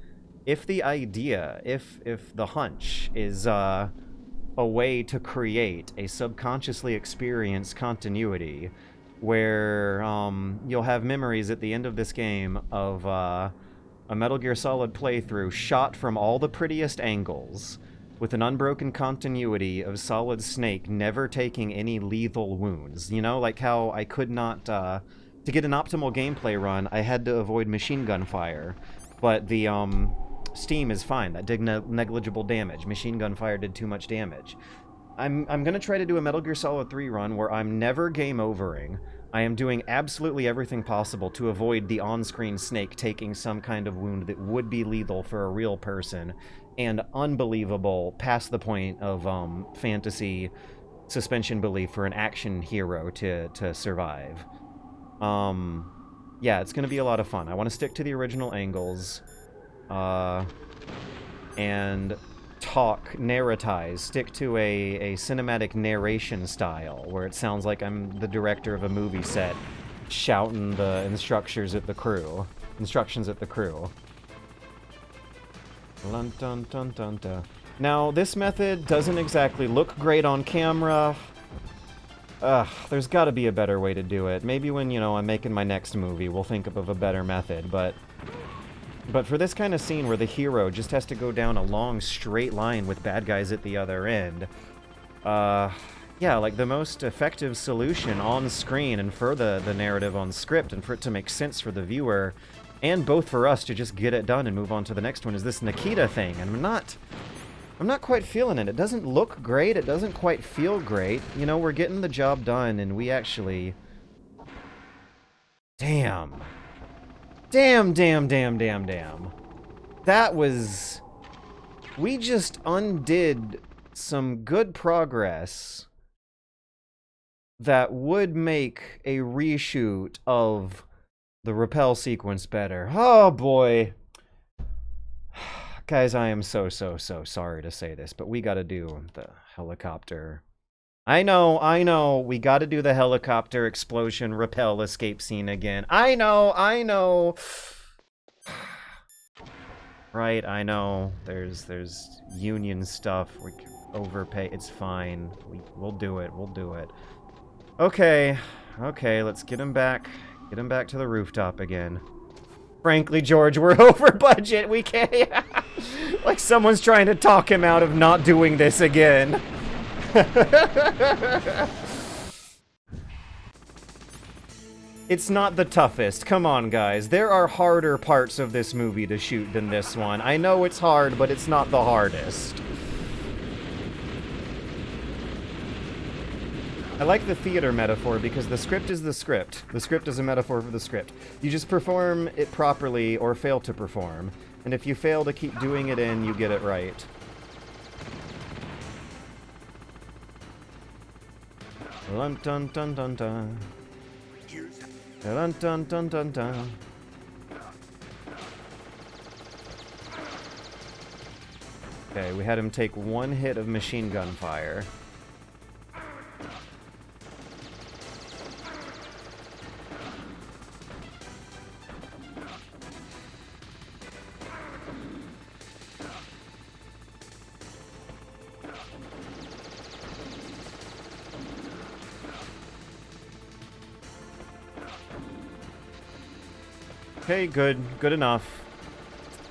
if the idea, if the hunch is a way to create a subconsciously experienced continuity where you'll have memories at the end of this game of a Metal Gear Solid playthrough shot from all the prettiest angles, with an unbroken continuity of Solid Snake never taking any lethal wounds. You know, like how I could not, to get an optimal gameplay run, I had to avoid machine gun fire, but the Steam is fine. That did negligible damage. Machine gun fire did too much damage. I'm gonna try to do a Metal Gear Solid 3 run where I'm never game overing. I am doing absolutely everything possible to avoid the on-screen Snake taking some kind of wound that would be lethal for a real person, and unbelievable, past the point of fantasy suspension belief for an action hero to survive. Yeah, it's gonna be a lot of fun. I want to stick to the original angles, and narratize, stick to a cinematic narration style where it sounds like I'm the director of a movie set shouting the instructions at the crew. Dun, dun, dun, dun, dun. Now, this method doesn't exactly look great on camera. There's got to be a better way to do it. Maybe when, you know, I'm making my next movie, we'll think of a better method, but for this kind of scene where the hero just has to go down a long, straight line with bad guys at the other end, yeah, like the most effective solution on screen and for the narrative on script and for it to make sense for the viewer, and both for us to just get it done and move on to the next one, is this Nikita thing, and I'm not quite feeling it. It doesn't look great, it doesn't quite feel great. You know, we're getting the job done, and we actually... Damn. That was... We just undid some good progress that would make a reshoot of the rappel sequence better. Oh boy. Guys, I am so sorry to say this, but we gotta do the helicopter. I know, we gotta do the helicopter explosion rappel escape scene again. I know. Right, I know. There's union stuff. We can overpay. It's fine. We'll do it. Okay, let's get him back. Get him back to the rooftop again. Frankly, George, we're over budget. We can't... Like someone's trying to talk him out of not doing this again. It's not the toughest. Come on, guys. There are harder parts of this movie to shoot than this one. I know it's hard, but it's not the hardest. I like the theater metaphor because the script is the script. The script is a metaphor for the script. You just perform it properly or fail to perform. And if you fail to keep doing it in, you get it right. Dun dun dun dun dun. Dun dun dun dun dun. Okay, we had him take one hit of machine gun fire. Okay, good enough.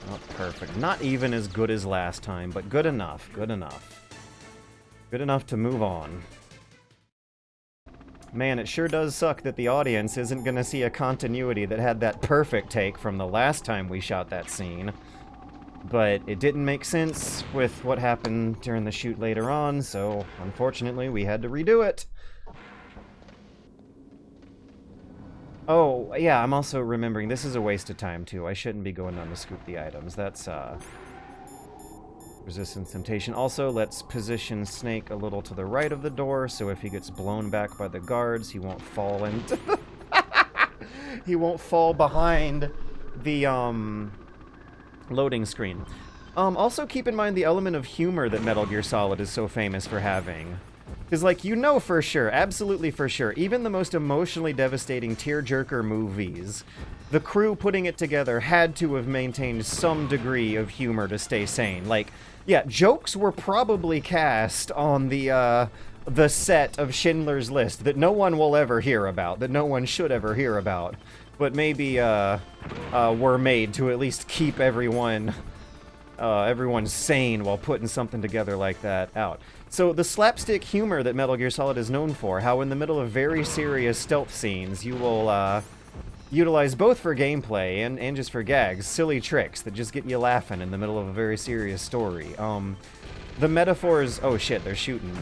Oh, Perfect. Not even as good as last time, but good enough. Good enough. Good enough to move on. Man, it sure does suck that the audience isn't gonna see a continuity that had that perfect take from the last time we shot that scene. But it didn't make sense with what happened during the shoot later on, so unfortunately we had to redo it. Oh, yeah, I'm also remembering this is a waste of time, too. I shouldn't be going on to scoop the items. That's, resistance temptation. Also, let's position Snake a little to the right of the door, so if he gets blown back by the guards, he won't fall into the... he won't fall behind the, loading screen. Also keep in mind the element of humor that Metal Gear Solid is so famous for having. Because, like, you know for sure, absolutely for sure, even the most emotionally devastating tearjerker movies, the crew putting it together had to have maintained some degree of humor to stay sane. Like, yeah, jokes were probably cast on the set of Schindler's List that no one will ever hear about, that no one should ever hear about, but maybe, were made to at least keep everyone sane while putting something together like that out. So the slapstick humor that Metal Gear Solid is known for, how in the middle of very serious stealth scenes, you will, utilize both for gameplay and just for gags, silly tricks that just get you laughing in the middle of a very serious story. The metaphors... Oh shit, they're shooting.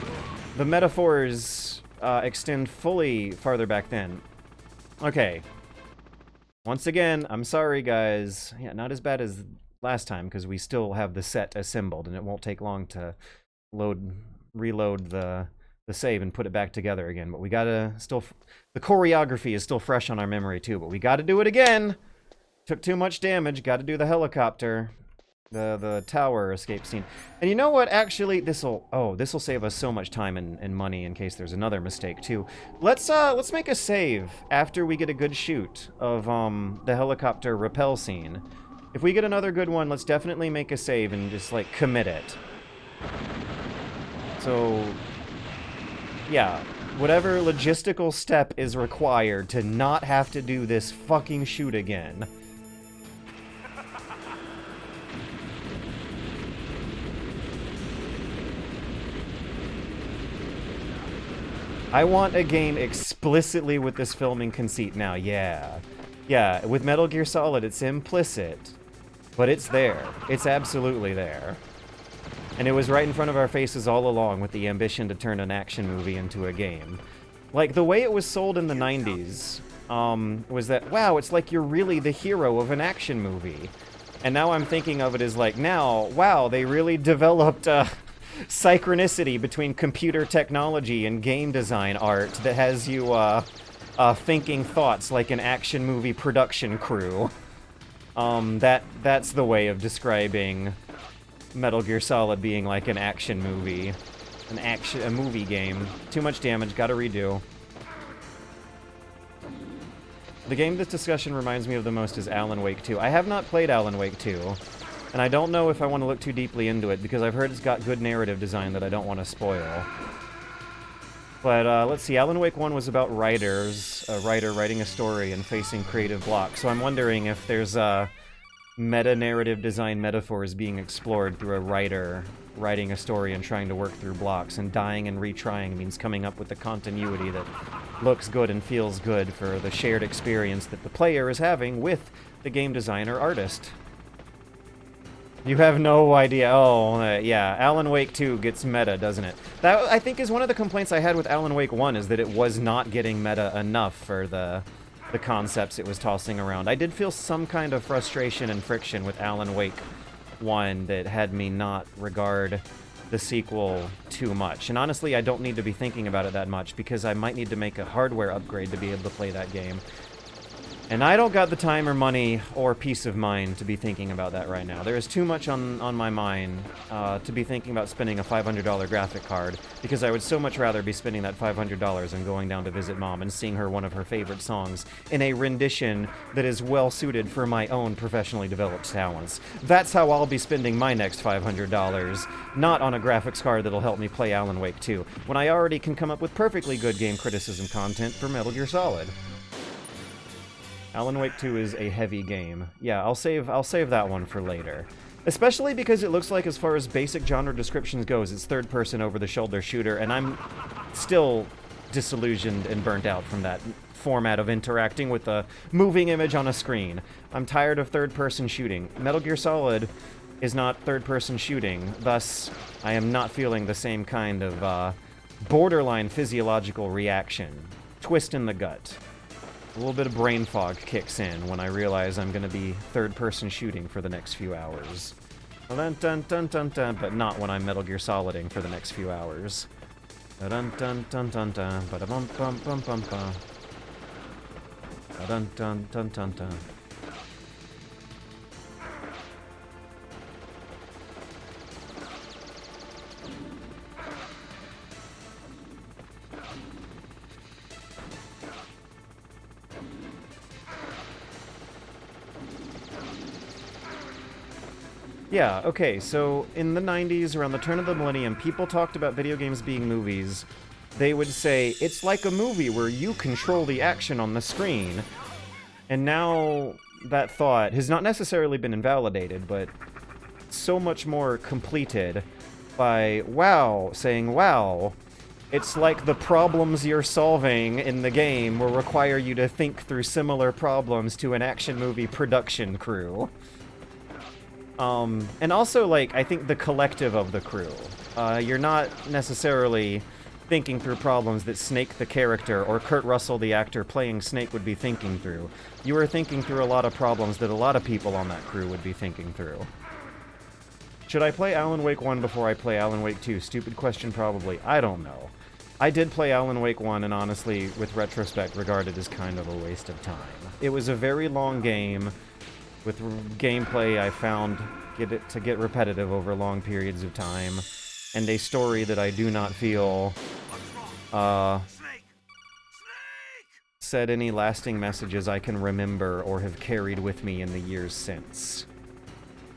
The metaphors, extend fully farther back then. Okay. Once again, I'm sorry guys. Yeah, not as bad as last time, because we still have the set assembled, and it won't take long to reload the save and put it back together again. But we gotta still... The choreography is still fresh on our memory too, but we gotta do it again! Took too much damage, gotta do the helicopter. The tower escape scene. And you know what, actually, this'll save us so much time and money in case there's another mistake too. Let's make a save after we get a good shoot of, the helicopter rappel scene. If we get another good one, let's definitely make a save and just, like, commit it. So, yeah, whatever logistical step is required to not have to do this fucking shoot again. I want a game explicitly with this filming conceit now, yeah. Yeah, with Metal Gear Solid, it's implicit, but it's there. It's absolutely there. And it was right in front of our faces all along with the ambition to turn an action movie into a game. Like, the way it was sold in the 90s, was that, wow, it's like you're really the hero of an action movie. And now I'm thinking of it as like, now, wow, they really developed, synchronicity between computer technology and game design art that has you, thinking thoughts like an action movie production crew. That's the way of describing Metal Gear Solid being like an action movie. A movie game. Too much damage, gotta redo. The game this discussion reminds me of the most is Alan Wake 2. I have not played Alan Wake 2, and I don't know if I want to look too deeply into it, because I've heard it's got good narrative design that I don't want to spoil. But, let's see, Alan Wake 1 was about writers, a writer writing a story and facing creative block, so I'm wondering if there's, meta-narrative design metaphors being explored through a writer writing a story and trying to work through blocks, and dying and retrying means coming up with the continuity that looks good and feels good for the shared experience that the player is having with the game designer artist. You have no idea. Oh, yeah. Alan Wake 2 gets meta, doesn't it? That, I think, is one of the complaints I had with Alan Wake 1, is that it was not getting meta enough for the concepts it was tossing around. I did feel some kind of frustration and friction with Alan Wake 1 that had me not regard the sequel too much. And honestly, I don't need to be thinking about it that much, because I might need to make a hardware upgrade to be able to play that game. And I don't got the time or money or peace of mind to be thinking about that right now. There is too much on my mind to be thinking about spending a $500 graphic card, because I would so much rather be spending that $500 and going down to visit Mom and seeing her one of her favorite songs in a rendition that is well suited for my own professionally developed talents. That's how I'll be spending my next $500, not on a graphics card that'll help me play Alan Wake 2, when I already can come up with perfectly good game criticism content for Metal Gear Solid. Alan Wake 2 is a heavy game. Yeah, I'll save that one for later. Especially because it looks like, as far as basic genre descriptions goes, it's third-person over-the-shoulder shooter, and I'm still disillusioned and burnt out from that format of interacting with a moving image on a screen. I'm tired of third-person shooting. Metal Gear Solid is not third-person shooting, thus I am not feeling the same kind of borderline physiological reaction. Twist in the gut. A little bit of brain fog kicks in when I realize I'm going to be third-person shooting for the next few hours. Dun dun dun dun dun, but not when I'm Metal Gear Soliding for the next few hours. Dun dun dun dun dun, ba bum bum bum bum bum. Dun dun dun dun dun. Yeah, okay, so in the 90s, around the turn of the millennium, people talked about video games being movies. They would say, it's like a movie where you control the action on the screen. And now that thought has not necessarily been invalidated, but so much more completed by WoW saying, wow, it's like the problems you're solving in the game will require you to think through similar problems to an action movie production crew. And also, like, I think the collective of the crew. You're not necessarily thinking through problems that Snake the character or Kurt Russell the actor playing Snake would be thinking through. You are thinking through a lot of problems that a lot of people on that crew would be thinking through. Should I play Alan Wake 1 before I play Alan Wake 2? Stupid question, probably. I don't know. I did play Alan Wake 1, and honestly, with retrospect, regard it as kind of a waste of time. It was a very long game, with gameplay I found to get repetitive over long periods of time, and a story that I do not feel said any lasting messages I can remember or have carried with me in the years since.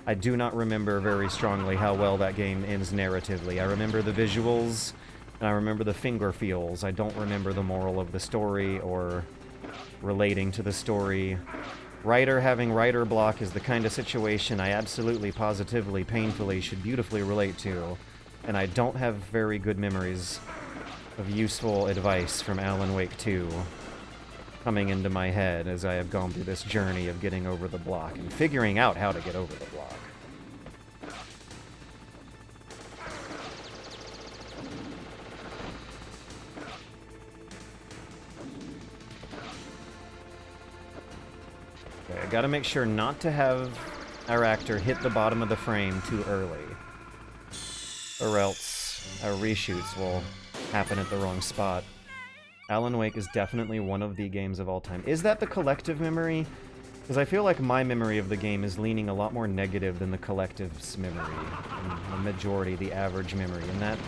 I do not remember very strongly how well that game ends narratively. I remember the visuals, and I remember the finger feels. I don't remember the moral of the story or relating to the story. Writer having writer block is the kind of situation I absolutely, positively, painfully should beautifully relate to, and I don't have very good memories of useful advice from Alan Wake 2 coming into my head as I have gone through this journey of getting over the block and figuring out how to get over the block. Okay, I gotta make sure not to have our actor hit the bottom of the frame too early, or else our reshoots will happen at the wrong spot. Alan Wake is definitely one of the games of all time. Is that the collective memory? Because I feel like my memory of the game is leaning a lot more negative than the collective's memory, and the majority, the average memory, and that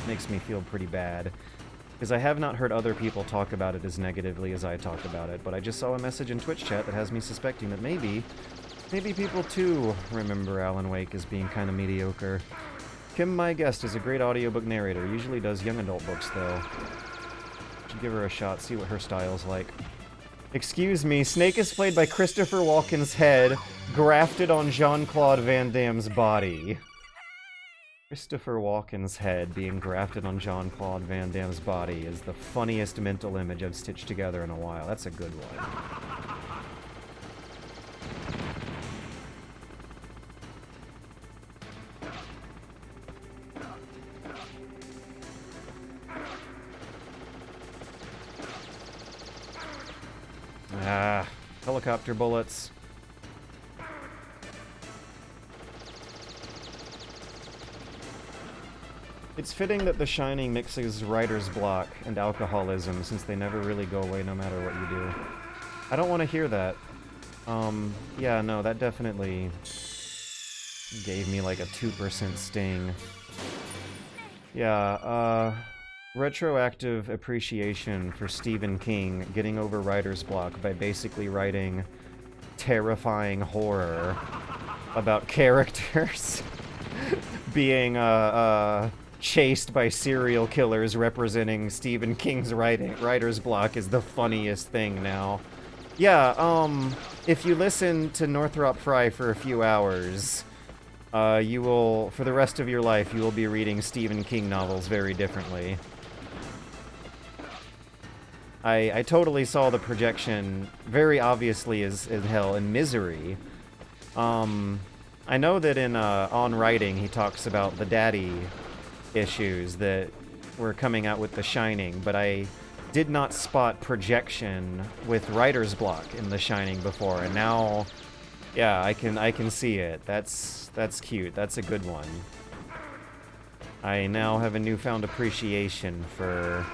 makes me feel pretty bad. Because I have not heard other people talk about it as negatively as I talk about it, but I just saw a message in Twitch chat that has me suspecting that maybe people too remember Alan Wake as being kind of mediocre. Kim, my guest, is a great audiobook narrator. Usually does young adult books, though. Should give her a shot, see what her style's like. Excuse me, Snake is played by Christopher Walken's head, grafted on Jean-Claude Van Damme's body. Christopher Walken's head being grafted on Jean-Claude Van Damme's body is the funniest mental image I've stitched together in a while. That's a good one. Ah, helicopter bullets. It's fitting that The Shining mixes writer's block and alcoholism, since they never really go away no matter what you do. I don't want to hear that. Yeah, no, that definitely gave me like a 2% sting. Yeah, retroactive appreciation for Stephen King getting over writer's block by basically writing terrifying horror about characters being chased by serial killers representing Stephen King's writer's block is the funniest thing now. Yeah, if you listen to Northrop Frye for a few hours, you will, for the rest of your life, you will be reading Stephen King novels very differently. I totally saw the projection very obviously as hell in Misery. I know that in On Writing he talks about the daddy issues that were coming out with The Shining, but I did not spot projection with writer's block in The Shining before, and now, yeah, I can see it. That's cute. That's a good one. I now have a newfound appreciation for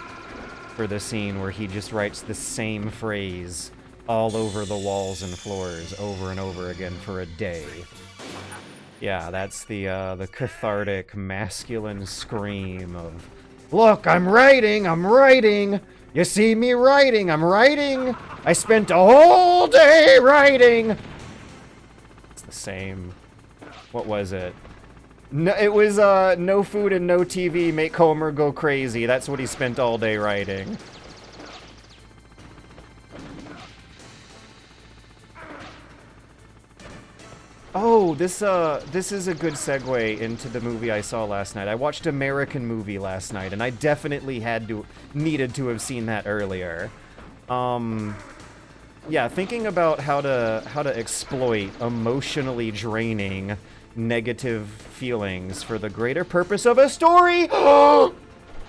the scene where he just writes the same phrase all over the walls and floors over and over again for a day. Yeah, that's the cathartic masculine scream of, "Look, I'm writing! I'm writing! You see me writing! I'm writing! I spent a whole day writing!" It's the same. What was it? No, it was, no food and no TV make Homer go crazy. That's what he spent all day writing. Oh, this is a good segue into the movie I saw last night. I watched American Movie last night, and I definitely needed to have seen that earlier. Yeah, thinking about how to exploit emotionally draining negative feelings for the greater purpose of a story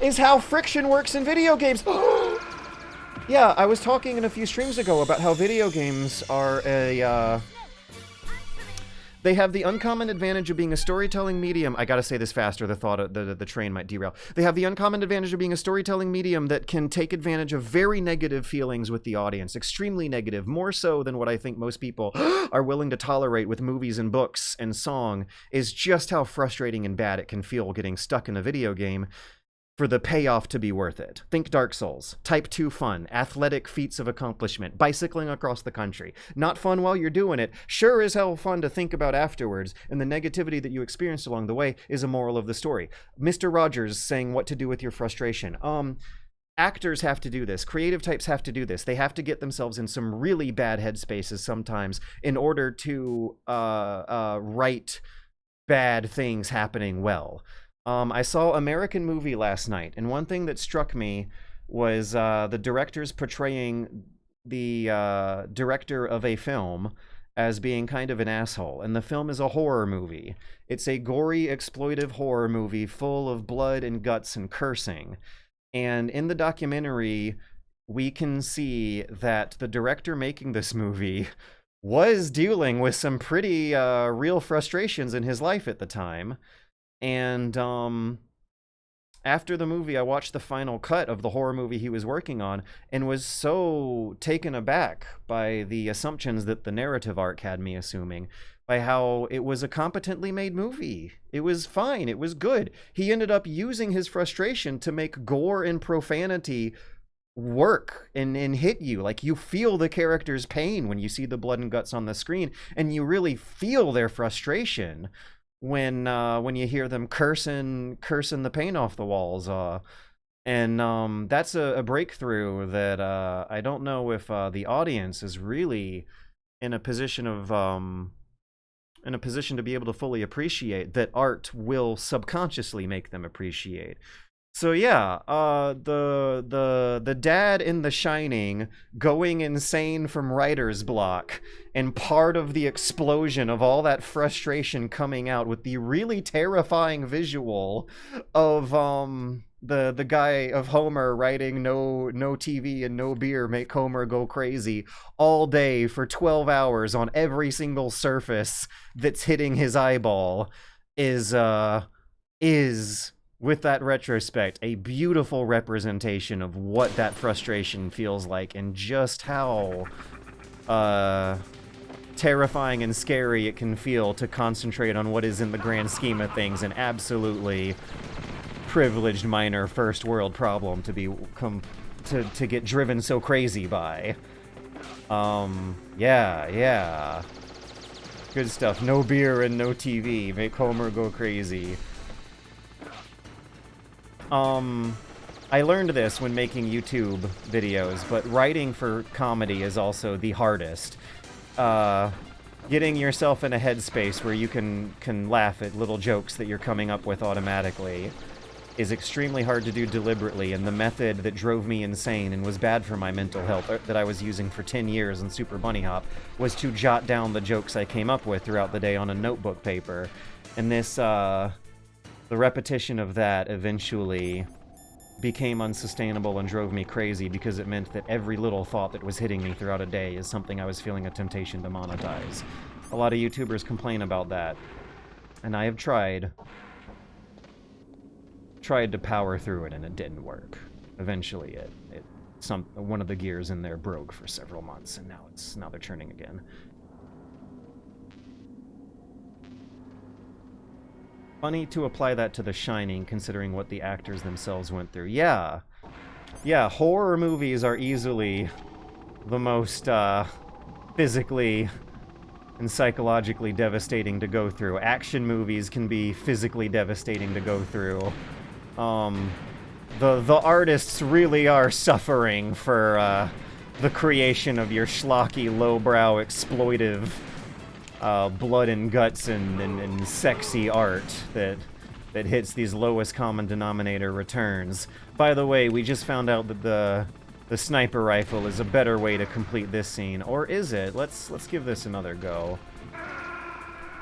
is how friction works in video games. Yeah, I was talking in a few streams ago about how video games are they have the uncommon advantage of being a storytelling medium. I gotta say this faster, the train might derail. They have the uncommon advantage of being a storytelling medium that can take advantage of very negative feelings with the audience. Extremely negative, more so than what I think most people are willing to tolerate with movies and books and song, is just how frustrating and bad it can feel getting stuck in a video game for the payoff to be worth it. Think Dark Souls. Type 2 fun. Athletic feats of accomplishment. Bicycling across the country. Not fun while you're doing it. Sure as hell fun to think about afterwards, and the negativity that you experienced along the way is a moral of the story. Mr. Rogers saying what to do with your frustration. Actors have to do this. Creative types have to do this. They have to get themselves in some really bad headspaces sometimes in order to write bad things happening well. I saw American Movie last night, and one thing that struck me was the directors portraying the director of a film as being kind of an asshole. And the film is a horror movie. It's a gory, exploitive horror movie full of blood and guts and cursing. And in the documentary, we can see that the director making this movie was dealing with some pretty real frustrations in his life at the time. And after the movie, I watched the final cut of the horror movie he was working on and was so taken aback by the assumptions that the narrative arc had me assuming, by how it was a competently made movie. It was fine. It was good. He ended up using his frustration to make gore and profanity work and hit you. Like, you feel the character's pain when you see the blood and guts on the screen, and you really feel their frustration when you hear them cursing the paint off the walls, and that's a breakthrough that I don't know if the audience is really in a position to be able to fully appreciate, that art will subconsciously make them appreciate. So yeah, the dad in The Shining going insane from writer's block, and part of the explosion of all that frustration coming out with the really terrifying visual of the guy of Homer writing no TV and no beer make Homer go crazy all day for 12 hours on every single surface that's hitting his eyeball is with that retrospect, a beautiful representation of what that frustration feels like, and just how terrifying and scary it can feel to concentrate on what is, in the grand scheme of things, an absolutely privileged minor first world problem to get driven so crazy by. Yeah. Good stuff. No beer and no TV. Make Homer go crazy. I learned this when making YouTube videos, but writing for comedy is also the hardest. Getting yourself in a headspace where you can laugh at little jokes that you're coming up with automatically is extremely hard to do deliberately, and the method that drove me insane and was bad for my mental health that I was using for 10 years in Super Bunny Hop was to jot down the jokes I came up with throughout the day on a notebook paper. And this, the repetition of that eventually became unsustainable and drove me crazy because it meant that every little thought that was hitting me throughout a day is something I was feeling a temptation to monetize. A lot of YouTubers complain about that, and I have tried to power through it, and it didn't work. Eventually, one of the gears in there broke for several months, and now they're turning again. Funny to apply that to The Shining, considering what the actors themselves went through. Yeah, horror movies are easily the most physically and psychologically devastating to go through. Action movies can be physically devastating to go through. The artists really are suffering for the creation of your schlocky, lowbrow, exploitive, blood and guts and sexy art that hits these lowest common denominator returns. By the way, we just found out that the sniper rifle is a better way to complete this scene, or is it? Let's give this another go.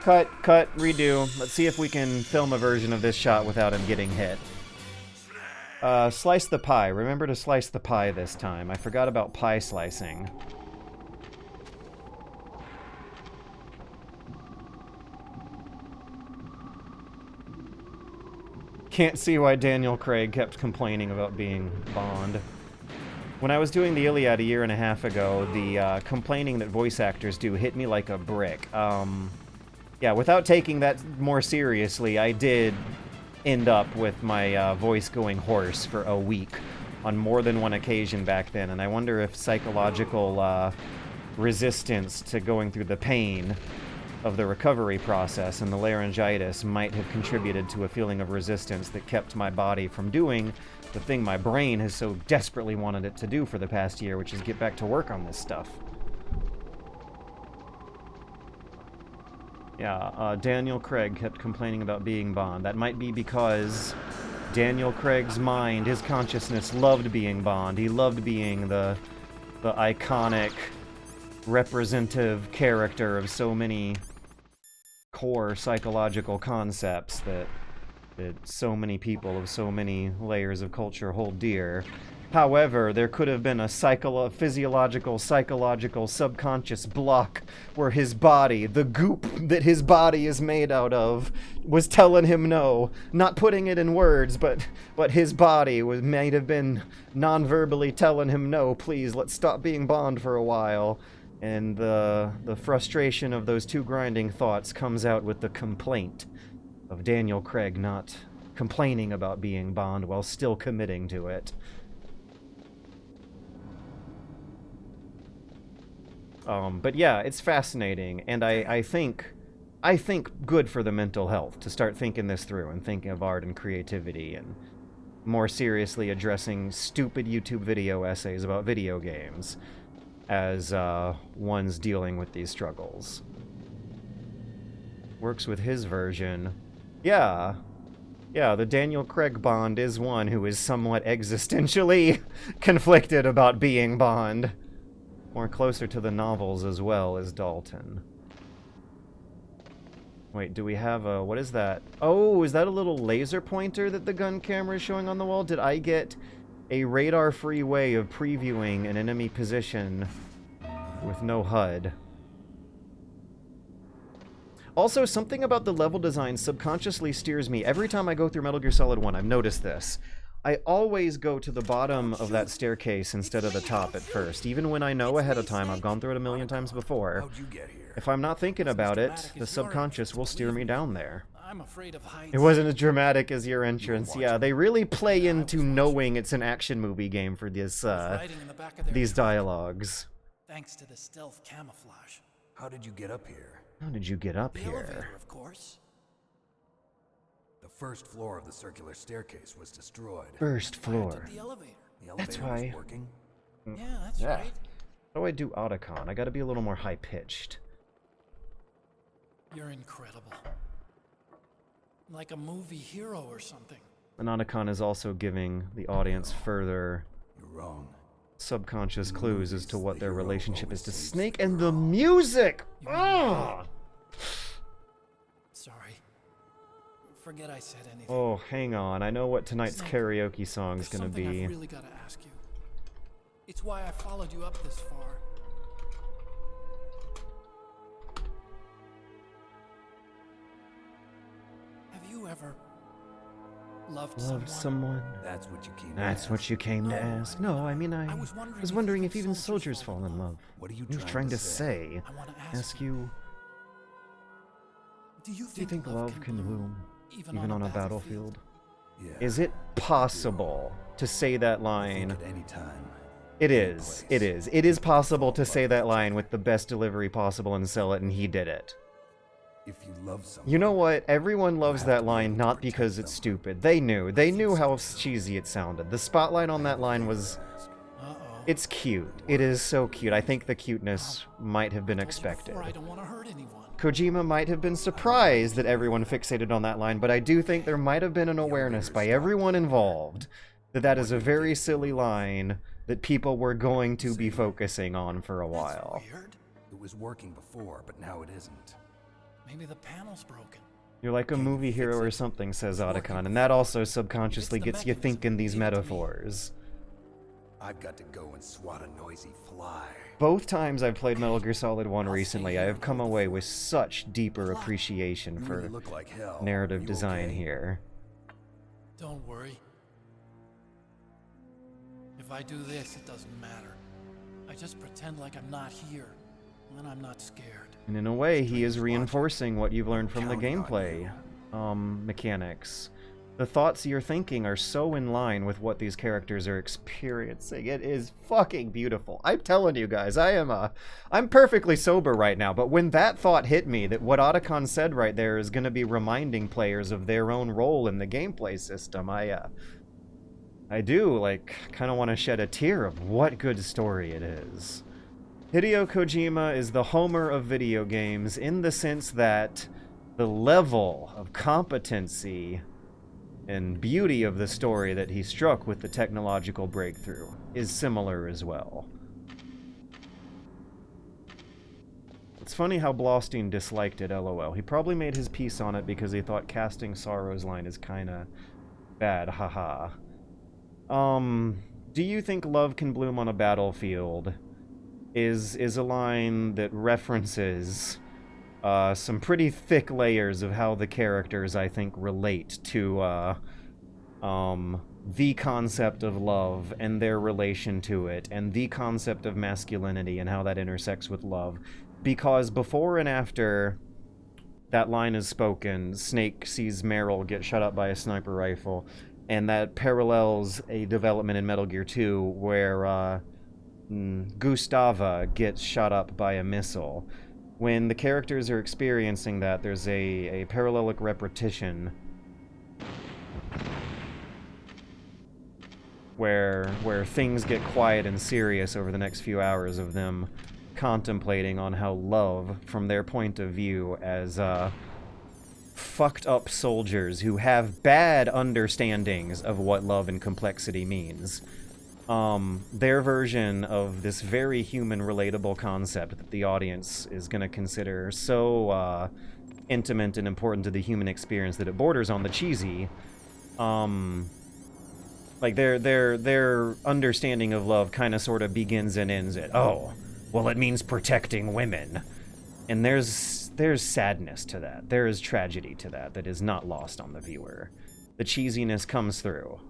Cut, redo. Let's see if we can film a version of this shot without him getting hit. Slice the pie. Remember to slice the pie this time. I forgot about pie slicing. Can't see why Daniel Craig kept complaining about being Bond. When I was doing the Iliad a year and a half ago, the complaining that voice actors do hit me like a brick. Yeah, without taking that more seriously, I did end up with my voice going hoarse for a week on more than one occasion back then, and I wonder if psychological resistance to going through the pain of the recovery process and the laryngitis might have contributed to a feeling of resistance that kept my body from doing the thing my brain has so desperately wanted it to do for the past year, which is get back to work on this stuff. Yeah, Daniel Craig kept complaining about being Bond. That might be because Daniel Craig's mind, his consciousness, loved being Bond. He loved being the iconic, representative character of so many core psychological concepts that so many people of so many layers of culture hold dear. However, there could have been a physiological, psychological, subconscious block where his body, the goop that his body is made out of, was telling him no. Not putting it in words, but his body might have been non-verbally telling him no, please, let's stop being Bond for a while. And the frustration of those two grinding thoughts comes out with the complaint of Daniel Craig not complaining about being Bond while still committing to it. But yeah, it's fascinating, and I think good for the mental health to start thinking this through and thinking of art and creativity and more seriously addressing stupid YouTube video essays about video games as one's dealing with these struggles. Works with his version. Yeah, the Daniel Craig Bond is one who is somewhat existentially conflicted about being Bond. More closer to the novels as well as Dalton. Wait, do we have a... what is that? Oh, is that a little laser pointer that the gun camera is showing on the wall? Did I get a radar-free way of previewing an enemy position with no HUD? Also, something about the level design subconsciously steers me. Every time I go through Metal Gear Solid 1, I've noticed this. I always go to the bottom of that staircase instead of the top at first, even when I know ahead of time. I've gone through it a million times before. If I'm not thinking about it, the subconscious will steer me down there. It wasn't as dramatic as your entrance. Yeah, they really play into knowing it's an action movie game for this, these dialogues. Thanks to the stealth camouflage. How did you get up here? How did you get up The here? elevator, of course. The first floor of the circular staircase was destroyed. First That's why I floor. took the elevator. The elevator That's why. was working. Yeah, that's Yeah. right. How do I do Otacon? I gotta be a little more high-pitched. You're incredible. Like a movie hero or something. And Otacon is also giving the audience further You're wrong. subconscious clues as to movies, what the their hero relationship is always to saves Snake the and the girl. music! You're Ugh! Sorry. Forget I said anything. Oh, hang on. I know what tonight's Snake, karaoke song's There's gonna something be. I've really got to ask you. It's why I followed you up this far. Have you ever loved Love someone? someone? That's what you came to That's ask. what you came to No, ask. I No, mean, I mean, I I was wondering if even soldiers fall in love. What are you I was trying to say. I want to Ask you, Do you do you think love can bloom even on a battlefield? Yeah. Is it possible to say that I think line? at any time. It any is. place. It is. It is possible to say that line with the best delivery possible and sell it, and he did it. If you love someone. You know what? Everyone loves have to that be line able to not protect because it's them. stupid. They knew. They knew how cheesy it sounded. The spotlight on that line was... Uh-oh. It's cute. It is so cute. I think the cuteness might have been I told you expected. before, I don't want to hurt anyone. Kojima might have been surprised that everyone fixated on that line, but I do think there might have been an awareness by everyone involved that that is a very silly line that people were going to be focusing on for a while. That's weird. It was working before, but now it isn't. Maybe the panel's broken. You're like a movie hero or something, says Otacon, and that also subconsciously gets you thinking these metaphors. I've got to go and swat a noisy fly. Both times I've played Metal Gear Solid 1 recently, I have come away with such deeper appreciation You for really look like hell. narrative You design okay? here. Don't worry. If I do this, it doesn't matter. I just pretend like I'm not here, and then I'm not scared. And in a way, he is reinforcing what you've learned from the Counting on gameplay you. mechanics. The thoughts you're thinking are so in line with what these characters are experiencing. It is fucking beautiful. I'm telling you guys, I'm perfectly sober right now, but when that thought hit me, that what Otacon said right there is going to be reminding players of their own role in the gameplay system, I do, like, kind of want to shed a tear of what good story it is. Hideo Kojima is the Homer of video games in the sense that the level of competency and beauty of the story that he struck with the technological breakthrough is similar as well. It's funny how Blaustein disliked it, lol. He probably made his piece on it because he thought casting Sorrow's line is kinda bad, haha. Do you think love can bloom on a battlefield? Is a line that references some pretty thick layers of how the characters, I think, relate to the concept of love and their relation to it, and the concept of masculinity and how that intersects with love. Because before and after that line is spoken, Snake sees Meryl get shot up by a sniper rifle, and that parallels a development in Metal Gear 2 where Gustava gets shot up by a missile. When the characters are experiencing that, there's a parallelic repetition where things get quiet and serious over the next few hours of them contemplating on how love, from their point of view as fucked up soldiers who have bad understandings of what love and complexity means, their version of this very human, relatable concept that the audience is going to consider so intimate and important to the human experience that it borders on the cheesy. Like their understanding of love kind of sort of begins and ends at, oh, well, it means protecting women, and there's sadness to that. There is tragedy to that is not lost on the viewer. The cheesiness comes through.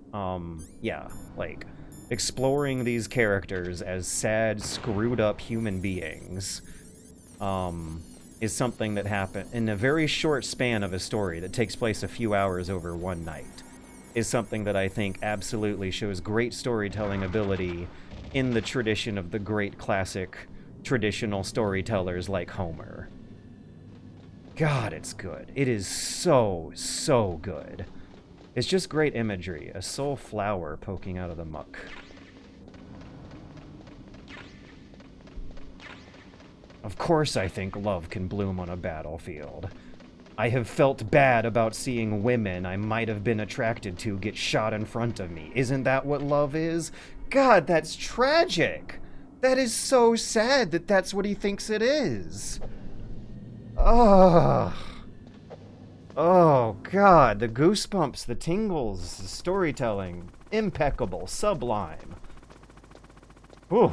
Yeah, like exploring these characters as sad, screwed up human beings is something that happened in a very short span of a story that takes place a few hours over one night, is something that I think absolutely shows great storytelling ability in the tradition of the great classic traditional storytellers like Homer. God, it's good. It is so, so good. It's just great imagery. A soul flower poking out of the muck. Of course I think love can bloom on a battlefield. I have felt bad about seeing women I might have been attracted to get shot in front of me. Isn't that what love is? God, that's tragic! That is so sad that that's what he thinks it is. Ugh. Oh, God, the goosebumps, the tingles, the storytelling, impeccable, sublime. Ooh.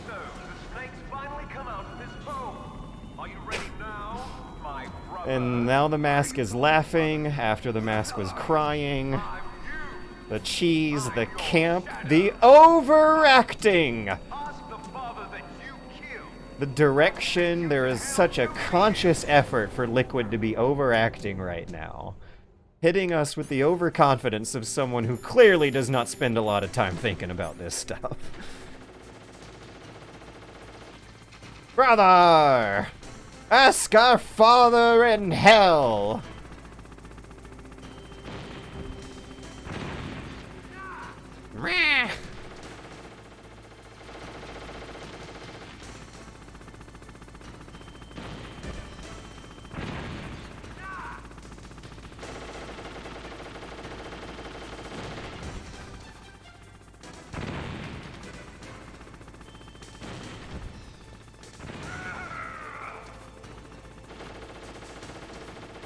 So, the snakes finally come out of this hole. Are you ready now, my brother? And now the mask is laughing after the mask was crying. The cheese, the camp, the overacting! Ask the father that you killed. The direction, there is such a conscious effort for Liquid to be overacting right now. Hitting us with the overconfidence of someone who clearly does not spend a lot of time thinking about this stuff. Brother! Ask our father in hell! Meh.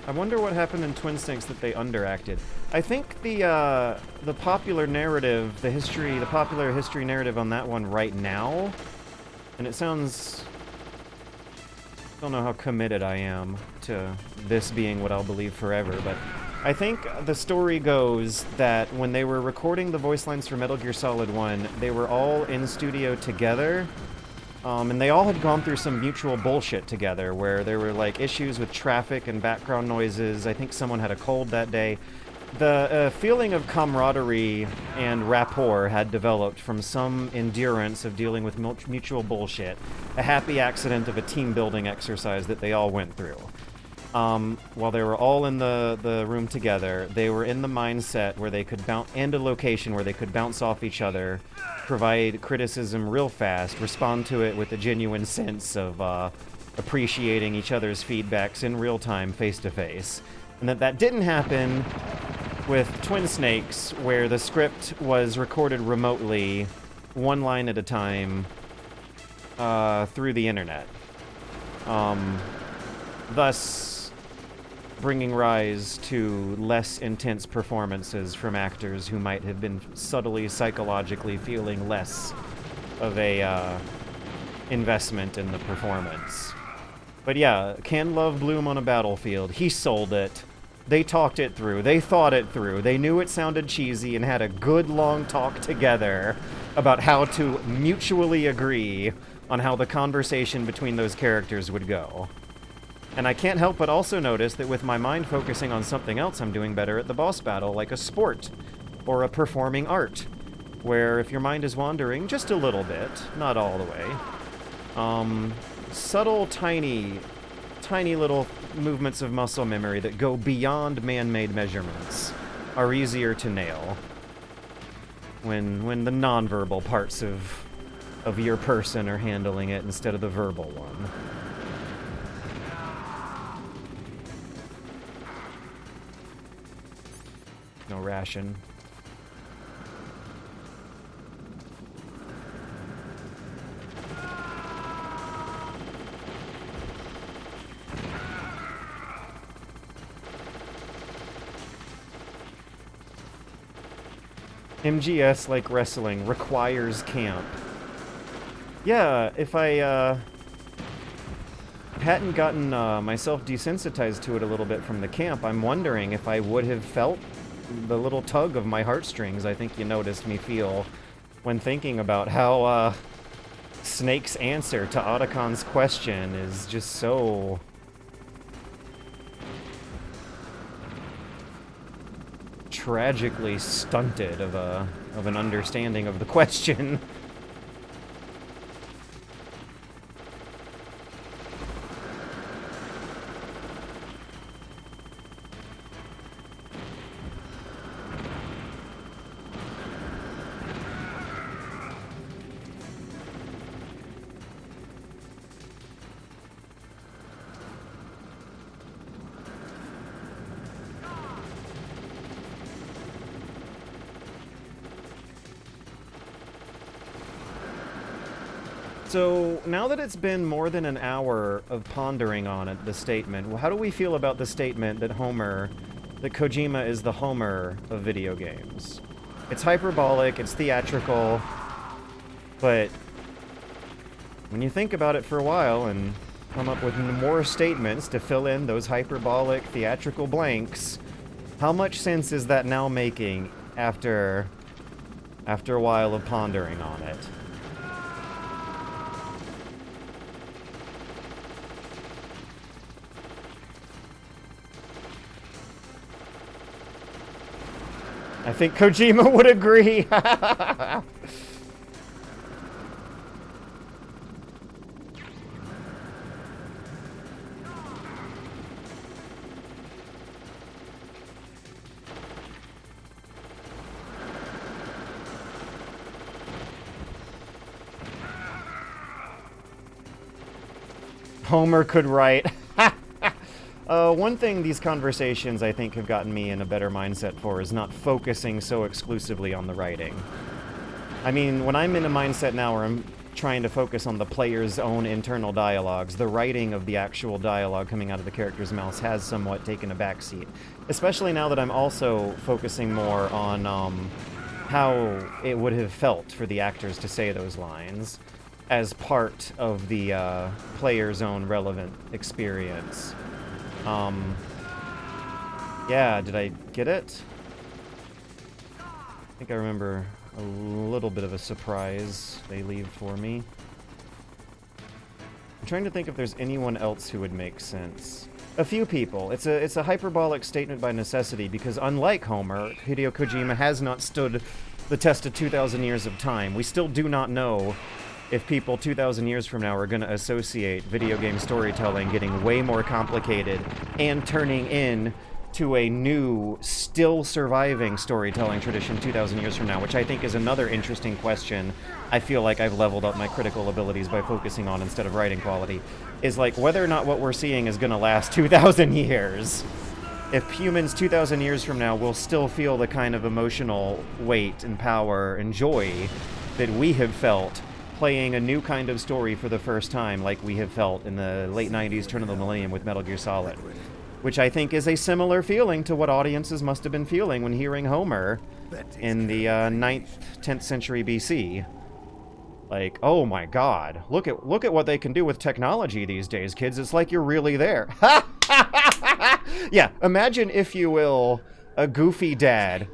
I wonder what happened in Twin Sinks that they underacted. I think the popular narrative, the popular history narrative on that one right now, and it sounds, I don't know how committed I am to this being what I'll believe forever, but I think the story goes that when they were recording the voice lines for Metal Gear Solid 1, they were all in studio together. And they all had gone through some mutual bullshit together, where there were, like, issues with traffic and background noises. I think someone had a cold that day. The feeling of camaraderie and rapport had developed from some endurance of dealing with mutual bullshit, a happy accident of a team-building exercise that they all went through. While they were all in the room together, they were in the mindset where they could and a location where they could bounce off each other, provide criticism real fast, respond to it with a genuine sense of appreciating each other's feedbacks in real time, face to face. And that didn't happen with Twin Snakes, where the script was recorded remotely, one line at a time, through the internet. Thus bringing rise to less intense performances from actors who might have been subtly, psychologically feeling less of a investment in the performance. But yeah, can love bloom on a battlefield? He sold it. They talked it through. They thought it through. They knew it sounded cheesy and had a good long talk together about how to mutually agree on how the conversation between those characters would go. And I can't help but also notice that with my mind focusing on something else, I'm doing better at the boss battle, like a sport or a performing art, where if your mind is wandering just a little bit, not all the way, subtle, tiny little movements of muscle memory that go beyond man-made measurements are easier to nail when the non-verbal parts of your person are handling it instead of the verbal one. No ration. MGS, like wrestling, requires camp. Yeah, if I hadn't gotten myself desensitized to it a little bit from the camp, I'm wondering if I would have felt the little tug of my heartstrings I think you noticed me feel when thinking about how Snake's answer to Otacon's question is just so tragically stunted of an understanding of the question. So, now that it's been more than an hour of pondering on it, the statement, well, how do we feel about the statement that Kojima is the Homer of video games? It's hyperbolic, it's theatrical, but when you think about it for a while and come up with more statements to fill in those hyperbolic, theatrical blanks, how much sense is that now making after a while of pondering on it? I think Kojima would agree. Homer could write. One thing these conversations, I think, have gotten me in a better mindset for is not focusing so exclusively on the writing. I mean, when I'm in a mindset now where I'm trying to focus on the player's own internal dialogues, the writing of the actual dialogue coming out of the character's mouths has somewhat taken a backseat. Especially now that I'm also focusing more on how it would have felt for the actors to say those lines as part of the player's own relevant experience. Yeah, did I get it? I think I remember a little bit of a surprise they leave for me. I'm trying to think if there's anyone else who would make sense. A few people. It's a hyperbolic statement by necessity because unlike Homer, Hideo Kojima has not stood the test of 2,000 years of time. We still do not know if people 2,000 years from now are going to associate video game storytelling getting way more complicated and turning in to a new, still surviving storytelling tradition 2,000 years from now, which I think is another interesting question I feel like I've leveled up my critical abilities by focusing on instead of writing quality, is like whether or not what we're seeing is going to last 2,000 years. If humans 2,000 years from now will still feel the kind of emotional weight and power and joy that we have felt playing a new kind of story for the first time, like we have felt in the late 90s, turn of the millennium with Metal Gear Solid. Which I think is a similar feeling to what audiences must have been feeling when hearing Homer in the 9th, 10th century BC. Like, oh my god, look at what they can do with technology these days, kids. It's like you're really there. Yeah, imagine, if you will, a goofy dad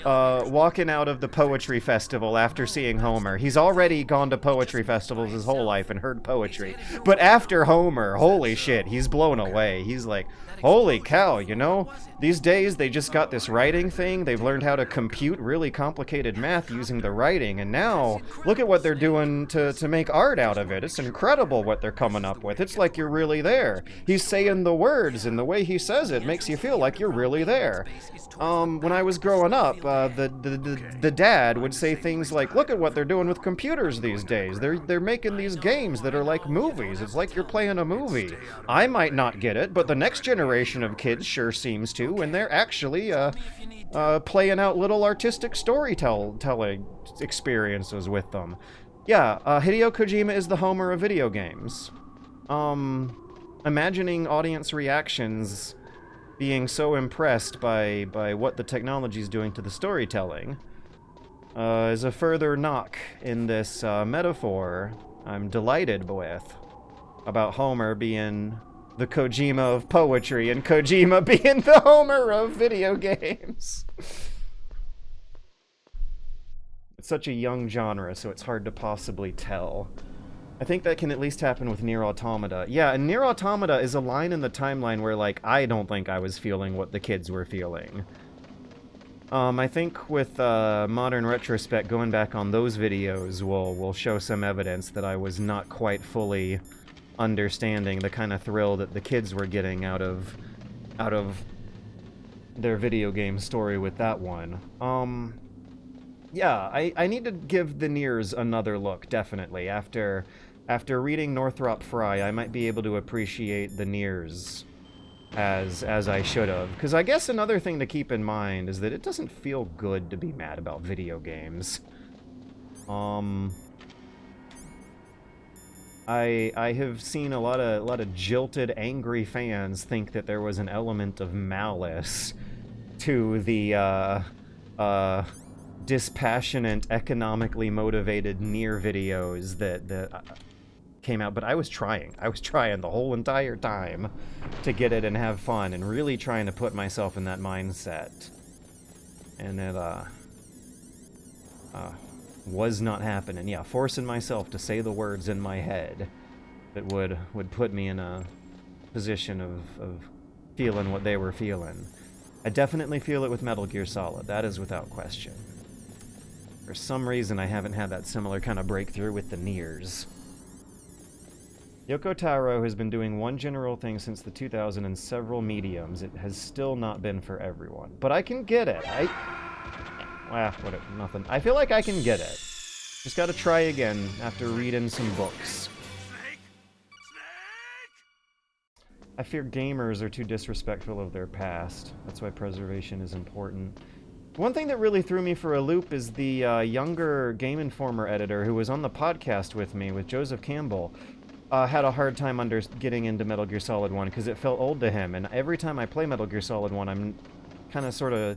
walking out of the poetry festival after seeing Homer. He's already gone to poetry festivals his whole life and heard poetry. But after Homer, holy shit, he's blown away. He's like, holy cow, you know? These days, they just got this writing thing. They've learned how to compute really complicated math using the writing. And now, look at what they're doing to make art out of it. It's incredible what they're coming up with. It's like you're really there. He's saying the words, and the way he says it makes you feel like you're really there. When I was growing up, the dad would say things like, look at what they're doing with computers these days. They're making these games that are like movies. It's like you're playing a movie. I might not get it, but the next generation of kids sure seems to, and they're actually playing out little artistic storytelling experiences with them. Yeah, Hideo Kojima is the Homer of video games. Imagining audience reactions being so impressed by what the technology is doing to the storytelling is a further knock in this metaphor I'm delighted with about Homer being the Kojima of poetry and Kojima being the Homer of video games. It's such a young genre, so it's hard to possibly tell. I think that can at least happen with Nier Automata. Yeah, and Nier Automata is a line in the timeline where, like, I don't think I was feeling what the kids were feeling. I think with modern retrospect, going back on those videos will show some evidence that I was not quite fully understanding the kind of thrill that the kids were getting out of their video game story with that one. Yeah, I need to give the Niers another look, definitely. After reading Northrop Frye, I might be able to appreciate the Niers as I should have. Because I guess another thing to keep in mind is that it doesn't feel good to be mad about video games. I have seen a lot of jilted, angry fans think that there was an element of malice to the dispassionate, economically motivated Nier videos that came out, but I was trying the whole entire time to get it and have fun, and really trying to put myself in that mindset, and it was not happening. Yeah, forcing myself to say the words in my head that would put me in a position of feeling what they were feeling. I definitely feel it with Metal Gear Solid, that is without question. For some reason, I haven't had that similar kind of breakthrough with the Niers. Yoko Taro has been doing one general thing since the 2000s in several mediums. It has still not been for everyone. But I can get it. Nothing. I feel like I can get it. Just gotta try again after reading some books. I fear gamers are too disrespectful of their past. That's why preservation is important. One thing that really threw me for a loop is the younger Game Informer editor who was on the podcast with me, with Joseph Campbell, had a hard time getting into Metal Gear Solid 1 because it felt old to him, and every time I play Metal Gear Solid 1, I'm kind of sort of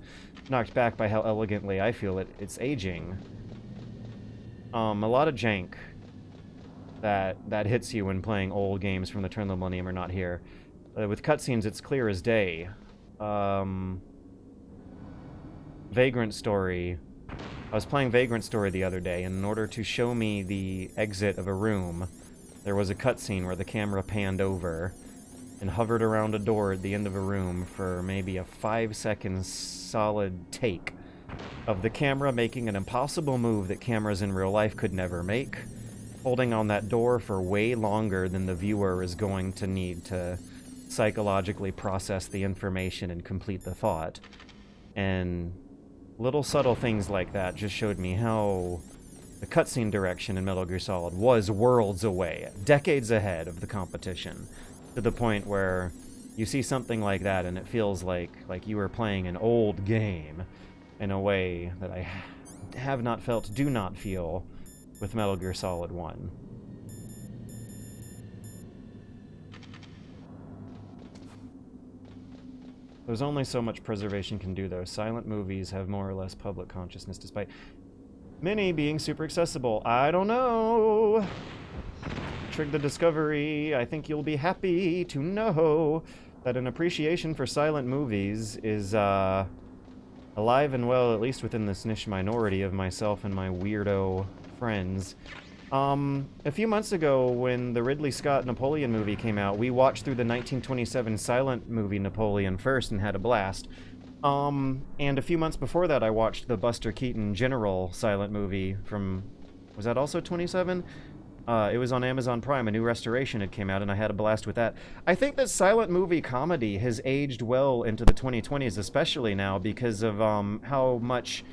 knocked back by how elegantly I feel it's aging. A lot of jank that hits you when playing old games from the turn of the millennium are not here. With cutscenes, it's clear as day. Vagrant Story. I was playing Vagrant Story the other day, and in order to show me the exit of a room, there was a cutscene where the camera panned over and hovered around a door at the end of a room for maybe a 5-second solid take of the camera making an impossible move that cameras in real life could never make, holding on that door for way longer than the viewer is going to need to psychologically process the information and complete the thought. And little subtle things like that just showed me how the cutscene direction in Metal Gear Solid was worlds away, decades ahead of the competition, to the point where you see something like that and it feels like you were playing an old game in a way that I have not felt, do not feel, with Metal Gear Solid 1. There's only so much preservation can do, though. Silent movies have more or less public consciousness, despite many being super accessible. I don't know. Trig the Discovery, I think you'll be happy to know that an appreciation for silent movies is alive and well, at least within this niche minority of myself and my weirdo friends. A few months ago, when the Ridley Scott Napoleon movie came out, we watched through the 1927 silent movie Napoleon first and had a blast. And a few months before that, I watched the Buster Keaton General silent movie from... Was that also 27? It was on Amazon Prime. A new restoration had came out, and I had a blast with that. I think that silent movie comedy has aged well into the 2020s, especially now, because of how much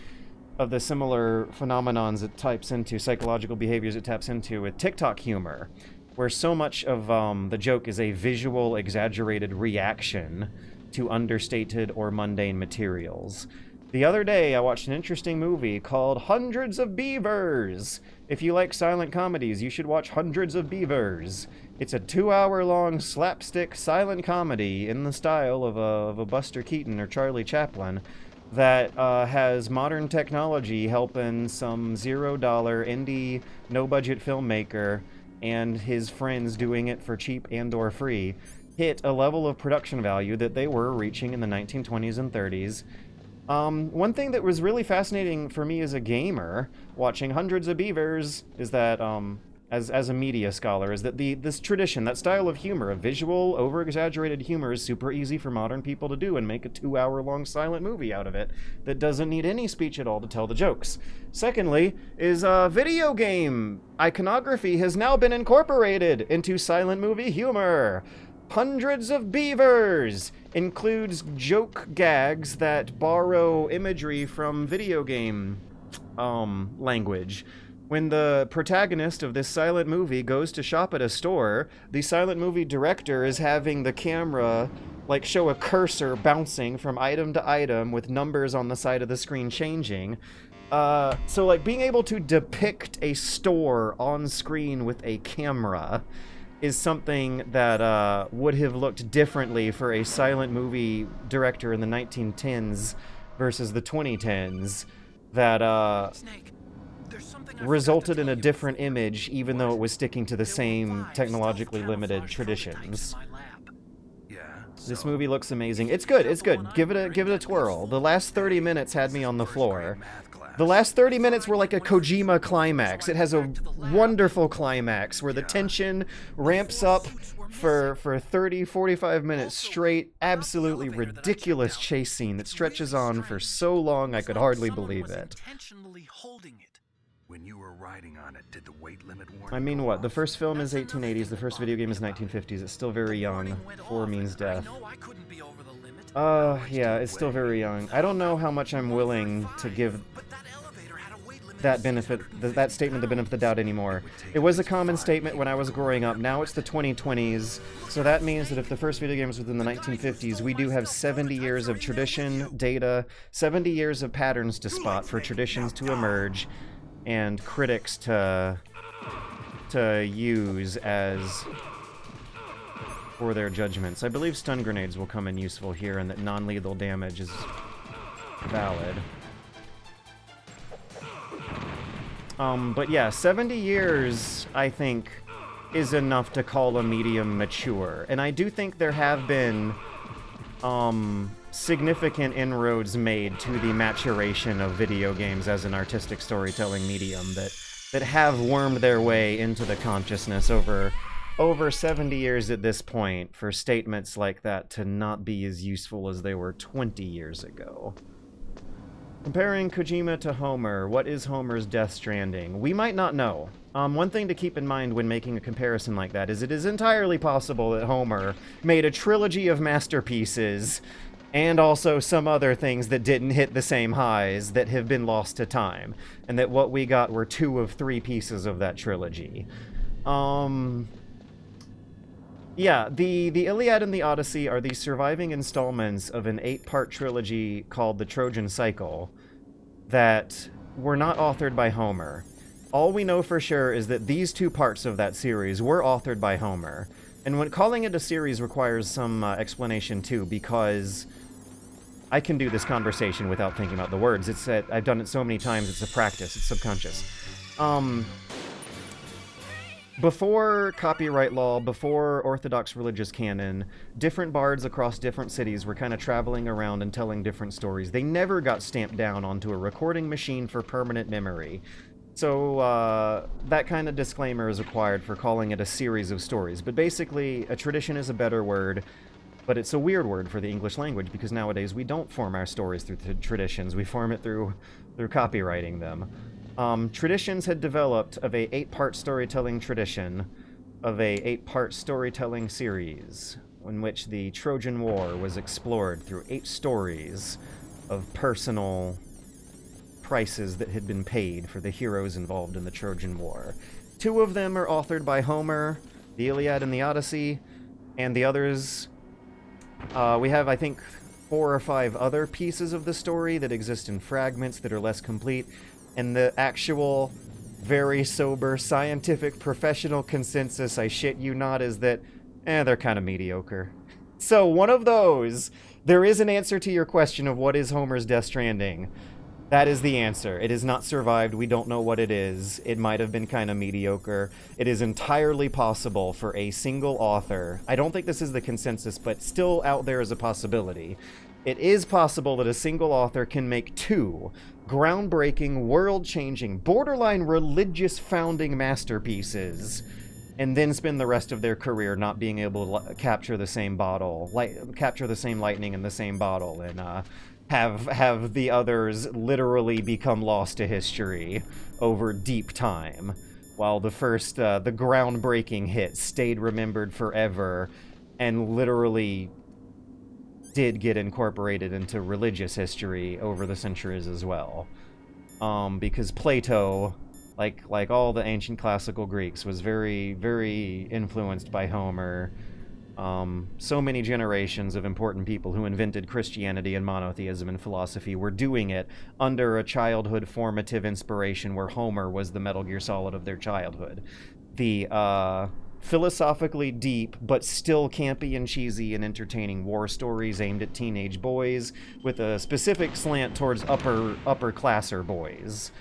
of the similar phenomenons it types into, psychological behaviors it taps into with TikTok humor, where so much of the joke is a visual, exaggerated reaction to understated or mundane materials. The other day, I watched an interesting movie called Hundreds of Beavers. If you like silent comedies, you should watch Hundreds of Beavers. It's a 2-hour-long slapstick silent comedy in the style of a Buster Keaton or Charlie Chaplin that has modern technology helping some $0 indie, no-budget filmmaker and his friends doing it for cheap and or free hit a level of production value that they were reaching in the 1920s and 30s. One thing that was really fascinating for me as a gamer, watching Hundreds of Beavers, is that, as a media scholar, is that this tradition, that style of humor, of visual, over-exaggerated humor, is super easy for modern people to do and make a 2-hour-long silent movie out of it that doesn't need any speech at all to tell the jokes. Secondly, is video game iconography has now been incorporated into silent movie humor. Hundreds of Beavers includes joke gags that borrow imagery from video game language. When the protagonist of this silent movie goes to shop at a store, the silent movie director is having the camera show a cursor bouncing from item to item with numbers on the side of the screen changing. So like being able to depict a store on screen with a camera is something that would have looked differently for a silent movie director in the 1910s versus the 2010s that Snake, there's something I resulted forgot in to a tell you different before. image even though it was sticking to the There were same 5 technologically stealth limited camouflage traditions. prototypes in my lab. Yeah. This so? movie looks amazing. If you It's could good, have it's the one good. I'm Give it a wearing, twirl. The last 30 minutes had me on the floor. Math class. The last 30 minutes I'd were like a get one of these Kojima before climax. I It has went a back to the lab. wonderful climax where the Yeah. tension ramps up for 30, 45 minutes Also, straight. about the Absolutely elevator that I checked ridiculous out, chase scene that it's stretches really on for strange. so long I It's could like hardly someone believe was it. intentionally holding it. When you were riding on it, did the weight limit warning I mean, go what? The off? first film is That's another 1880s, thing the that first bothered video game me is about it. 1950s. It's still very The young. warning went 4 off, means and death. I know I couldn't be over the limit. much Yeah, did it it's still weigh? very young. I don't know how much I'm willing to give But that elevator had a weight limit that of benefit, 650 that statement the benefit of the doubt anymore. It was a common statement when I was growing up. Now it's the 2020s, so that means that if the first video game was within the 1950s, we do have 70 years of tradition, data, 70 years of patterns to spot for traditions to emerge, and critics to use as for their judgments. I believe stun grenades will come in useful here, and that non-lethal damage is valid. But yeah, 70 years, I think, is enough to call a medium mature. And I do think there have been, significant inroads made to the maturation of video games as an artistic storytelling medium that have wormed their way into the consciousness over 70 years at this point for statements like that to not be as useful as they were 20 years ago. Comparing Kojima to Homer, what is Homer's Death Stranding? We might not know. One thing to keep in mind when making a comparison like that is it is entirely possible that Homer made a trilogy of masterpieces and also some other things that didn't hit the same highs that have been lost to time, and that what we got were 2 of 3 pieces of that trilogy. Yeah, the Iliad and the Odyssey are the surviving installments of an 8-part trilogy called the Trojan Cycle that were not authored by Homer. All we know for sure is that these 2 parts of that series were authored by Homer. And when calling it a series requires some explanation too, because I can do this conversation without thinking about the words. I've done it so many times, it's a practice, it's subconscious. Before copyright law, before Orthodox religious canon, different bards across different cities were kind of traveling around and telling different stories. They never got stamped down onto a recording machine for permanent memory. So, that kind of disclaimer is required for calling it a series of stories. But basically, a tradition is a better word, but it's a weird word for the English language because nowadays we don't form our stories through traditions. We form it through copywriting them. Traditions had developed of a 8-part storytelling tradition, of a 8-part storytelling series, in which the Trojan War was explored through 8 stories of personal prices that had been paid for the heroes involved in the Trojan War. 2 of them are authored by Homer, the Iliad and the Odyssey, and the others, we have, I think, 4 or 5 other pieces of the story that exist in fragments that are less complete. And the actual, very sober, scientific, professional consensus, I shit you not, is that, they're kind of mediocre. So, one of those, there is an answer to your question of what is Homer's Death Stranding. That is the answer. It has not survived. We don't know what it is. It might have been kind of mediocre. It is entirely possible for a single author. I don't think this is the consensus, but still out there as a possibility. It is possible that a single author can make 2 groundbreaking, world-changing, borderline religious founding masterpieces, and then spend the rest of their career not being able to capture the same bottle, capture the same lightning in the same bottle, and have the others literally become lost to history over deep time, while the first, the groundbreaking hit stayed remembered forever, and literally did get incorporated into religious history over the centuries as well. Because Plato, like all the ancient classical Greeks, was very, very influenced by Homer, So many generations of important people who invented Christianity and monotheism and philosophy were doing it under a childhood formative inspiration where Homer was the Metal Gear Solid of their childhood. The philosophically deep but still campy and cheesy and entertaining war stories aimed at teenage boys with a specific slant towards upper classer boys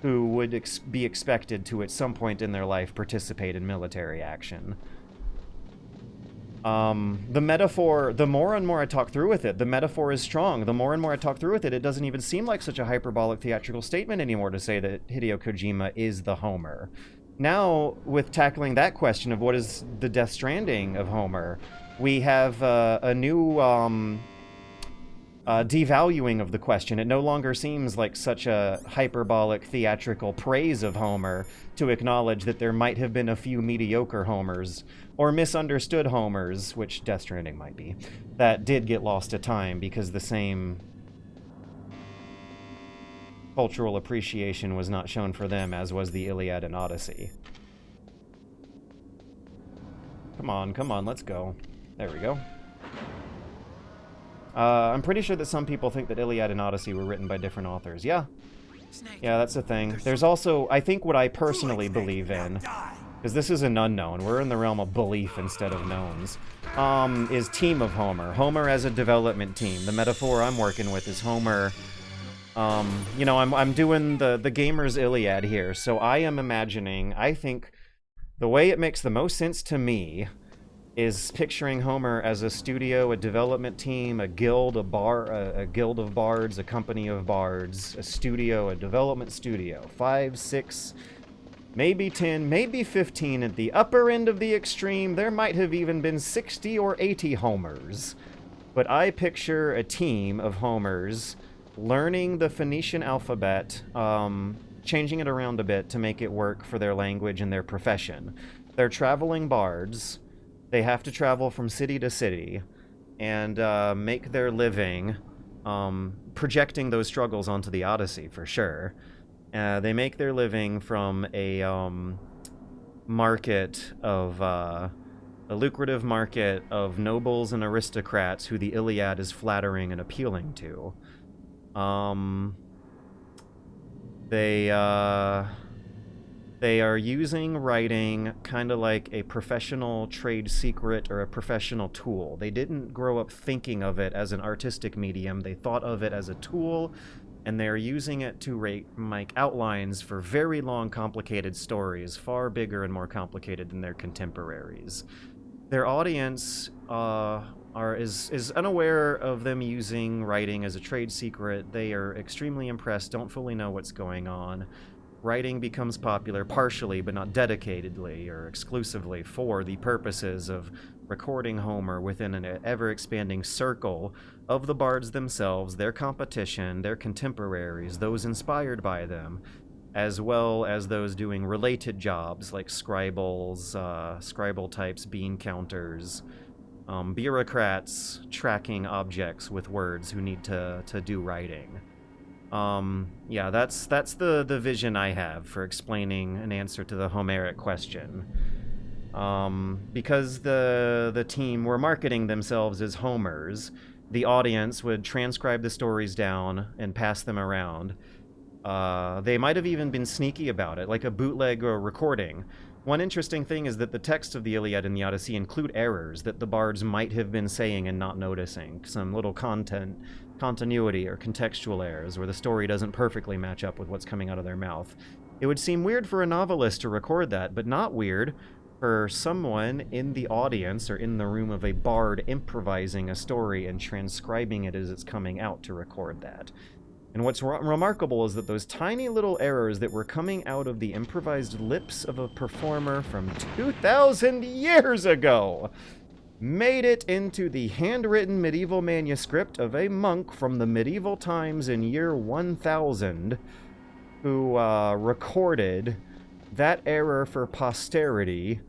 who would be expected to at some point in their life participate in military action. The metaphor, the more and more I talk through with it, the metaphor is strong. The more and more I talk through with it, it doesn't even seem like such a hyperbolic theatrical statement anymore to say that Hideo Kojima is the Homer. Now, with tackling that question of what is the Death Stranding of Homer, we have a new devaluing of the question. It no longer seems like such a hyperbolic theatrical praise of Homer to acknowledge that there might have been a few mediocre Homers, or misunderstood Homers, which Death Stranding might be, that did get lost to time because the same cultural appreciation was not shown for them as was the Iliad and Odyssey. Come on, let's go. There we go. I'm pretty sure that some people think that Iliad and Odyssey were written by different authors. Yeah, that's the thing. There's also, I think what I personally believe in, because this is an unknown, we're in the realm of belief instead of knowns, is Team of Homer. Homer as a development team. The metaphor I'm working with is Homer. You know, I'm doing the gamer's Iliad here, so I am imagining, I think the way it makes the most sense to me is picturing Homer as a studio, a development team, a guild, a guild of bards, a company of bards, a studio, a development studio. 5, 6, maybe 10, maybe 15 at the upper end of the extreme. There might have even been 60 or 80 Homers. But I picture a team of Homers learning the Phoenician alphabet, changing it around a bit to make it work for their language and their profession. They're traveling bards. They have to travel from city to city and make their living, projecting those struggles onto the Odyssey for sure. They make their living from a market of a lucrative market of nobles and aristocrats who the Iliad is flattering and appealing to. They are using writing kind of like a professional trade secret or a professional tool. They didn't grow up thinking of it as an artistic medium. They thought of it as a tool, and they're using it to make outlines for very long, complicated stories, far bigger and more complicated than their contemporaries. Their audience is unaware of them using writing as a trade secret. They are extremely impressed, don't fully know what's going on. Writing becomes popular partially, but not dedicatedly or exclusively for the purposes of recording Homer within an ever-expanding circle of the bards themselves, their competition, their contemporaries, those inspired by them, as well as those doing related jobs like scribbles, scribble types, bean counters, bureaucrats tracking objects with words who need to do writing. Yeah, that's the vision I have for explaining an answer to the Homeric question. Because the team were marketing themselves as Homers, the audience would transcribe the stories down and pass them around. They might have even been sneaky about it, like a bootleg or recording. One interesting thing is that the texts of the Iliad and the Odyssey include errors that the bards might have been saying and not noticing. Some little continuity or contextual errors where the story doesn't perfectly match up with what's coming out of their mouth. It would seem weird for a novelist to record that, but not weird for someone in the audience or in the room of a bard improvising a story and transcribing it as it's coming out to record that. And what's remarkable is that those tiny little errors that were coming out of the improvised lips of a performer from 2,000 years ago made it into the handwritten medieval manuscript of a monk from the medieval times in year 1000 who recorded that error for posterity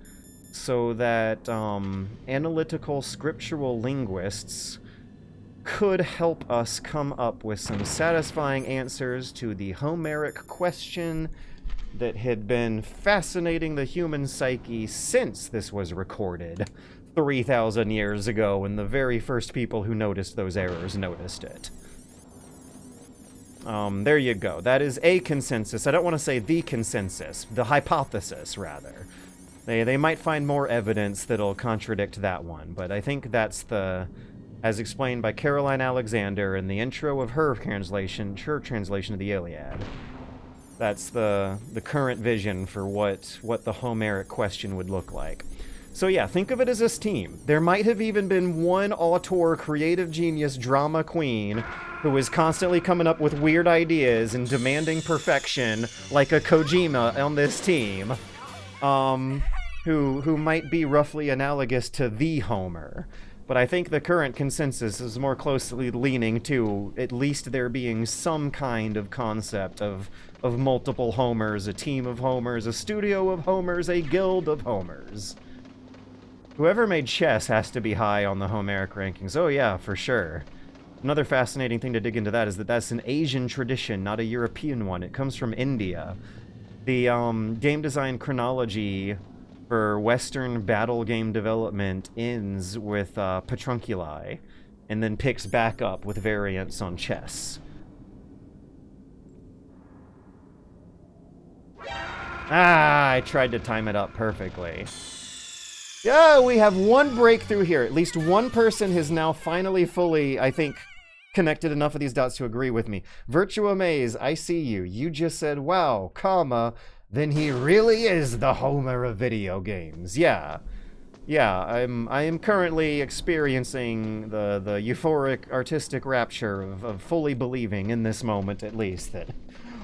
so that analytical scriptural linguists could help us come up with some satisfying answers to the Homeric question that had been fascinating the human psyche since this was recorded 3,000 years ago when the very first people who noticed those errors noticed it. There you go. That is a consensus. I don't want to say the consensus. The hypothesis, rather. They might find more evidence that'll contradict that one, but I think that's the... As explained by Caroline Alexander in the intro of her translation of the Iliad. That's the current vision for what the Homeric question would look like. So yeah, think of it as this team. There might have even been one auteur, creative genius, drama queen who is constantly coming up with weird ideas and demanding perfection, like a Kojima on this team, who might be roughly analogous to the Homer. But I think the current consensus is more closely leaning to at least there being some kind of concept of multiple Homers, a team of Homers, a studio of Homers, a guild of Homers. Whoever made chess has to be high on the Homeric rankings. Oh yeah, for sure. Another fascinating thing to dig into that is that that's an Asian tradition, not a European one. It comes from India. The game design chronology for Western battle game development ends with Petrunculi, and then picks back up with variants on chess. Ah, I tried to time it up perfectly. Yeah, we have one breakthrough here. At least one person has now finally fully, I think, connected enough of these dots to agree with me. Virtua Maze, I see you. You just said, wow, comma, then he really is the Homer of video games. Yeah. Yeah, I am currently experiencing the euphoric artistic rapture of fully believing in this moment, at least, that,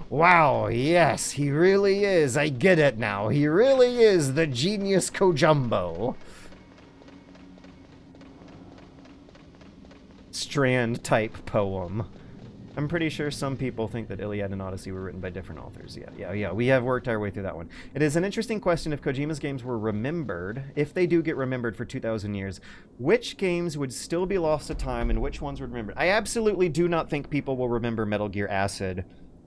wow, yes, he really is. I get it now. He really is the genius Kojumbo. Strand-type poem. I'm pretty sure some people think that Iliad and Odyssey were written by different authors. Yeah, we have worked our way through that one. It is an interesting question if Kojima's games were remembered, if they do get remembered for 2,000 years, which games would still be lost to time and which ones would remember? I absolutely do not think people will remember Metal Gear Acid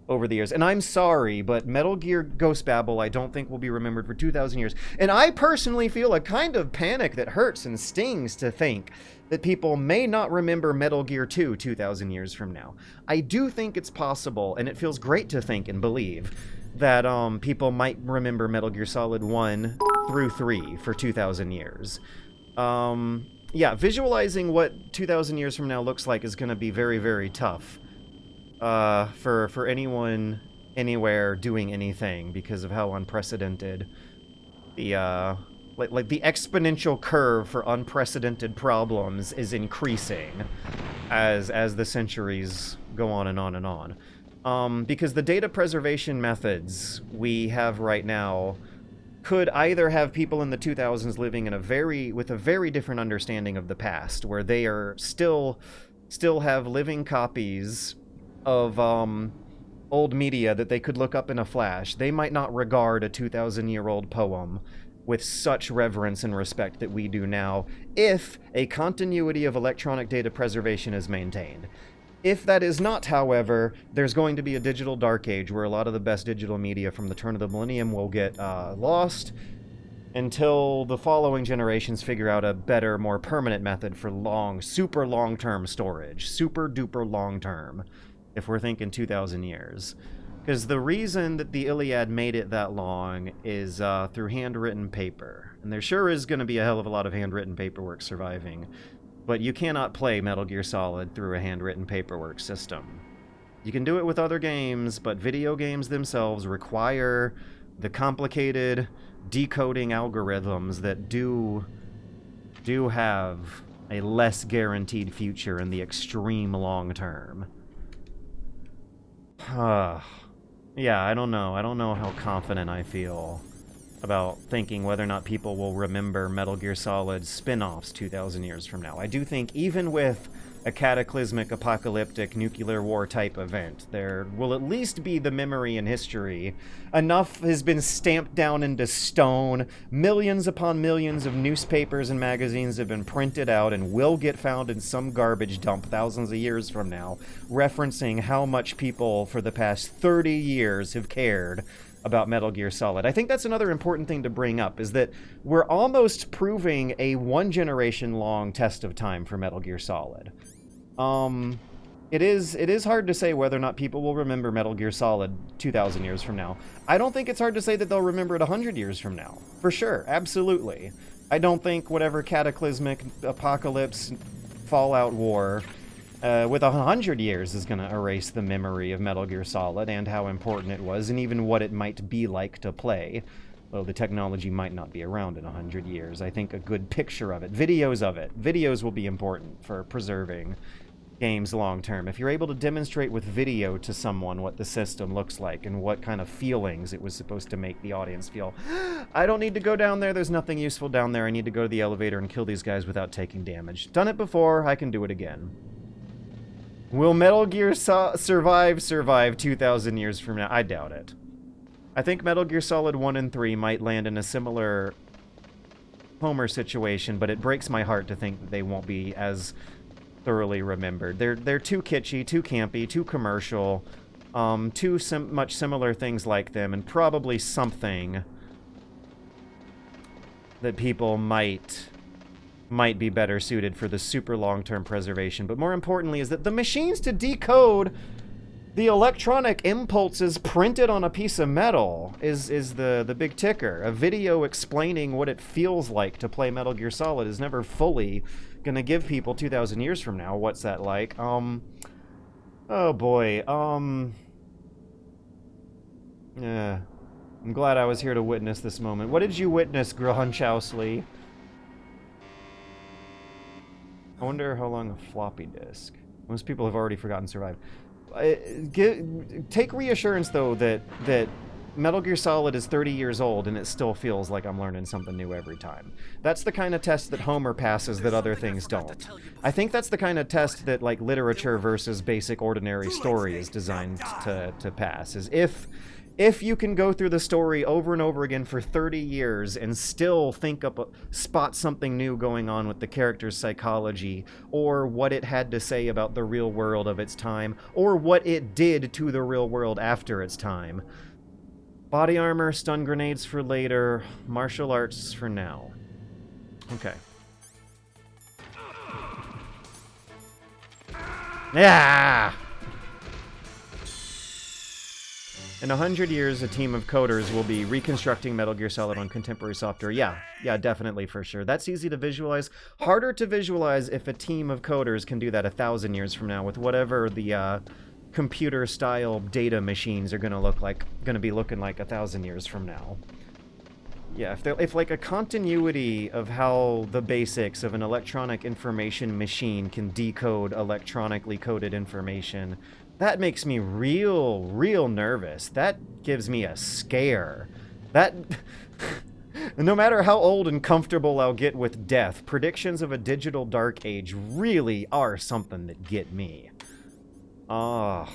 over the years. And I'm sorry, but Metal Gear Ghost Babel I don't think will be remembered for 2,000 years. And I personally feel a kind of panic that hurts and stings to think that people may not remember Metal Gear 2 2,000 years from now. I do think it's possible, and it feels great to think and believe, that people might remember Metal Gear Solid 1 through 3 for 2,000 years. Yeah, visualizing what 2,000 years from now looks like is going to be very, very tough for anyone, anywhere, doing anything, because of how unprecedented the like the exponential curve for unprecedented problems is increasing as the centuries go on and on and on. Because the data preservation methods we have right now could either have people in the 2000s living in with a very different understanding of the past, where they are still have living copies of old media that they could look up in a flash. They might not regard a 2,000-year-old poem with such reverence and respect that we do now, if a continuity of electronic data preservation is maintained. If that is not, however, there's going to be a digital dark age where a lot of the best digital media from the turn of the millennium will get lost until the following generations figure out a better, more permanent method for super long-term storage. Super duper long-term, if we're thinking 2,000 years. Because the reason that the Iliad made it that long is through handwritten paper. And there sure is going to be a hell of a lot of handwritten paperwork surviving. But you cannot play Metal Gear Solid through a handwritten paperwork system. You can do it with other games, but video games themselves require the complicated decoding algorithms that do have a less guaranteed future in the extreme long term. Yeah, I don't know. I don't know how confident I feel about thinking whether or not people will remember Metal Gear Solid spin-offs 2,000 years from now. I do think even with a cataclysmic, apocalyptic, nuclear war type event, there will at least be the memory and history. Enough has been stamped down into stone. Millions upon millions of newspapers and magazines have been printed out and will get found in some garbage dump thousands of years from now, referencing how much people for the past 30 years have cared about Metal Gear Solid. I think that's another important thing to bring up, is that we're almost proving a one-generation-long test of time for Metal Gear Solid. It is hard to say whether or not people will remember Metal Gear Solid 2,000 years from now. I don't think it's hard to say that they'll remember it 100 years from now. For sure, absolutely. I don't think whatever cataclysmic apocalypse, Fallout war, with 100 years is going to erase the memory of Metal Gear Solid and how important it was, and even what it might be like to play. Though the technology might not be around in 100 years. I think a good picture of it, videos will be important for preserving games long term. If you're able to demonstrate with video to someone what the system looks like and what kind of feelings it was supposed to make the audience feel. I don't need to go down there, there's nothing useful down there, I need to go to the elevator and kill these guys without taking damage. Done it before, I can do it again. Will Metal Gear survive 2,000 years from now? I doubt it. I think Metal Gear Solid 1 and 3 might land in a similar Homer situation, but it breaks my heart to think that they won't be as thoroughly remembered. They're too kitschy, too campy, too commercial, too much similar things like them, and probably something that people might be better suited for the super long-term preservation. But more importantly is that the machines to decode the electronic impulses printed on a piece of metal is the big ticker. A video explaining what it feels like to play Metal Gear Solid is never fully gonna give people 2,000 years from now what's that like. Oh boy. Yeah. I'm glad I was here to witness this moment. What did you witness, Grunchausley? I wonder how long a floppy disk. Most people have already forgotten Survive. Take reassurance, though, that Metal Gear Solid is 30 years old and it still feels like I'm learning something new every time. That's the kind of test that Homer passes that other things don't. I think that's the kind of test that, like, literature versus basic ordinary story is designed to pass. Is if you can go through the story over and over again for 30 years and still spot something new going on with the character's psychology, or what it had to say about the real world of its time, or what it did to the real world after its time. Body armor, stun grenades for later, martial arts for now. Okay. Yeah! In 100 years, a team of coders will be reconstructing Metal Gear Solid on contemporary software. Yeah, definitely, for sure. That's easy to visualize. Harder to visualize if a team of coders can do that 1,000 years from now with whatever the computer-style data machines are going to be looking like 1,000 years from now. Yeah, if like a continuity of how the basics of an electronic information machine can decode electronically coded information, that makes me real nervous. That gives me a scare. That... No matter how old and comfortable I'll get with death, predictions of a digital dark age really are something that get me. Yeah,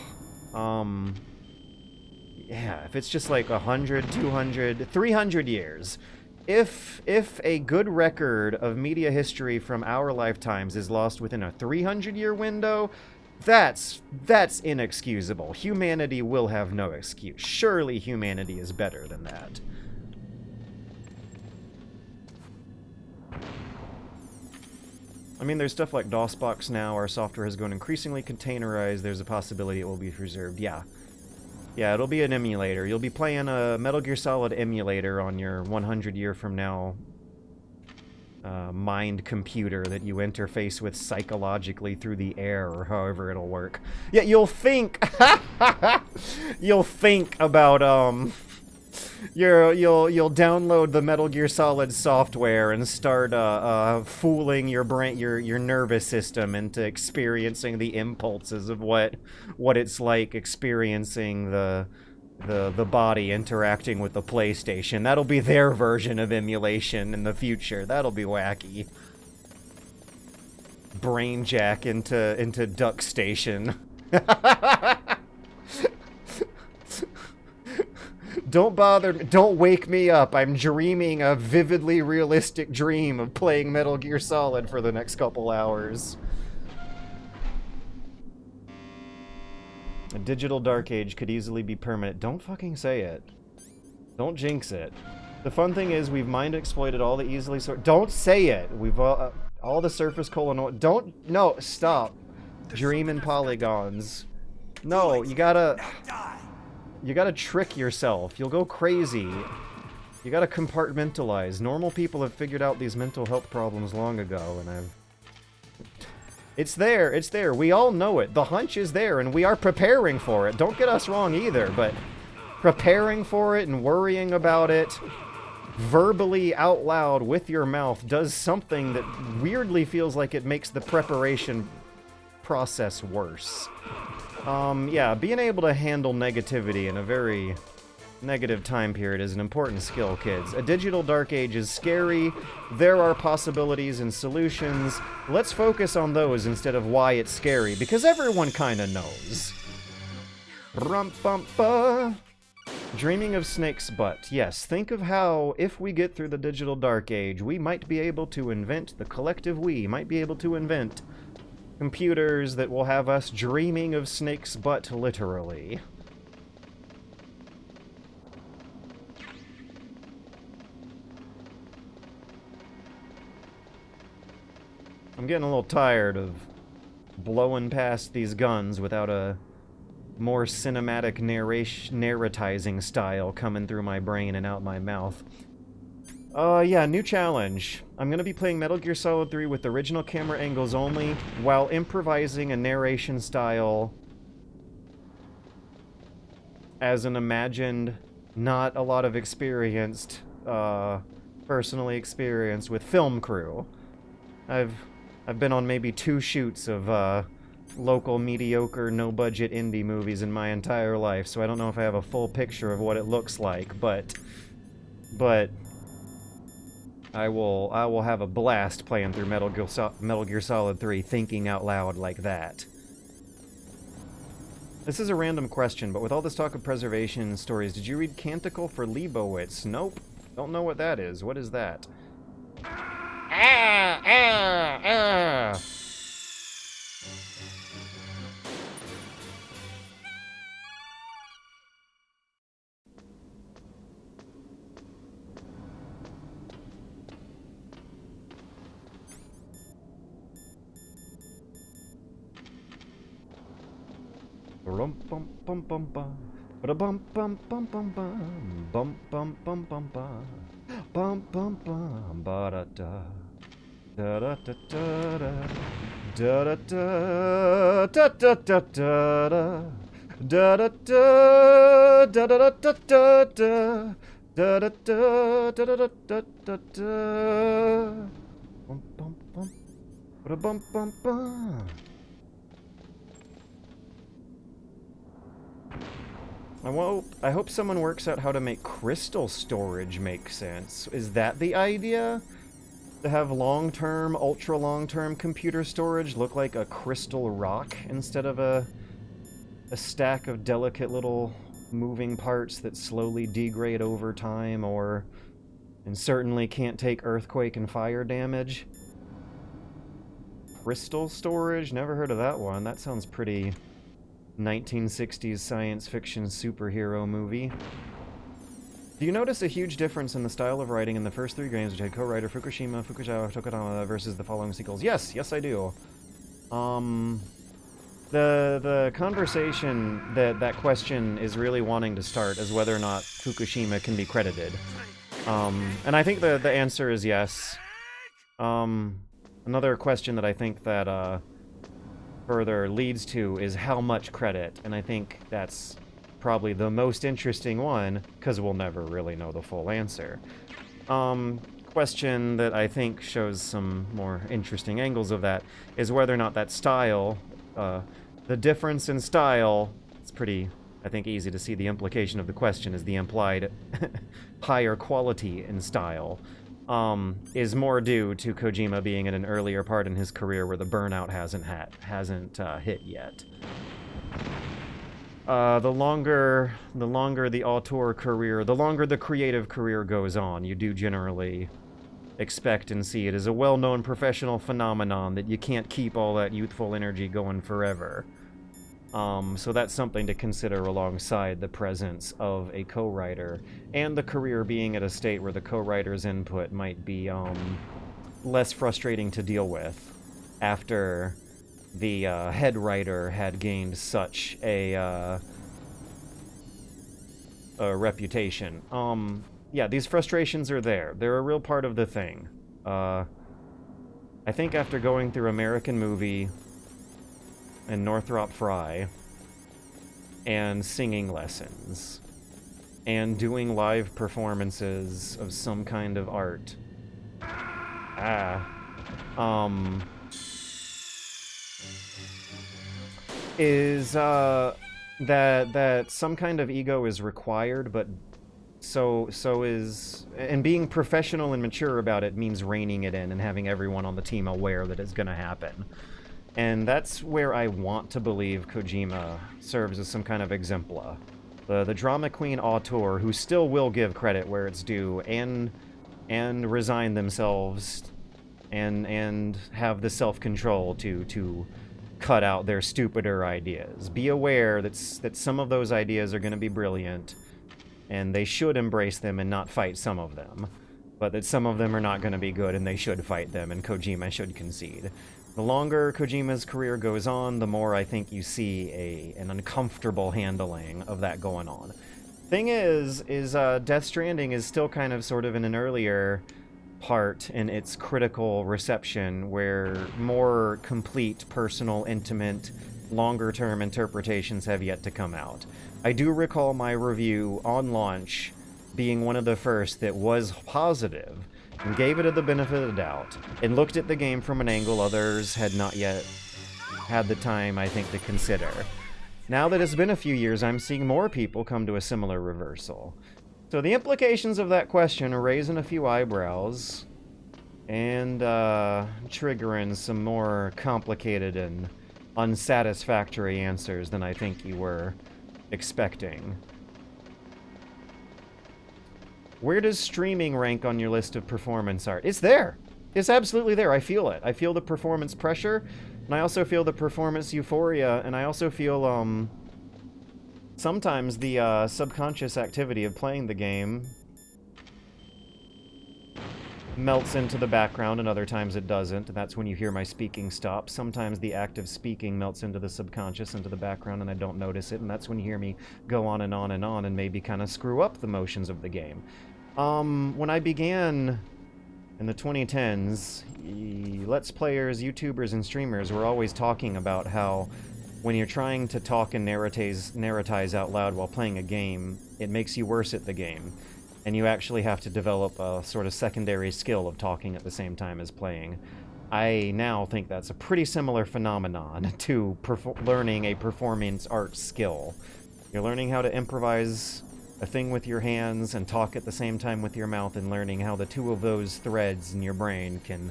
if it's just like 100, 200, 300 years. If a good record of media history from our lifetimes is lost within a 300-year window, that's inexcusable. Humanity will have no excuse. Surely humanity is better than that. I mean, there's stuff like DOSBox now. Our software has gone increasingly containerized. There's a possibility it will be preserved. Yeah, it'll be an emulator. You'll be playing a Metal Gear Solid emulator on your 100 year from now mind computer that you interface with psychologically through the air, or however it'll work. Yeah, you'll think you'll think about you'll download the Metal Gear Solid software and start fooling your brain, your nervous system into experiencing the impulses of what it's like experiencing the body interacting with the PlayStation. That'll be their version of emulation in the future. That'll be wacky. Brain jack into Duck Station. Don't wake me up. I'm dreaming a vividly realistic dream of playing Metal Gear Solid for the next couple hours. A digital dark age could easily be permanent. Don't fucking say it. Don't jinx it. The fun thing is we've mind exploited all the easily sort. Don't say it. We've all the surface colon. Don't. No. Stop. Dream in polygons. No. You gotta. You gotta trick yourself. You'll go crazy. You gotta compartmentalize. Normal people have figured out these mental health problems long ago, and I've... It's there, it's there. We all know it. The hunch is there, and we are preparing for it. Don't get us wrong either, but preparing for it and worrying about it verbally out loud with your mouth does something that weirdly feels like it makes the preparation process worse. Yeah, being able to handle negativity in a very negative time period is an important skill, kids. A digital dark age is scary. There are possibilities and solutions. Let's focus on those instead of why it's scary, because everyone kind of knows. Dreaming of Snake's butt. Yes, think of how, if we get through the digital dark age, we might be able to invent, the collective we might be able to invent computers that will have us dreaming of Snake's butt, literally. I'm getting a little tired of blowing past these guns without a more cinematic narratizing style coming through my brain and out my mouth. Yeah, new challenge. I'm gonna be playing Metal Gear Solid 3 with original camera angles only, while improvising a narration style as an imagined, not a lot of experienced, personally experienced with film crew. I've been on maybe 2 shoots of, local mediocre, no-budget indie movies in my entire life, so I don't know if I have a full picture of what it looks like, but I will have a blast playing through Metal Gear Solid 3 thinking out loud like that. This is a random question, but with all this talk of preservation stories, did you read Canticle for Leibowitz? Nope. Don't know what that is. What is that? Bum bum bum bum bum. Bum bum bum bum bum. Bum bum bum bum bum. Bum bum bum ba da da. Da da da da da. Da da da da da da da. Da da da da da da da da. Da da da da da da da da. Bum bum bum. Bum bum bum. I hope someone works out how to make crystal storage make sense. Is that the idea? To have long-term, ultra-long-term computer storage look like a crystal rock instead of a stack of delicate little moving parts that slowly degrade over time and certainly can't take earthquake and fire damage? Crystal storage? Never heard of that one. That sounds pretty 1960s science fiction superhero movie. Do you notice a huge difference in the style of writing in the first 3 games, which had co-writer Fukushima, Tokodama versus the following sequels? Yes, I do. The conversation that question is really wanting to start is whether or not Fukushima can be credited. And I think the answer is yes. Another question that I think that further leads to is how much credit, and I think that's probably the most interesting one, because we'll never really know the full answer. Question that I think shows some more interesting angles of that is whether or not that style, the difference in style, it's pretty, I think, easy to see the implication of the question is the implied higher quality in style. Is more due to Kojima being in an earlier part in his career where the burnout hasn't hit yet. The longer the auteur career, the longer the creative career goes on, you do generally expect and see it as a well-known professional phenomenon that you can't keep all that youthful energy going forever. So that's something to consider alongside the presence of a co-writer, and the career being at a state where the co-writer's input might be less frustrating to deal with after the head writer had gained such a reputation. Yeah, these frustrations are there. They're a real part of the thing. I think after going through American Movie and Northrop Frye and singing lessons and doing live performances of some kind of art, is that some kind of ego is required, but so is, and being professional and mature about it means reining it in and having everyone on the team aware that it's gonna happen. And that's where I want to believe Kojima serves as some kind of exemplar. The drama queen auteur who still will give credit where it's due and resign themselves and have the self-control to cut out their stupider ideas. Be aware that some of those ideas are going to be brilliant, and they should embrace them and not fight some of them. But that some of them are not going to be good, and they should fight them, and Kojima should concede. The longer Kojima's career goes on, the more I think you see an uncomfortable handling of that going on. Thing is Death Stranding is still kind of sort of in an earlier part in its critical reception, where more complete, personal, intimate, longer-term interpretations have yet to come out. I do recall my review on launch being one of the first that was positive, and gave it the benefit of the doubt, and looked at the game from an angle others had not yet had the time, I think, to consider. Now that it's been a few years, I'm seeing more people come to a similar reversal. So the implications of that question are raising a few eyebrows, and triggering some more complicated and unsatisfactory answers than I think you were expecting. Where does streaming rank on your list of performance art? It's there. It's absolutely there. I feel it. I feel the performance pressure, and I also feel the performance euphoria, and I also feel, sometimes the subconscious activity of playing the game melts into the background, and other times it doesn't, and that's when you hear my speaking stop. Sometimes the act of speaking melts into the subconscious, into the background, and I don't notice it, and that's when you hear me go on and on and on and maybe kind of screw up the motions of the game. When I began in the 2010s, Let's Players, YouTubers, and streamers were always talking about how when you're trying to talk and narratize out loud while playing a game, it makes you worse at the game. And you actually have to develop a sort of secondary skill of talking at the same time as playing. I now think that's a pretty similar phenomenon to learning a performance art skill. You're learning how to improvise a thing with your hands and talk at the same time with your mouth, and learning how the two of those threads in your brain can...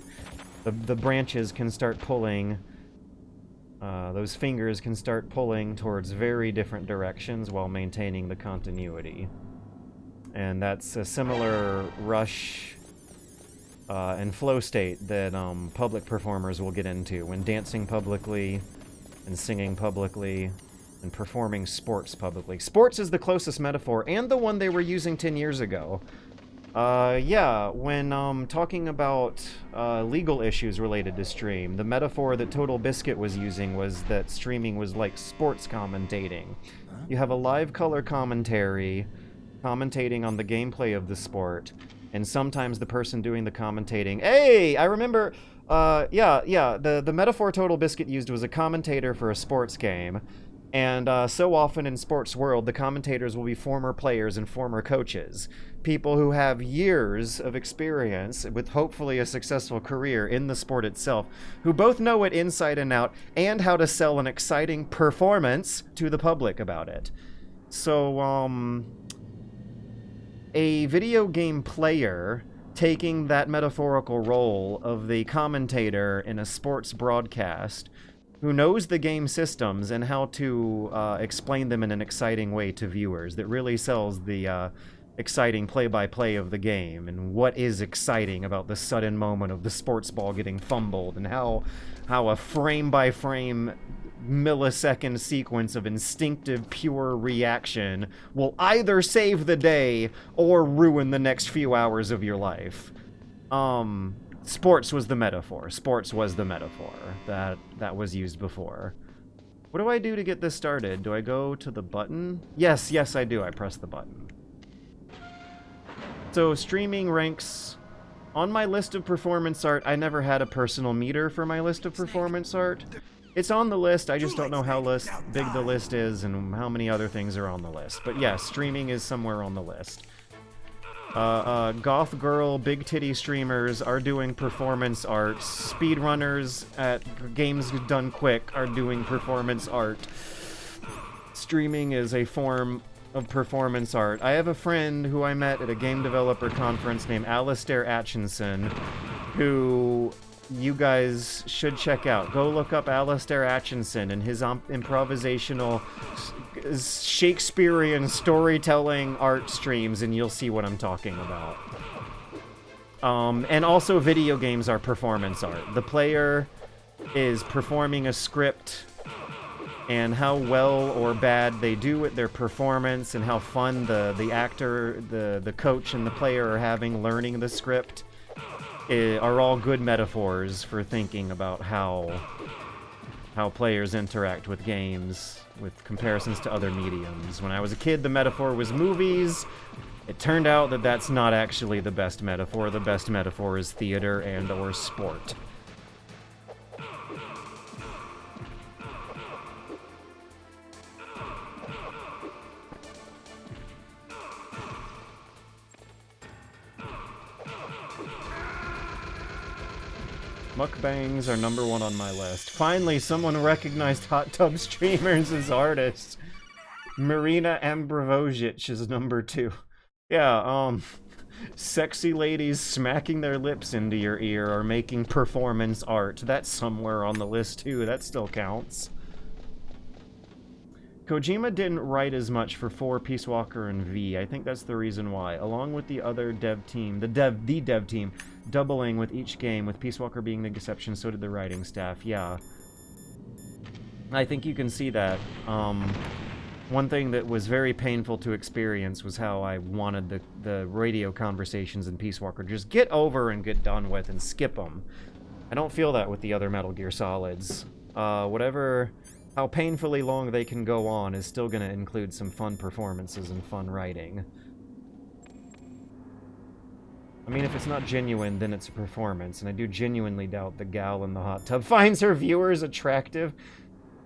The branches can start pulling... those fingers can start pulling towards very different directions while maintaining the continuity. And that's a similar rush and flow state that public performers will get into when dancing publicly and singing publicly and performing sports publicly. Sports is the closest metaphor, and the one they were using 10 years ago. Yeah, when talking about legal issues related to stream, the metaphor that Total Biscuit was using was that streaming was like sports commentating. You have a live color commentary commentating on the gameplay of the sport, and sometimes the person doing the commentating... Hey, I remember... the metaphor Total Biscuit used was a commentator for a sports game, and so often in sports world, the commentators will be former players and former coaches. People who have years of experience with hopefully a successful career in the sport itself, who both know it inside and out, and how to sell an exciting performance to the public about it. So, a video game player taking that metaphorical role of the commentator in a sports broadcast, who knows the game systems and how to explain them in an exciting way to viewers that really sells the exciting play-by-play of the game, and what is exciting about the sudden moment of the sports ball getting fumbled, and how a frame-by-frame millisecond sequence of instinctive, pure reaction will either save the day or ruin the next few hours of your life. Sports was the metaphor. Sports was the metaphor that was used before. What do I do to get this started? Do I go to the button? Yes, I do. I press the button. So streaming ranks on my list of performance art. I never had a personal meter for my list of performance art. It's on the list. I just don't know how big the list is and how many other things are on the list. But yes, streaming is somewhere on the list. Goth girl, big titty streamers are doing performance art. Speedrunners at Games Done Quick are doing performance art. Streaming is a form of performance art. I have a friend who I met at a game developer conference named Alistair Atchinson, who you guys should check out. Go look up Alistair Atchinson and his improvisational Shakespearean storytelling art streams, and you'll see what I'm talking about. And also video games are performance art. The player is performing a script, and how well or bad they do with their performance and how fun the actor, the coach, and the player are having learning the script are all good metaphors for thinking about how players interact with games, with comparisons to other mediums. When I was a kid, the metaphor was movies. It turned out that that's not actually the best metaphor. The best metaphor is theater and or sport. Mukbangs are number 1 on my list. Finally, someone recognized hot tub streamers as artists. Marina Ambrovojic is number 2. Yeah, sexy ladies smacking their lips into your ear are making performance art. That's somewhere on the list too. That still counts. Kojima didn't write as much for 4, Peace Walker, and V. I think that's the reason why. Along with the other dev team, the dev team, doubling with each game, with Peace Walker being the exception, so did the writing staff. Yeah. I think you can see that. One thing that was very painful to experience was how I wanted the radio conversations in Peace Walker just get over and get done with and skip them. I don't feel that with the other Metal Gear Solids. How painfully long they can go on is still going to include some fun performances and fun writing. I mean, if it's not genuine, then it's a performance, and I do genuinely doubt the gal in the hot tub finds her viewers attractive.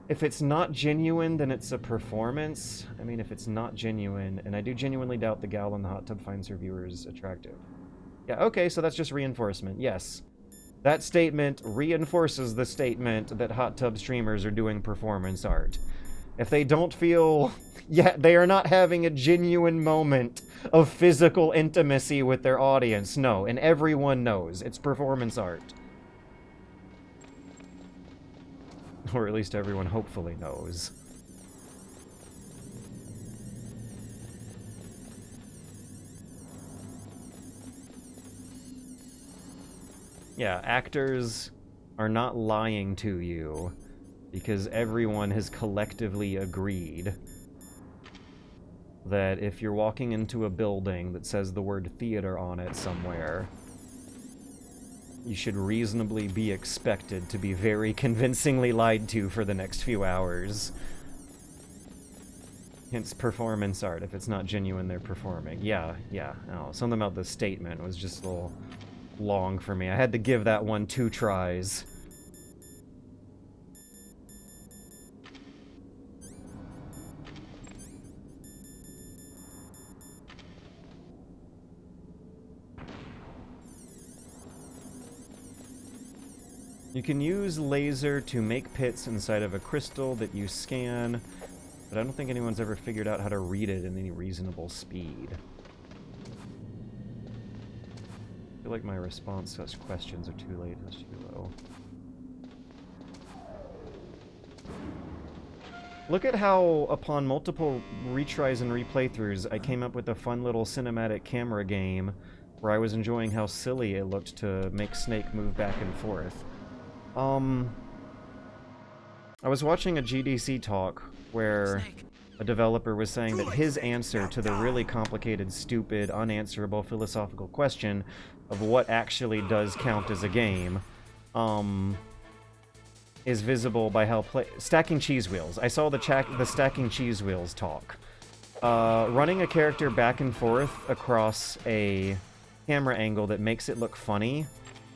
If it's not genuine, then it's a performance. I mean, if it's not genuine, and I do genuinely doubt the gal in the hot tub finds her viewers attractive. Yeah, okay, so that's just reinforcement, yes. That statement reinforces the statement that hot tub streamers are doing performance art. If they don't feel... Yeah, they are not having a genuine moment of physical intimacy with their audience. No, and everyone knows. It's performance art. Or at least everyone hopefully knows. Yeah, actors are not lying to you because everyone has collectively agreed that if you're walking into a building that says the word theater on it somewhere, you should reasonably be expected to be very convincingly lied to for the next few hours. Hence performance art. If it's not genuine, they're performing. Yeah. Oh, something about the statement was just a little long for me. I had to give that one 2 tries. You can use laser to make pits inside of a crystal that you scan, but I don't think anyone's ever figured out how to read it in any reasonable speed. I feel like my response to such questions are too late, it's too low. Look at how, upon multiple retries and replaythroughs, I came up with a fun little cinematic camera game where I was enjoying how silly it looked to make Snake move back and forth. I was watching a GDC talk where a developer was saying that his answer to the really complicated, stupid, unanswerable philosophical question of what actually does count as a game, is visible by how stacking cheese wheels. I saw the stacking cheese wheels talk. Running a character back and forth across a camera angle that makes it look funny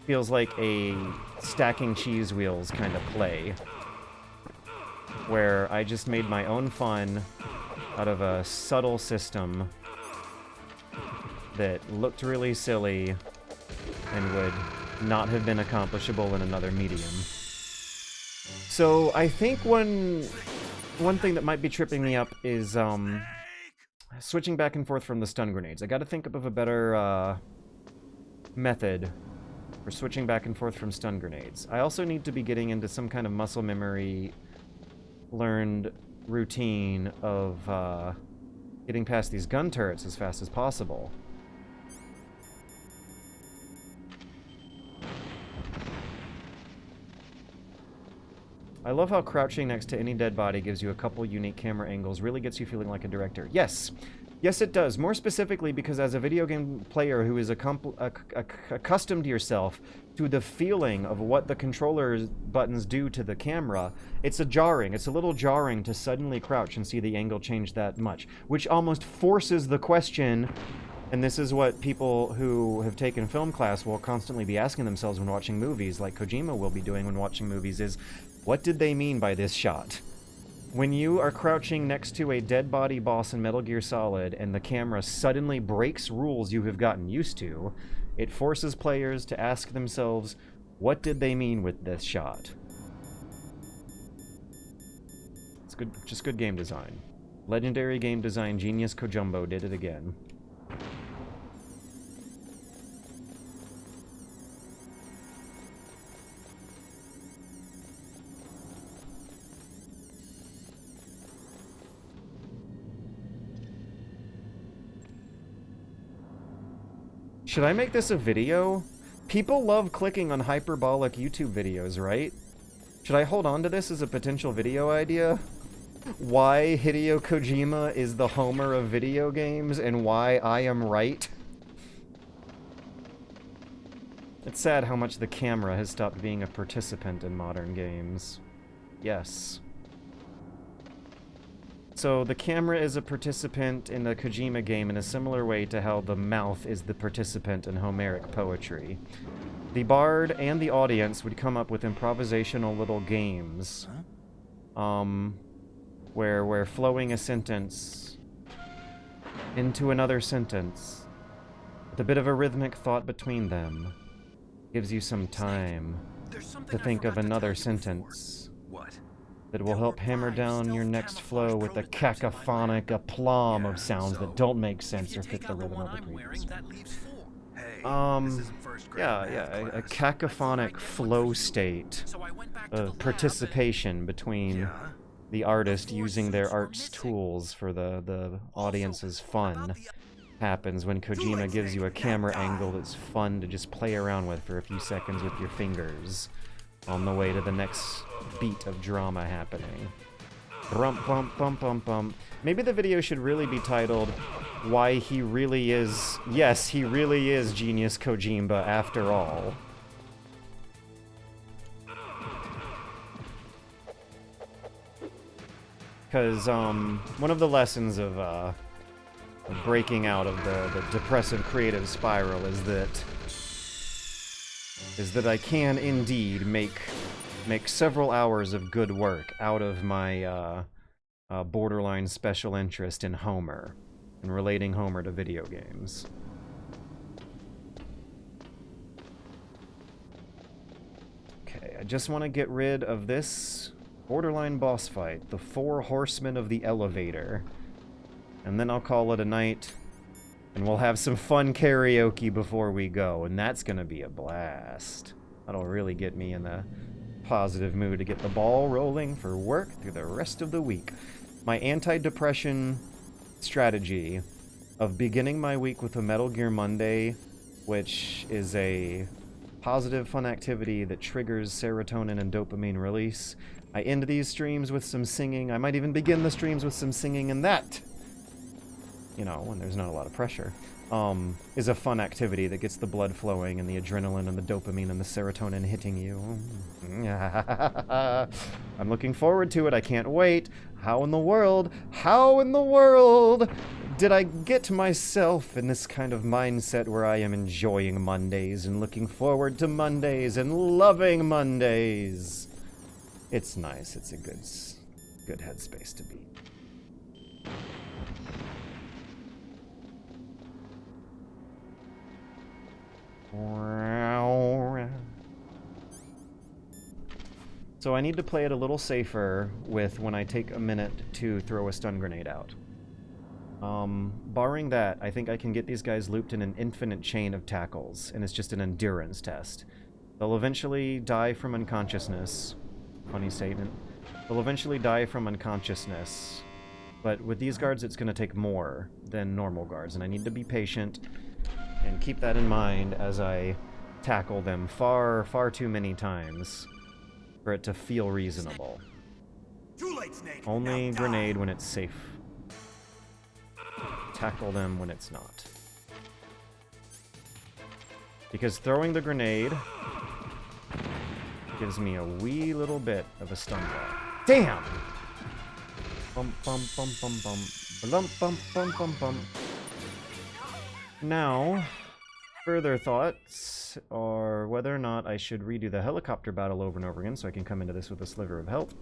feels like a stacking cheese wheels kind of play, where I just made my own fun out of a subtle system that looked really silly and would not have been accomplishable in another medium. So I think one thing that might be tripping me up is switching back and forth from the stun grenades. I gotta think of a better method for switching back and forth from stun grenades. I also need to be getting into some kind of muscle memory learned routine of getting past these gun turrets as fast as possible. I love how crouching next to any dead body gives you a couple unique camera angles, really gets you feeling like a director. Yes! Yes, it does. More specifically because as a video game player who is accustomed yourself to the feeling of what the controller buttons do to the camera, it's a little jarring to suddenly crouch and see the angle change that much, which almost forces the question, and this is what people who have taken film class will constantly be asking themselves when watching movies, like Kojima will be doing when watching movies, is, what did they mean by this shot? When you are crouching next to a dead body boss in Metal Gear Solid and the camera suddenly breaks rules you have gotten used to, it forces players to ask themselves, what did they mean with this shot? It's good, just good game design. Legendary game design genius Kojumbo did it again. Should I make this a video? People love clicking on hyperbolic YouTube videos, right? Should I hold on to this as a potential video idea? Why Hideo Kojima is the Homer of video games and why I am right? It's sad how much the camera has stopped being a participant in modern games. Yes. So the camera is a participant in the Kojima game in a similar way to how the mouth is the participant in Homeric poetry. The bard and the audience would come up with improvisational little games, where flowing a sentence into another sentence with a bit of a rhythmic thought between them gives you some time to think of another sentence. What? That will help hammer down your next flow with a cacophonic aplomb of sounds that don't make sense or fit the rhythm of the previous one. A cacophonic flow state of participation between the artist using their art's tools for the audience's fun happens when Kojima gives you a camera angle that's fun to just play around with for a few seconds with your fingers on the way to the next beat of drama happening. Bump, bump, bump, bump, bump. Maybe the video should really be titled, Why He Really Is... Yes, he really is Genius Kojima after all. Because, one of the lessons of breaking out of the depressive creative spiral is that I can indeed make several hours of good work out of my borderline special interest in Homer and relating Homer to video games. Okay, I just want to get rid of this borderline boss fight, the 4 Horsemen of the Elevator, and then I'll call it a night. And we'll have some fun karaoke before we go, and that's gonna be a blast. That'll really get me in the positive mood to get the ball rolling for work through the rest of the week. My anti-depression strategy of beginning my week with a Metal Gear Monday, which is a positive, fun activity that triggers serotonin and dopamine release, I end these streams with some singing. I might even begin the streams with some singing, and that, you know, when there's not a lot of pressure, is a fun activity that gets the blood flowing and the adrenaline and the dopamine and the serotonin hitting you. I'm looking forward to it. I can't wait. How in the world did I get myself in this kind of mindset where I am enjoying Mondays and looking forward to Mondays and loving Mondays? It's nice. It's a good headspace to be. So I need to play it a little safer with when I take a minute to throw a stun grenade out. Barring that, I think I can get these guys looped in an infinite chain of tackles, and it's just an endurance test. They'll eventually die from unconsciousness. Funny statement. They'll eventually die from unconsciousness, but with these guards it's going to take more than normal guards, and I need to be patient and keep that in mind as I tackle them far too many times for it to feel reasonable. Too late, Snake. Only grenade when it's safe. Tackle them when it's not. Because throwing the grenade gives me a wee little bit of a stun block. Damn! Bum bum bum bum bum. Blum bum bum bum bum. Now, further thoughts are whether or not I should redo the helicopter battle over and over again so I can come into this with a sliver of health,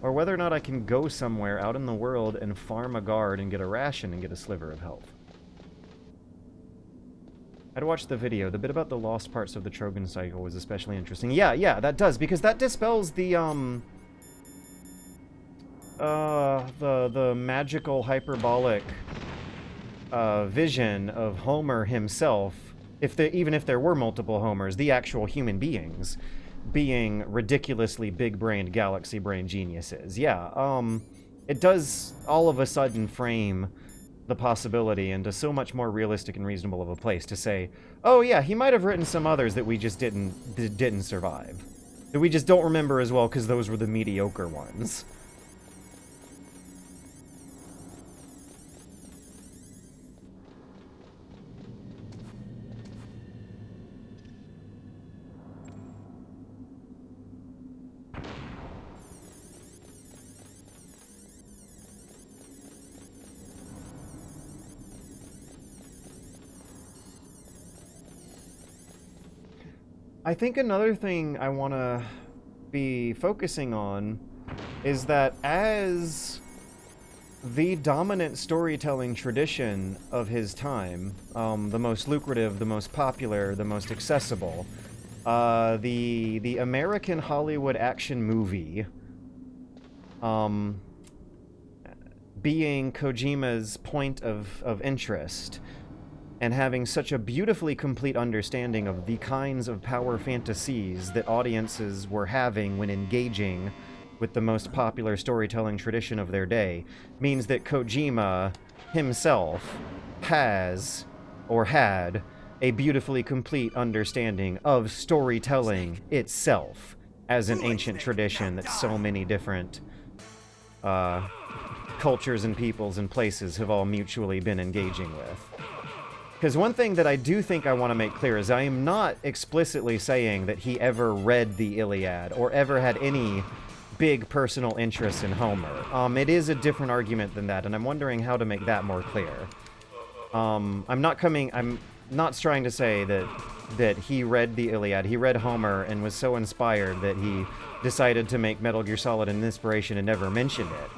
or whether or not I can go somewhere out in the world and farm a guard and get a ration and get a sliver of health. I'd watched the video. The bit about the lost parts of the Trogan cycle was especially interesting. Yeah, that does, because that dispels the magical hyperbolic vision of Homer himself, even if there were multiple Homers, the actual human beings being ridiculously big-brained, galaxy-brained geniuses. Yeah, it does all of a sudden frame the possibility into so much more realistic and reasonable of a place to say, oh yeah, he might have written some others that we just didn't survive. That we just don't remember as well because those were the mediocre ones. I think another thing I want to be focusing on is that as the dominant storytelling tradition of his time, the most lucrative, the most popular, the most accessible, the American Hollywood action movie, being Kojima's point of interest, and having such a beautifully complete understanding of the kinds of power fantasies that audiences were having when engaging with the most popular storytelling tradition of their day, means that Kojima himself has, or had, a beautifully complete understanding of storytelling itself as an ancient tradition that so many different cultures and peoples and places have all mutually been engaging with. Because one thing that I do think I want to make clear is I am not explicitly saying that he ever read the Iliad or ever had any big personal interest in Homer. It is a different argument than that, and I'm wondering how to make that more clear. I'm not trying to say that he read the Iliad. He read Homer and was so inspired that he decided to make Metal Gear Solid an inspiration and never mentioned it.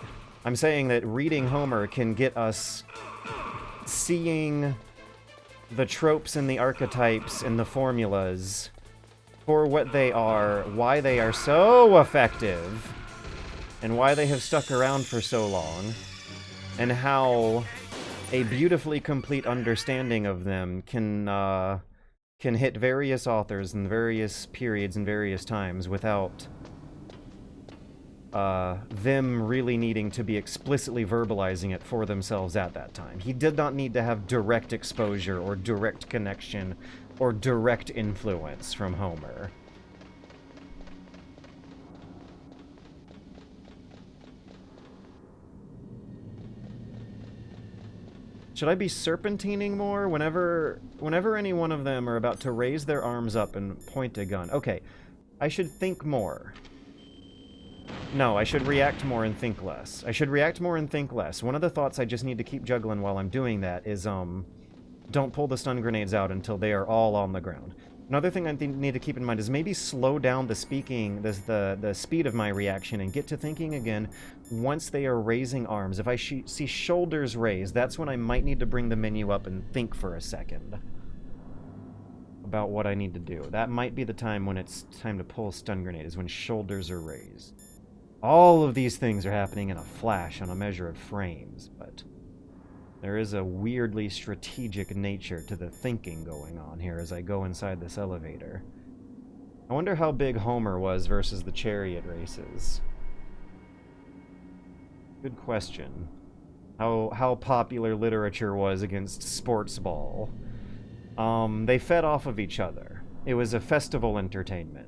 I'm saying that reading Homer can get us seeing the tropes and the archetypes and the formulas for what they are, why they are so effective, and why they have stuck around for so long, and how a beautifully complete understanding of them can hit various authors in various periods and various times without them really needing to be explicitly verbalizing it for themselves at that time. He did not need to have direct exposure or direct connection or direct influence from Homer. Should I be serpentining more? Whenever any one of them are about to raise their arms up and point a gun. Okay, I should think more. No, I should react more and think less. I should react more and think less. One of the thoughts I just need to keep juggling while I'm doing that is, don't pull the stun grenades out until they are all on the ground. Another thing I need to keep in mind is maybe slow down the speed of my reaction and get to thinking again once they are raising arms. If I see shoulders raised, that's when I might need to bring the menu up and think for a second about what I need to do. That might be the time when it's time to pull a stun grenade, is when shoulders are raised. All of these things are happening in a flash on a measure of frames, but there is a weirdly strategic nature to the thinking going on here as I go inside this elevator. I wonder how big Homer was versus the chariot races. Good question. How popular literature was against sports ball. They fed off of each other. It was a festival entertainment.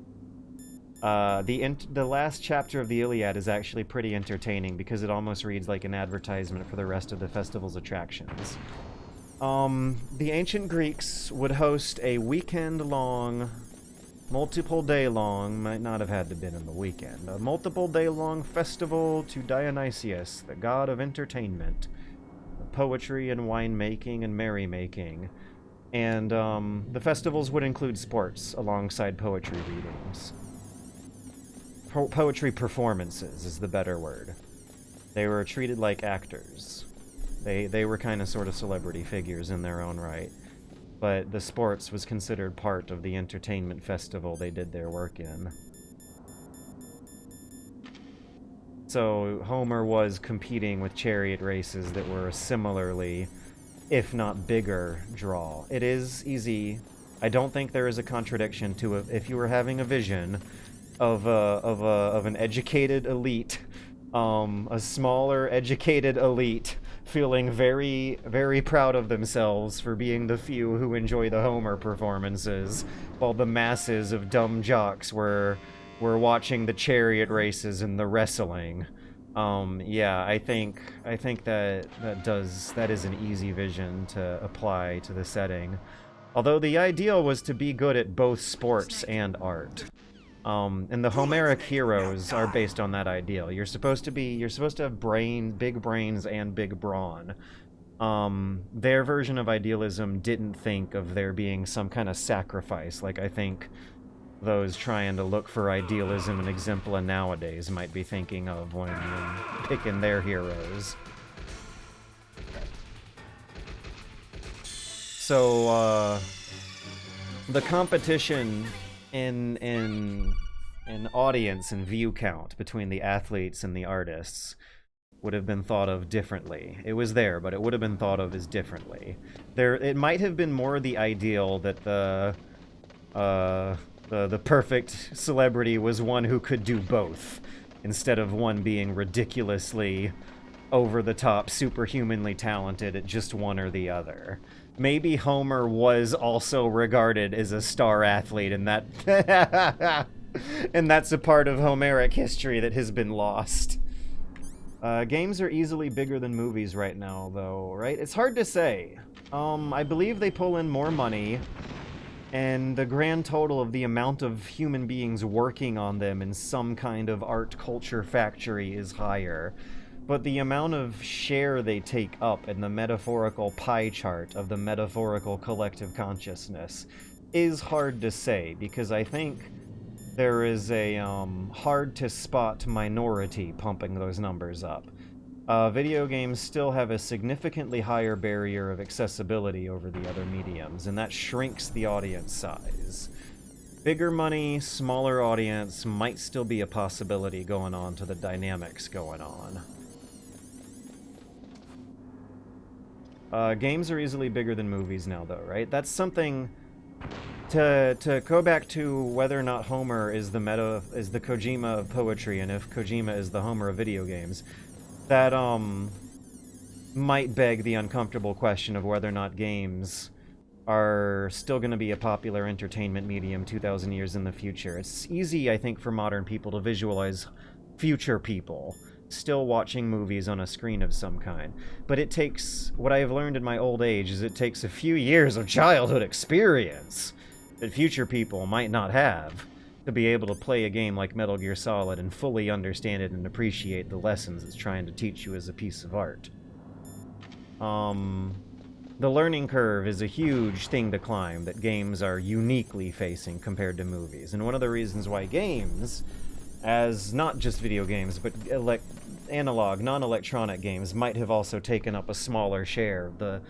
The last chapter of the Iliad is actually pretty entertaining because it almost reads like an advertisement for the rest of the festival's attractions. The ancient Greeks would host a weekend-long, multiple-day-long, might not have had to been in the weekend, a multiple-day-long festival to Dionysius, the god of entertainment, poetry and wine-making and merrymaking. And the festivals would include sports alongside poetry readings. Poetry performances is the better word. They were treated like actors. They were kind of sort of celebrity figures in their own right. But the sports was considered part of the entertainment festival they did their work in. So Homer was competing with chariot races that were a similarly, if not bigger, draw. It is easy. I don't think there is a contradiction to it. If you were having a vision of an educated elite, a smaller educated elite, feeling very, very proud of themselves for being the few who enjoy the Homer performances, while the masses of dumb jocks were watching the chariot races and the wrestling. Yeah, I think that is an easy vision to apply to the setting. Although the ideal was to be good at both sports and art. And the Homeric heroes are based on that ideal. You're supposed to have big brains and big brawn. Their version of idealism didn't think of there being some kind of sacrifice, like I think those trying to look for idealism and exempla nowadays might be thinking of when picking their heroes. So, the competition in audience and view count between the athletes and the artists would have been thought of differently. It was there, but it would have been thought of as differently. It might have been more the ideal that the perfect celebrity was one who could do both, instead of one being ridiculously over-the-top, superhumanly talented at just one or the other. Maybe Homer was also regarded as a star athlete, and that and that's a part of Homeric history that has been lost. Games are easily bigger than movies right now, though, right? It's hard to say. I believe they pull in more money, and the grand total of the amount of human beings working on them in some kind of art culture factory is higher. But the amount of share they take up in the metaphorical pie chart of the metaphorical collective consciousness is hard to say, because I think there is a hard-to-spot minority pumping those numbers up. Video games still have a significantly higher barrier of accessibility over the other mediums, and that shrinks the audience size. Bigger money, smaller audience might still be a possibility going on to the dynamics going on. Games are easily bigger than movies now, though, right? That's something to go back to whether or not Homer is the Kojima of poetry, and if Kojima is the Homer of video games. That might beg the uncomfortable question of whether or not games are still going to be a popular entertainment medium 2,000 years in the future. It's easy, I think, for modern people to visualize future people. still watching movies on a screen of some kind. But it takes, what I have learned in my old age is it takes a few years of childhood experience that future people might not have to be able to play a game like Metal Gear Solid and fully understand it and appreciate the lessons it's trying to teach you as a piece of art. The learning curve is a huge thing to climb that games are uniquely facing compared to movies. And one of the reasons why games, as not just video games, but analog, non-electronic games, might have also taken up a smaller share of the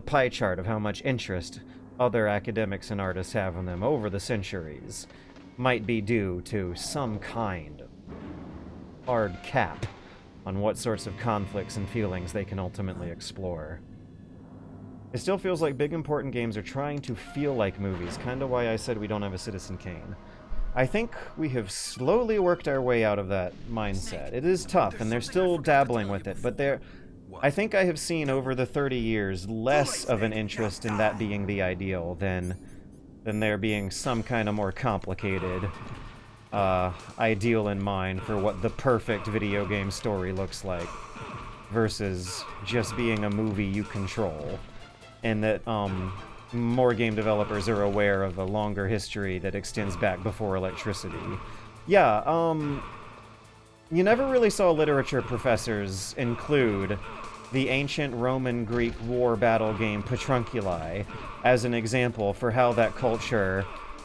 pie chart of how much interest other academics and artists have in them over the centuries, might be due to some kind of hard cap on what sorts of conflicts and feelings they can ultimately explore. It still feels like big important games are trying to feel like movies, kinda why I said we don't have a Citizen Kane. I think we have slowly worked our way out of that mindset. It is tough, and they're still dabbling with it, but I think I have seen over the 30 years less of an interest in that being the ideal than there being some kind of more complicated ideal in mind for what the perfect video game story looks like versus just being a movie you control. And that more game developers are aware of a longer history that extends back before electricity. Yeah, you never really saw literature professors include the ancient Roman Greek war battle game Petrunculi as an example for how that culture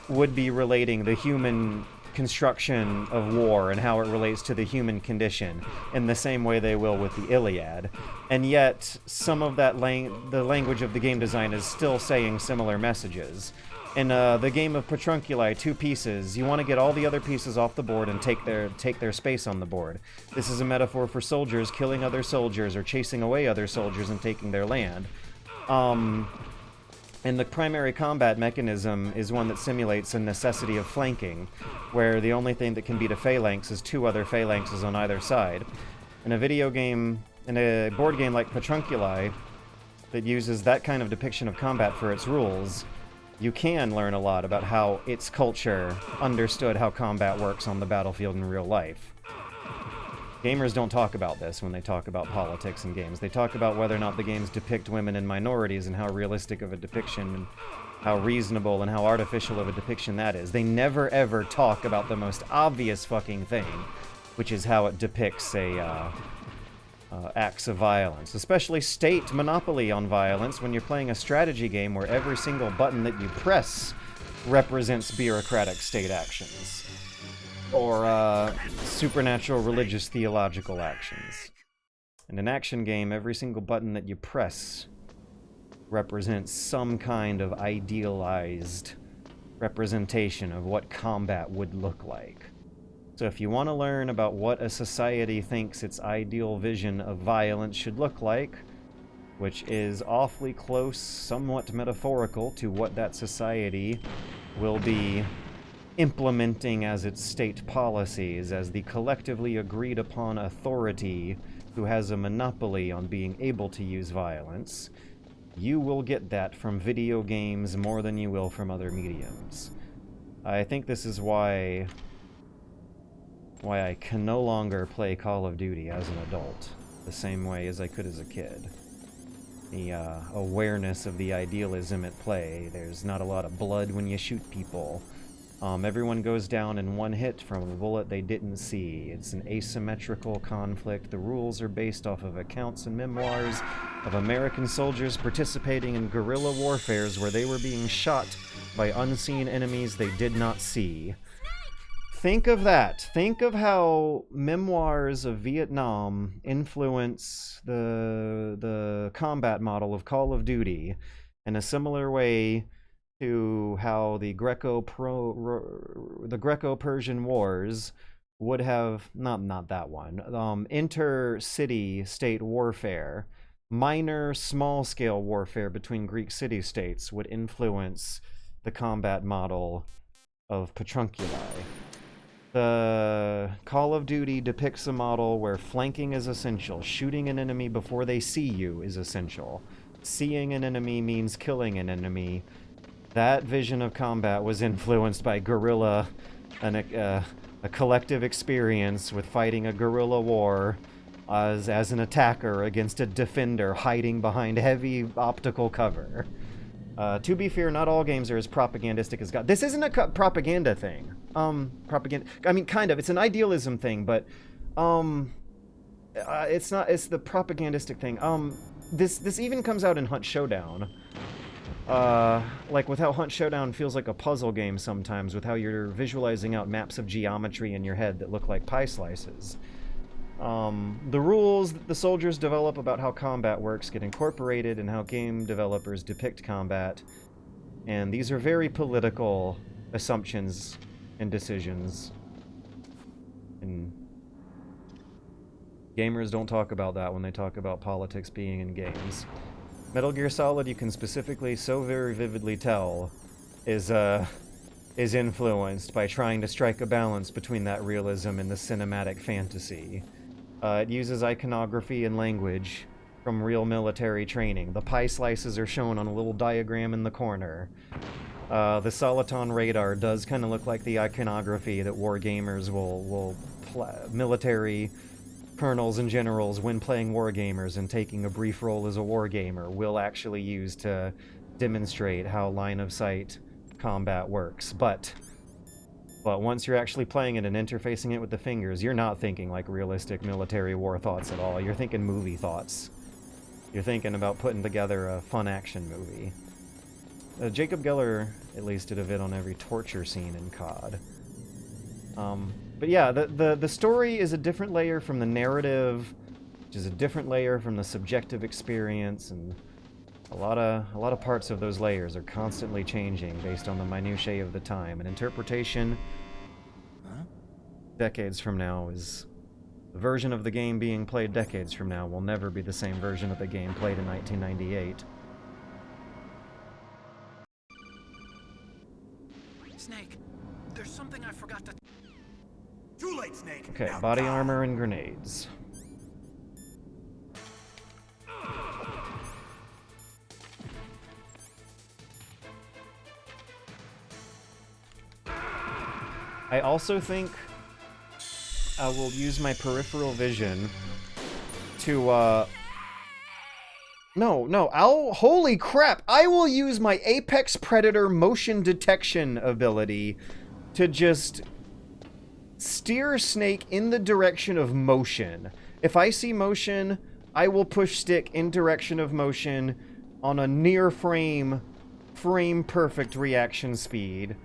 would be relating the human construction of war and how it relates to the human condition in the same way they will with the Iliad. And yet, some of that the language of the game design is still saying similar messages. In the game of Petrunculi, 2 pieces, you want to get all the other pieces off the board and take their space on the board. This is a metaphor for soldiers killing other soldiers or chasing away other soldiers and taking their land. And the primary combat mechanism is one that simulates a necessity of flanking, where the only thing that can beat a phalanx is 2 other phalanxes on either side. In a video game, in a board game like Petrunculi, that uses that kind of depiction of combat for its rules, you can learn a lot about how its culture understood how combat works on the battlefield in real life. Gamers don't talk about this when they talk about politics in games. They talk about whether or not the games depict women and minorities and how realistic of a depiction and how reasonable and how artificial of a depiction that is. They never ever talk about the most obvious fucking thing, which is how it depicts acts of violence, especially state monopoly on violence when you're playing a strategy game where every single button that you press represents bureaucratic state actions. Or supernatural religious theological actions. In an action game, every single button that you press represents some kind of idealized representation of what combat would look like. So if you want to learn about what a society thinks its ideal vision of violence should look like, which is awfully close, somewhat metaphorical, to what that society will be implementing as its state policies, as the collectively agreed upon authority who has a monopoly on being able to use violence, you will get that from video games more than you will from other mediums. I think this is why I can no longer play Call of Duty as an adult the same way as I could as a kid. The awareness of the idealism at play. There's not a lot of blood when you shoot people. Everyone goes down in one hit from a bullet they didn't see. It's an asymmetrical conflict. The rules are based off of accounts and memoirs of American soldiers participating in guerrilla warfares where they were being shot by unseen enemies they did not see. Think of that. Think of how memoirs of Vietnam influence the combat model of Call of Duty in a similar way to how the Greco-Persian Wars would have, not that one, inter-city state warfare, minor small-scale warfare between Greek city-states would influence the combat model of Petrunculi. The Call of Duty depicts a model where flanking is essential. Shooting an enemy before they see you is essential. Seeing an enemy means killing an enemy. That vision of combat was influenced by guerrilla, a collective experience with fighting a guerrilla war as an attacker against a defender hiding behind heavy optical cover. To be fair, not all games are as propagandistic as God. This isn't a propaganda thing. Propaganda. I mean, kind of. It's an idealism thing, but it's not. It's the propagandistic thing. This even comes out in Hunt Showdown. Like with how Hunt Showdown feels like a puzzle game sometimes, with how you're visualizing out maps of geometry in your head that look like pie slices. The rules that the soldiers develop about how combat works get incorporated in how game developers depict combat, and these are very political assumptions and decisions. And gamers don't talk about that when they talk about politics being in games. Metal Gear Solid, you can specifically so very vividly tell, is influenced by trying to strike a balance between that realism and the cinematic fantasy. It uses iconography and language from real military training. The pie slices are shown on a little diagram in the corner. The Soliton radar does kind of look like the iconography that war gamers military colonels and generals, when playing war gamers and taking a brief role as a war gamer, will actually use to demonstrate how line of sight combat works. But once you're actually playing it and interfacing it with the fingers, you're not thinking like realistic military war thoughts at all. You're thinking movie thoughts. You're thinking about putting together a fun action movie. Jacob Geller at least did a vid on every torture scene in COD. But yeah, the story is a different layer from the narrative, which is a different layer from the subjective experience, and a lot of parts of those layers are constantly changing based on the minutiae of the time. And interpretation, decades from now, is the version of the game being played decades from now will never be the same version of the game played in 1998. Snake, there's something I forgot to... Too late, Snake. Okay, Now body die. armor and grenades. I also think I will use my peripheral vision to, holy crap! I will use my Apex Predator motion detection ability to just steer Snake in the direction of motion. If I see motion, I will push stick in direction of motion on a near frame perfect reaction speed.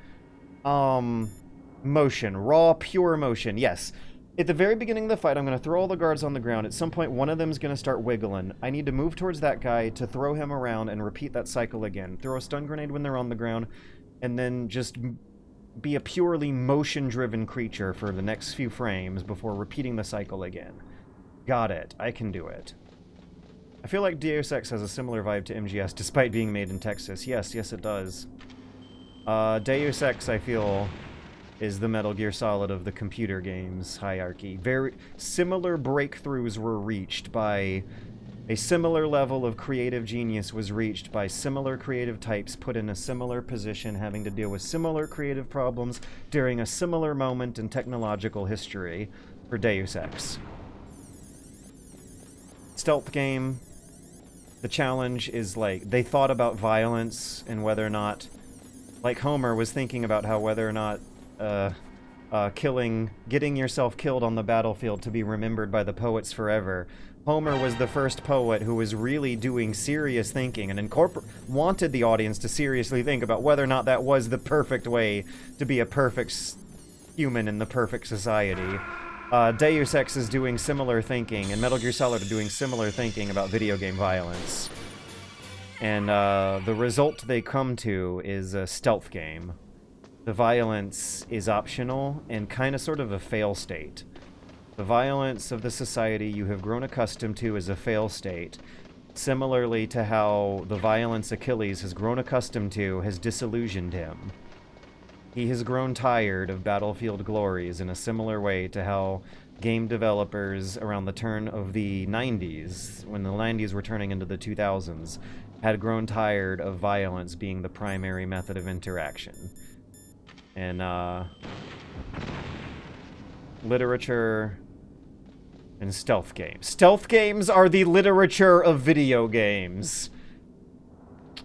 Motion. Raw, pure motion. Yes. At the very beginning of the fight, I'm going to throw all the guards on the ground. At some point, one of them is going to start wiggling. I need to move towards that guy to throw him around and repeat that cycle again. Throw a stun grenade when they're on the ground, and then just be a purely motion-driven creature for the next few frames before repeating the cycle again. Got it. I can do it. I feel like Deus Ex has a similar vibe to MGS, despite being made in Texas. Yes, it does. Deus Ex, I feel, is the Metal Gear Solid of the computer games hierarchy. Very similar breakthroughs were reached by a similar level of creative genius was reached by similar creative types put in a similar position having to deal with similar creative problems during a similar moment in technological history for Deus Ex. Stealth game. The challenge is like, they thought about violence and whether or not, like Homer was thinking about how whether or not getting yourself killed on the battlefield to be remembered by the poets forever. Homer was the first poet who was really doing serious thinking and wanted the audience to seriously think about whether or not that was the perfect way to be a perfect human in the perfect society. Deus Ex is doing similar thinking, and Metal Gear Solid are doing similar thinking about video game violence. And the result they come to is a stealth game. The violence is optional and kind of sort of a fail state. The violence of the society you have grown accustomed to is a fail state, similarly to how the violence Achilles has grown accustomed to has disillusioned him. He has grown tired of battlefield glories in a similar way to how game developers around the turn of the 90s, when the 90s were turning into the 2000s, had grown tired of violence being the primary method of interaction. And literature and stealth games. Stealth games are the literature of video games.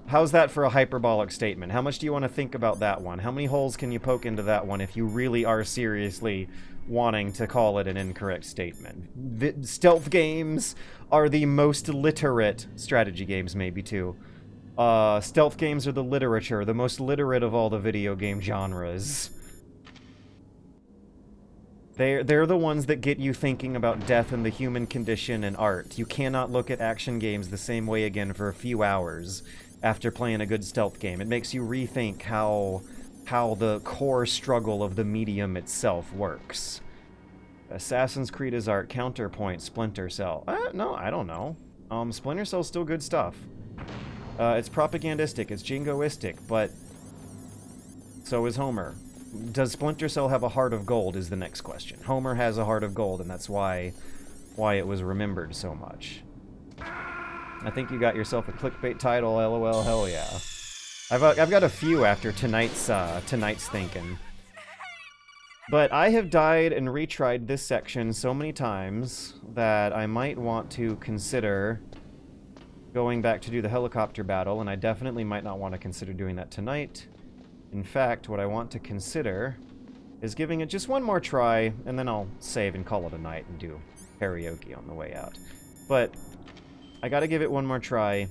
How's that for a hyperbolic statement? How much do you want to think about that one? How many holes can you poke into that one if you really are seriously wanting to call it an incorrect statement? Stealth games are the most literate strategy games, maybe, too. Stealth games are the literature, the most literate of all the video game genres. They're the ones that get you thinking about death and the human condition and art. You cannot look at action games the same way again for a few hours after playing a good stealth game. It makes you rethink how the core struggle of the medium itself works. Assassin's Creed is art. Counterpoint. Splinter Cell. No, I don't know. Splinter Cell's still good stuff. It's propagandistic. It's jingoistic, but so is Homer. Does Splinter Cell have a heart of gold is the next question. Homer has a heart of gold, and that's why it was remembered so much. I think you got yourself a clickbait title, lol, hell yeah. I've got a few after tonight's thinking. But I have died and retried this section so many times that I might want to consider going back to do the helicopter battle, and I definitely might not want to consider doing that tonight. In fact, what I want to consider is giving it just one more try, and then I'll save and call it a night and do karaoke on the way out. But I gotta give it one more try,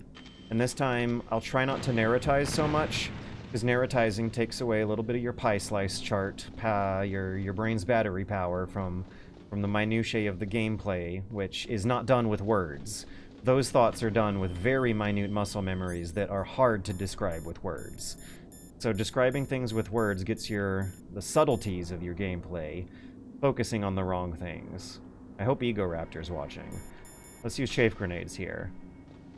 and this time I'll try not to narratize so much, because narratizing takes away a little bit of your pie slice chart, your brain's battery power from the minutiae of the gameplay, which is not done with words. Those thoughts are done with very minute muscle memories that are hard to describe with words. So describing things with words gets the subtleties of your gameplay focusing on the wrong things. I hope Ego Raptor's watching. Let's use chafe grenades here.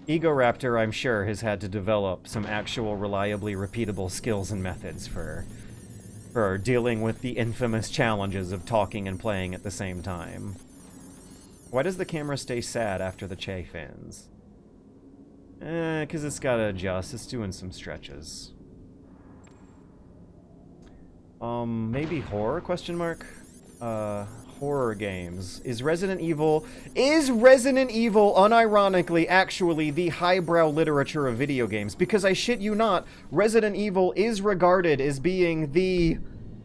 Ego Raptor, I'm sure, has had to develop some actual reliably repeatable skills and methods for dealing with the infamous challenges of talking and playing at the same time. Why does the camera stay sad after the chafe ends? Because it's gotta adjust. It's doing some stretches. Maybe horror, question mark? Horror games. Is Resident Evil unironically actually the highbrow literature of video games? Because I shit you not, Resident Evil is regarded as being the,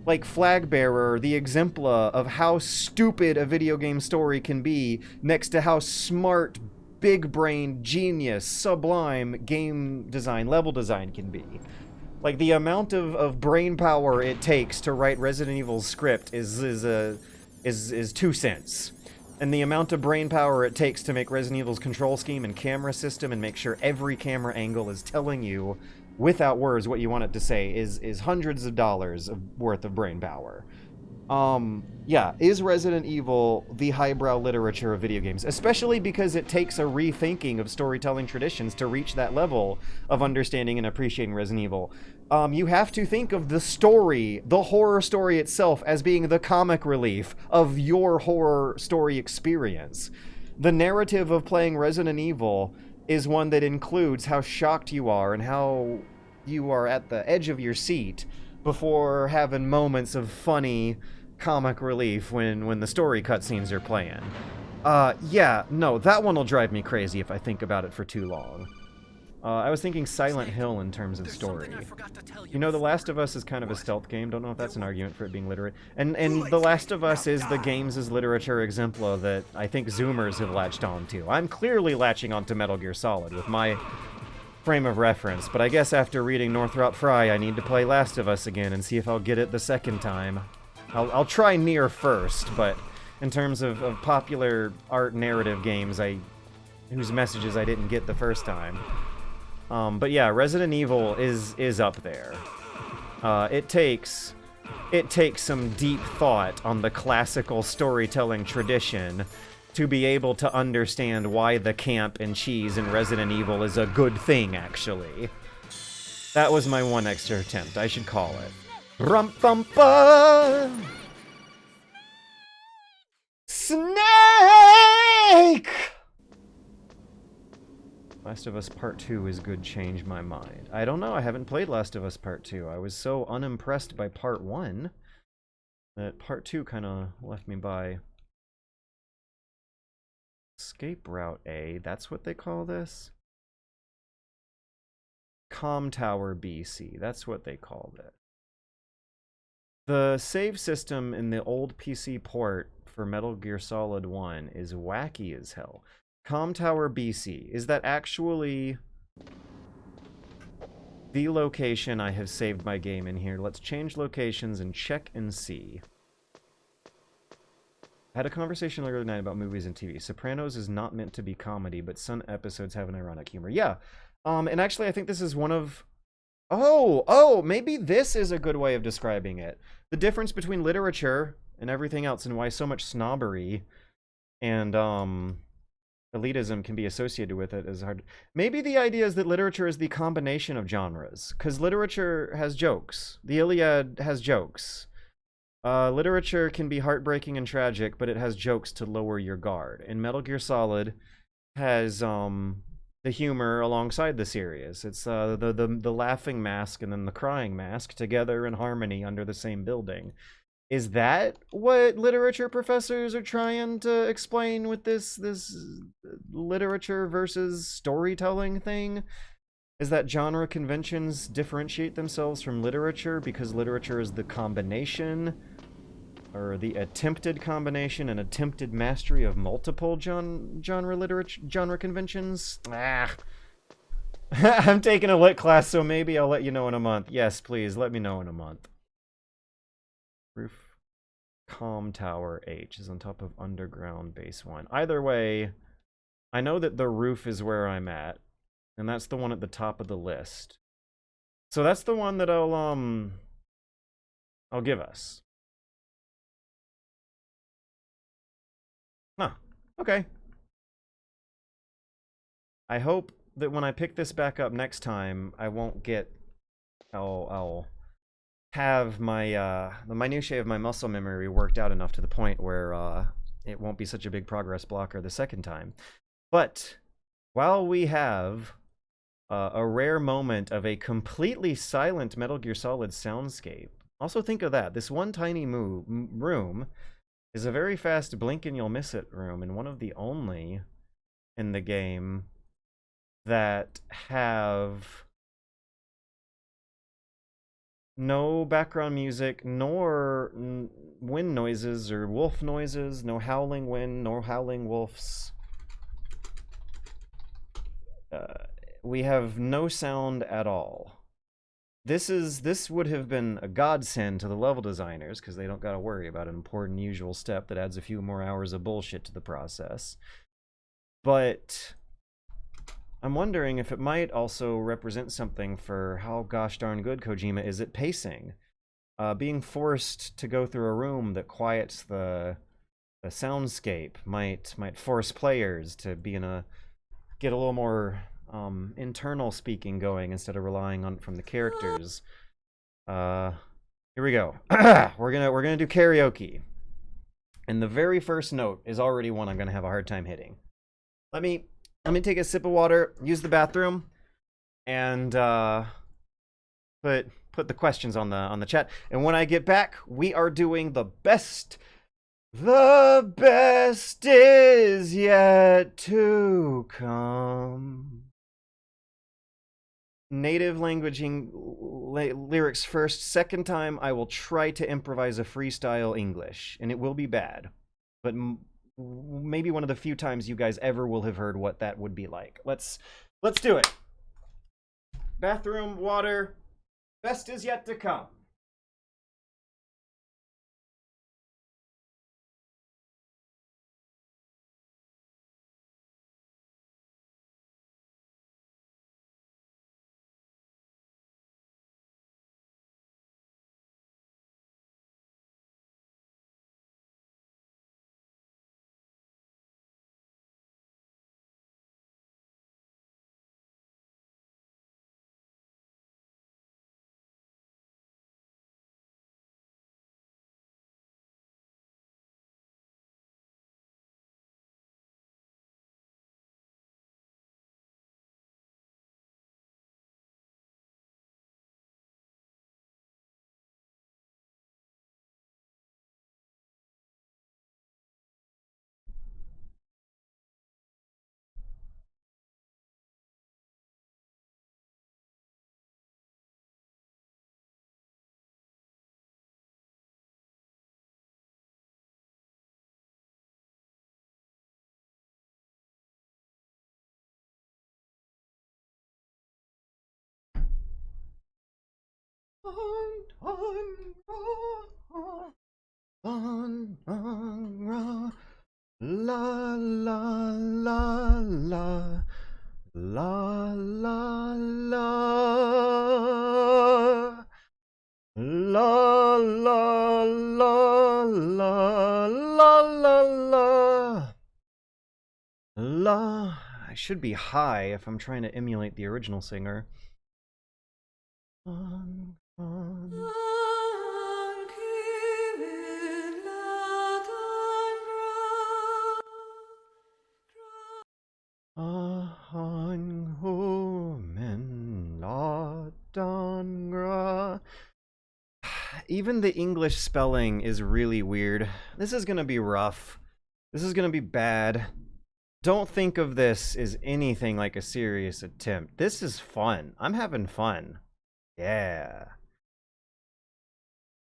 like, flag bearer, the exemplar of how stupid a video game story can be next to how smart, big-brained, genius, sublime game design, level design can be. Like, the amount of brain power it takes to write Resident Evil's script is 2 cents. And the amount of brain power it takes to make Resident Evil's control scheme and camera system and make sure every camera angle is telling you, without words, what you want it to say is hundreds of dollars worth of brain power. Yeah, is Resident Evil the highbrow literature of video games? Especially because it takes a rethinking of storytelling traditions to reach that level of understanding and appreciating Resident Evil. You have to think of the story, the horror story itself, as being the comic relief of your horror story experience. The narrative of playing Resident Evil is one that includes how shocked you are and how you are at the edge of your seat before having moments of funny comic relief when the story cutscenes are playing. Yeah, no, that one will drive me crazy if I think about it for too long. I was thinking Silent Hill in terms of story. You know, The Last of Us is kind of a stealth game. Don't know if that's an argument for it being literate. And The Last of Us is the games' literature exemplar that I think Zoomers have latched onto. I'm clearly latching onto Metal Gear Solid with my frame of reference, but I guess after reading Northrop Frye, I need to play Last of Us again and see if I'll get it the second time. I'll try Nier first, but in terms of popular art narrative games whose messages I didn't get the first time. But yeah, Resident Evil is up there. It takes some deep thought on the classical storytelling tradition to be able to understand why the camp and cheese in Resident Evil is a good thing, actually. That was my one extra attempt, I should call it. Rum-bum-bum! Snake! Last of Us Part 2 is good, change my mind. I don't know, I haven't played Last of Us Part 2. I was so unimpressed by Part 1 that Part 2 kind of left me by Escape route A, that's what they call this? Com Tower BC, that's what they called it. The save system in the old PC port for Metal Gear Solid 1 is wacky as hell. Com Tower BC, is that actually the location I have saved my game in here? Let's change locations and check and see. I had a conversation earlier tonight about movies and TV. Sopranos is not meant to be comedy, but some episodes have an ironic humor. Yeah. And actually, I think this is one of... Oh, maybe this is a good way of describing it. The difference between literature and everything else, and why so much snobbery and elitism can be associated with it is hard. Maybe the idea is that literature is the combination of genres, because literature has jokes. The Iliad has jokes. Literature can be heartbreaking and tragic, but it has jokes to lower your guard. And Metal Gear Solid has the humor alongside the serious. It's the laughing mask and then the crying mask together in harmony under the same building. Is that what literature professors are trying to explain with this literature versus storytelling thing? Is that genre conventions differentiate themselves from literature because literature is the combination or the attempted combination and attempted mastery of multiple genre conventions? I'm taking a lit class, so maybe I'll let you know in a month. Yes, please, let me know in a month. Roof Com Tower H is on top of underground base 1. Either way, I know that the roof is where I'm at, and that's the one at the top of the list. So that's the one that I'll give us. Huh. Okay. I hope that when I pick this back up next time, I won't get... I'll have my the minutiae of my muscle memory worked out enough to the point where it won't be such a big progress blocker the second time. But while we have a rare moment of a completely silent Metal Gear Solid soundscape, also think of that. This one tiny room is a very fast blink and you'll miss it room, and one of the only in the game that have no background music, nor wind noises or wolf noises, no howling wind, nor howling wolves. We have no sound at all. This would have been a godsend to the level designers, because they don't got to worry about an important usual step that adds a few more hours of bullshit to the process. But I'm wondering if it might also represent something for how gosh darn good Kojima is at pacing. Being forced to go through a room that quiets the soundscape might force players to get a little more internal speaking going instead of relying on it from the characters. Here we go. We're gonna do karaoke, and the very first note is already one I'm gonna have a hard time hitting. Let me take a sip of water, use the bathroom, and put the questions on the chat. And when I get back, we are doing the best. The best is yet to come. Native languaging lyrics first. Second time, I will try to improvise a freestyle English, and it will be bad, but maybe one of the few times you guys ever will have heard what that would be like. Let's do it. Bathroom, water, best is yet to come. La la la la la la la la la la la la la la. I should be high if I'm trying to emulate the original singer. Even the English spelling is really weird. This is gonna be rough. This is gonna be bad. Don't think of this as anything like a serious attempt. This is fun. I'm having fun. Yeah.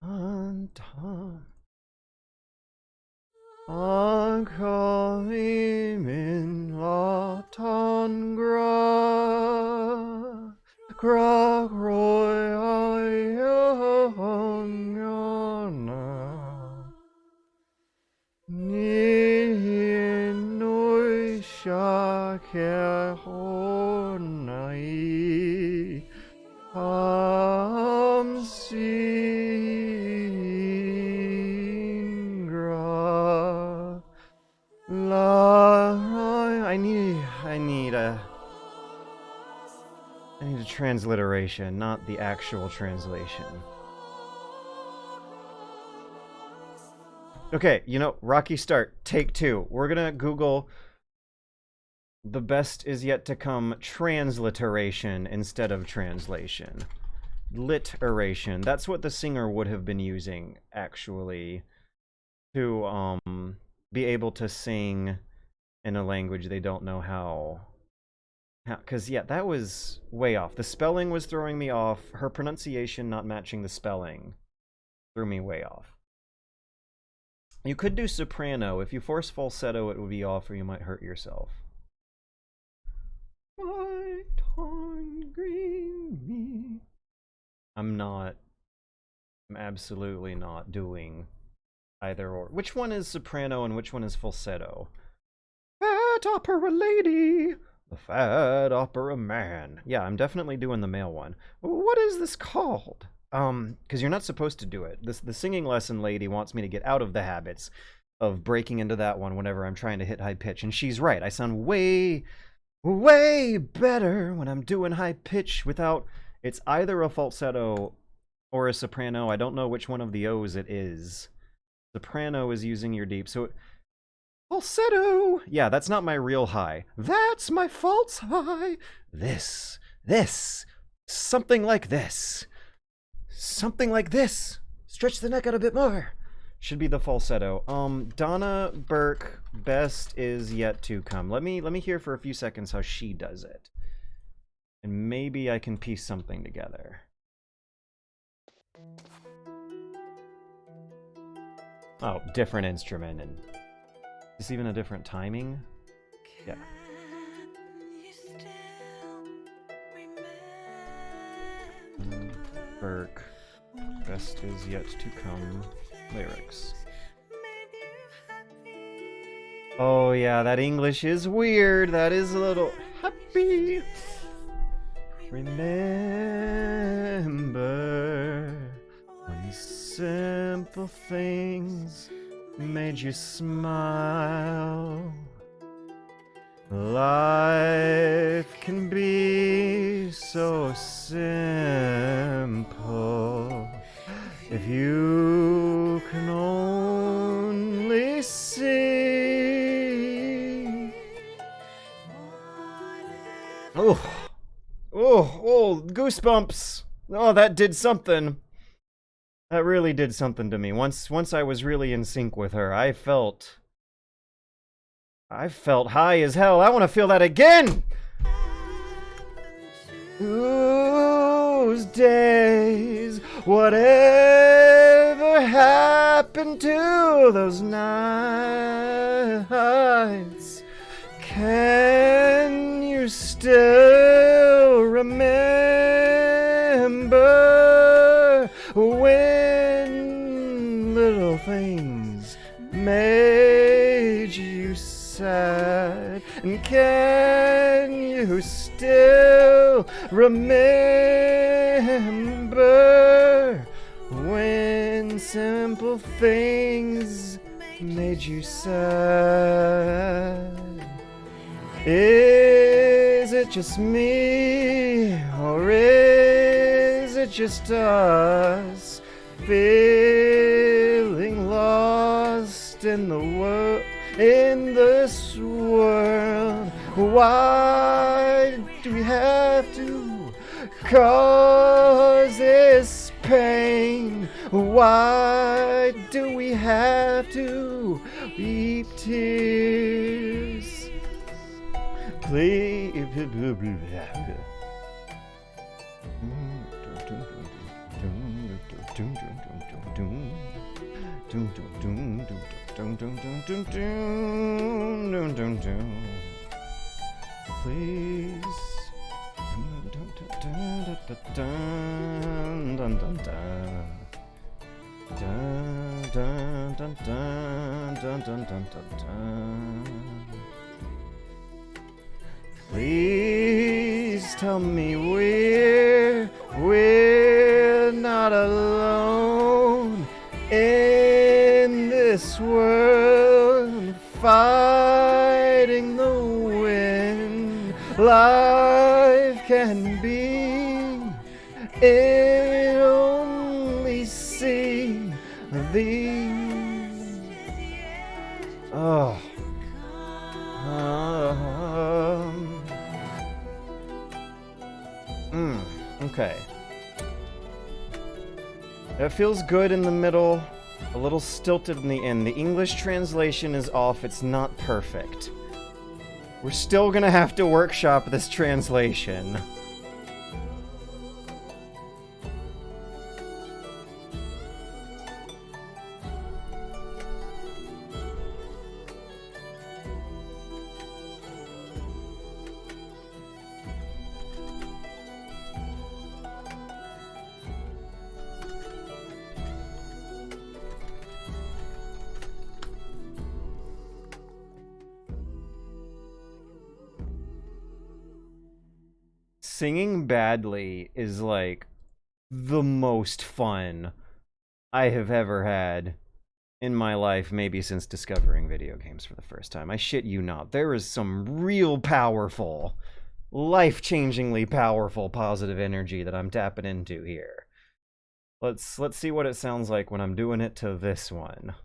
I need a transliteration, not the actual translation. Okay, you know, rocky start. Take 2. We're gonna Google "the best is yet to come" transliteration instead of translation. Literation. That's what the singer would have been using, actually, to be able to sing in a language they don't know how. Because, yeah, that was way off. The spelling was throwing me off. Her pronunciation not matching the spelling threw me way off. You could do soprano. If you force falsetto, it would be off or you might hurt yourself. White on green me. I'm absolutely not doing either or. Which one is soprano and which one is falsetto? Fat opera lady. The fat opera man. Yeah, I'm definitely doing the male one. What is this called? Because you're not supposed to do it. The singing lesson lady wants me to get out of the habits of breaking into that one whenever I'm trying to hit high pitch. And she's right. I sound way, way better when I'm doing high pitch without... It's either a falsetto or a soprano. I don't know which one of the O's it is. Soprano is using your deep. So... Falsetto! Yeah, that's not my real high. That's my false high. This. Something like this. Something like this. Stretch the neck out a bit more. Should be the falsetto. Donna Burke, best is yet to come. Let me hear for a few seconds how she does it. And maybe I can piece something together. Oh, different instrument and... Is this even a different timing? Yeah. Burke. Best is yet to come. Lyrics. Oh yeah, that English is weird. That is a little happy. Remember when simple things made you smile. Life can be so simple if you can only see. Oh, goosebumps. Oh, that did something. That really did something to me. Once I was really in sync with her, I felt high as hell. I want to feel that again! Those days, whatever happened to those nights? Can you still remember? Can you still remember when simple things made you sad? Is it just me, or is it just us feeling lost in the world, in this world? Why do we have to cause this pain? Why do we have to weep tears? Please. Please. Please tell me we're not alone in this world, fighting the wind. Life can be, it only see the okay. That feels good in the middle, a little stilted in the end. The English translation is off, it's not perfect. We're still gonna have to workshop this translation. Singing badly is like the most fun I have ever had in my life, maybe since discovering video games for the first time. I shit you not. There is some real powerful, life-changingly powerful positive energy that I'm tapping into here. Let's see what it sounds like when I'm doing it to this one.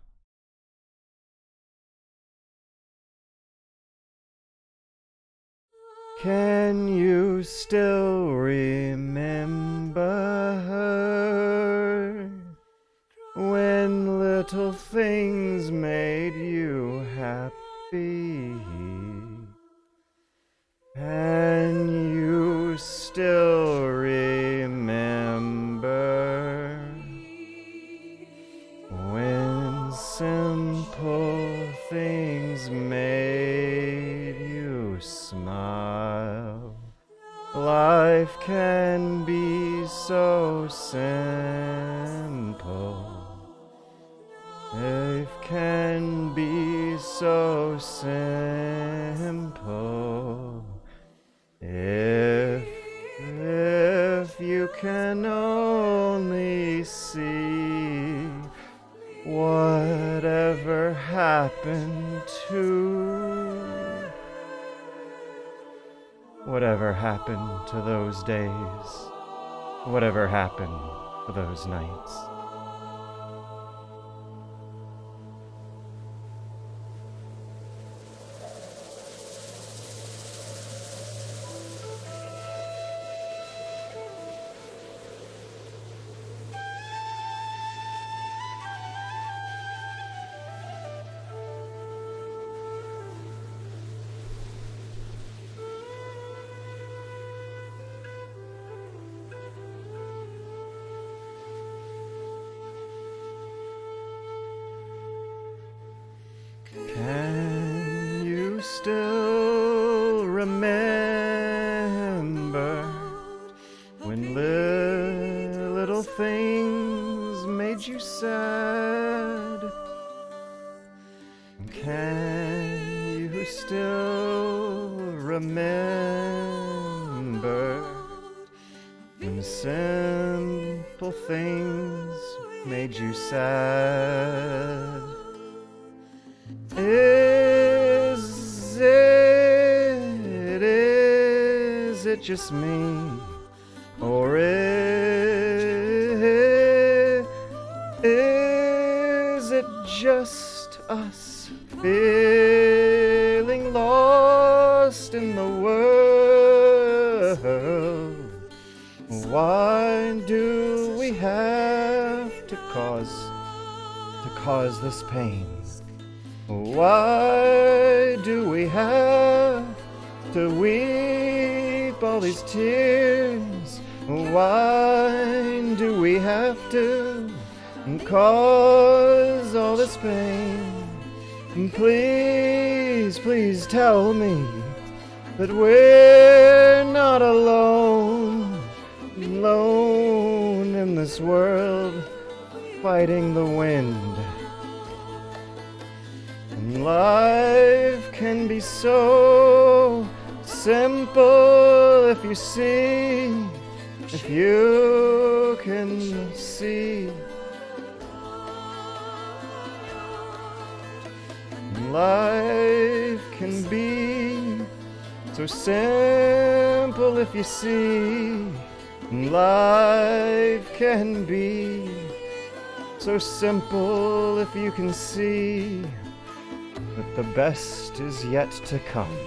Can you still remember her when little things made you happy? Can you still remember when simple things made you smile? Life can be so simple. Life can be so simple. If you can only see whatever happened to those days, whatever happened to those nights. remember when simple things made you sad? Is it just me? Or is it just us feeling lost in the world? Why do we have to cause this pain? Why do we have to weep all these tears? Why do we have to cause all this pain? Please, please tell me that we're not alone, alone in this world, fighting the wind. And life can be so simple if you see, if you can see. Life can be so simple if you see. Life can be so simple if you can see that the best is yet to come.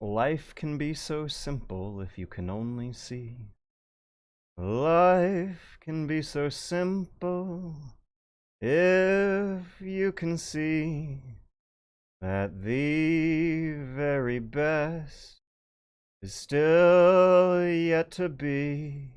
Life can be so simple if you can only see. Life can be so simple if you can see that the very best is still yet to be.